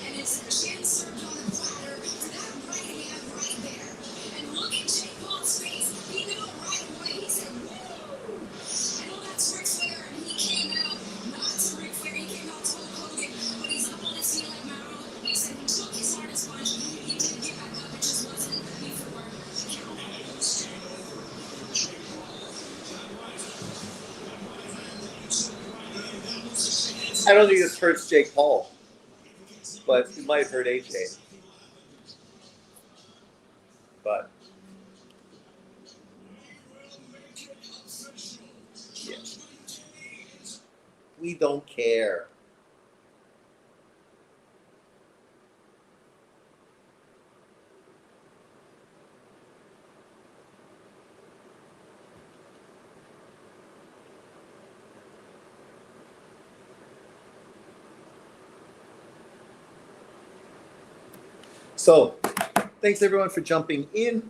and it's a chin served on the platter for that right hand right there. And look at Jake Paul's face. He knew it right away. He said, woo! I know that's Ric Flair, and he came out, not to Ric Flair, he came out to Hulk Hogan, but he's up on his feet like Mauro. He said he took his hardest punch. He didn't get back up. It just wasn't before. I don't think this hurts Jake Paul, but it might hurt AJ. But yeah, we don't care. So, thanks everyone for jumping in.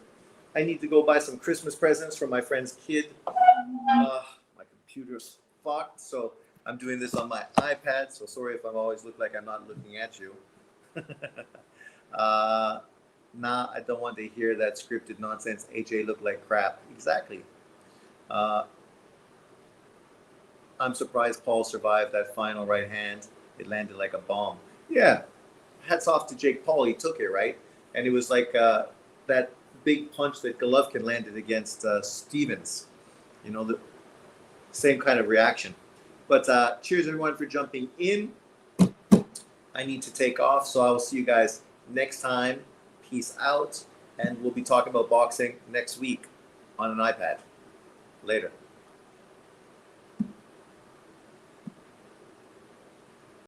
I need to go buy some Christmas presents for my friend's kid. My computer's fucked, so I'm doing this on my iPad. So sorry if I always look like I'm not looking at you. Nah, I don't want to hear that scripted nonsense. AJ looked like crap. Exactly. I'm surprised Paul survived that final right hand. It landed like a bomb. Yeah. Hats off to Jake Paul. He took it, right? And it was like that big punch that Golovkin landed against Stevens. You know, the same kind of reaction. But cheers, everyone, for jumping in. I need to take off, so I will see you guys next time. Peace out. And we'll be talking about boxing next week on an iPad. Later.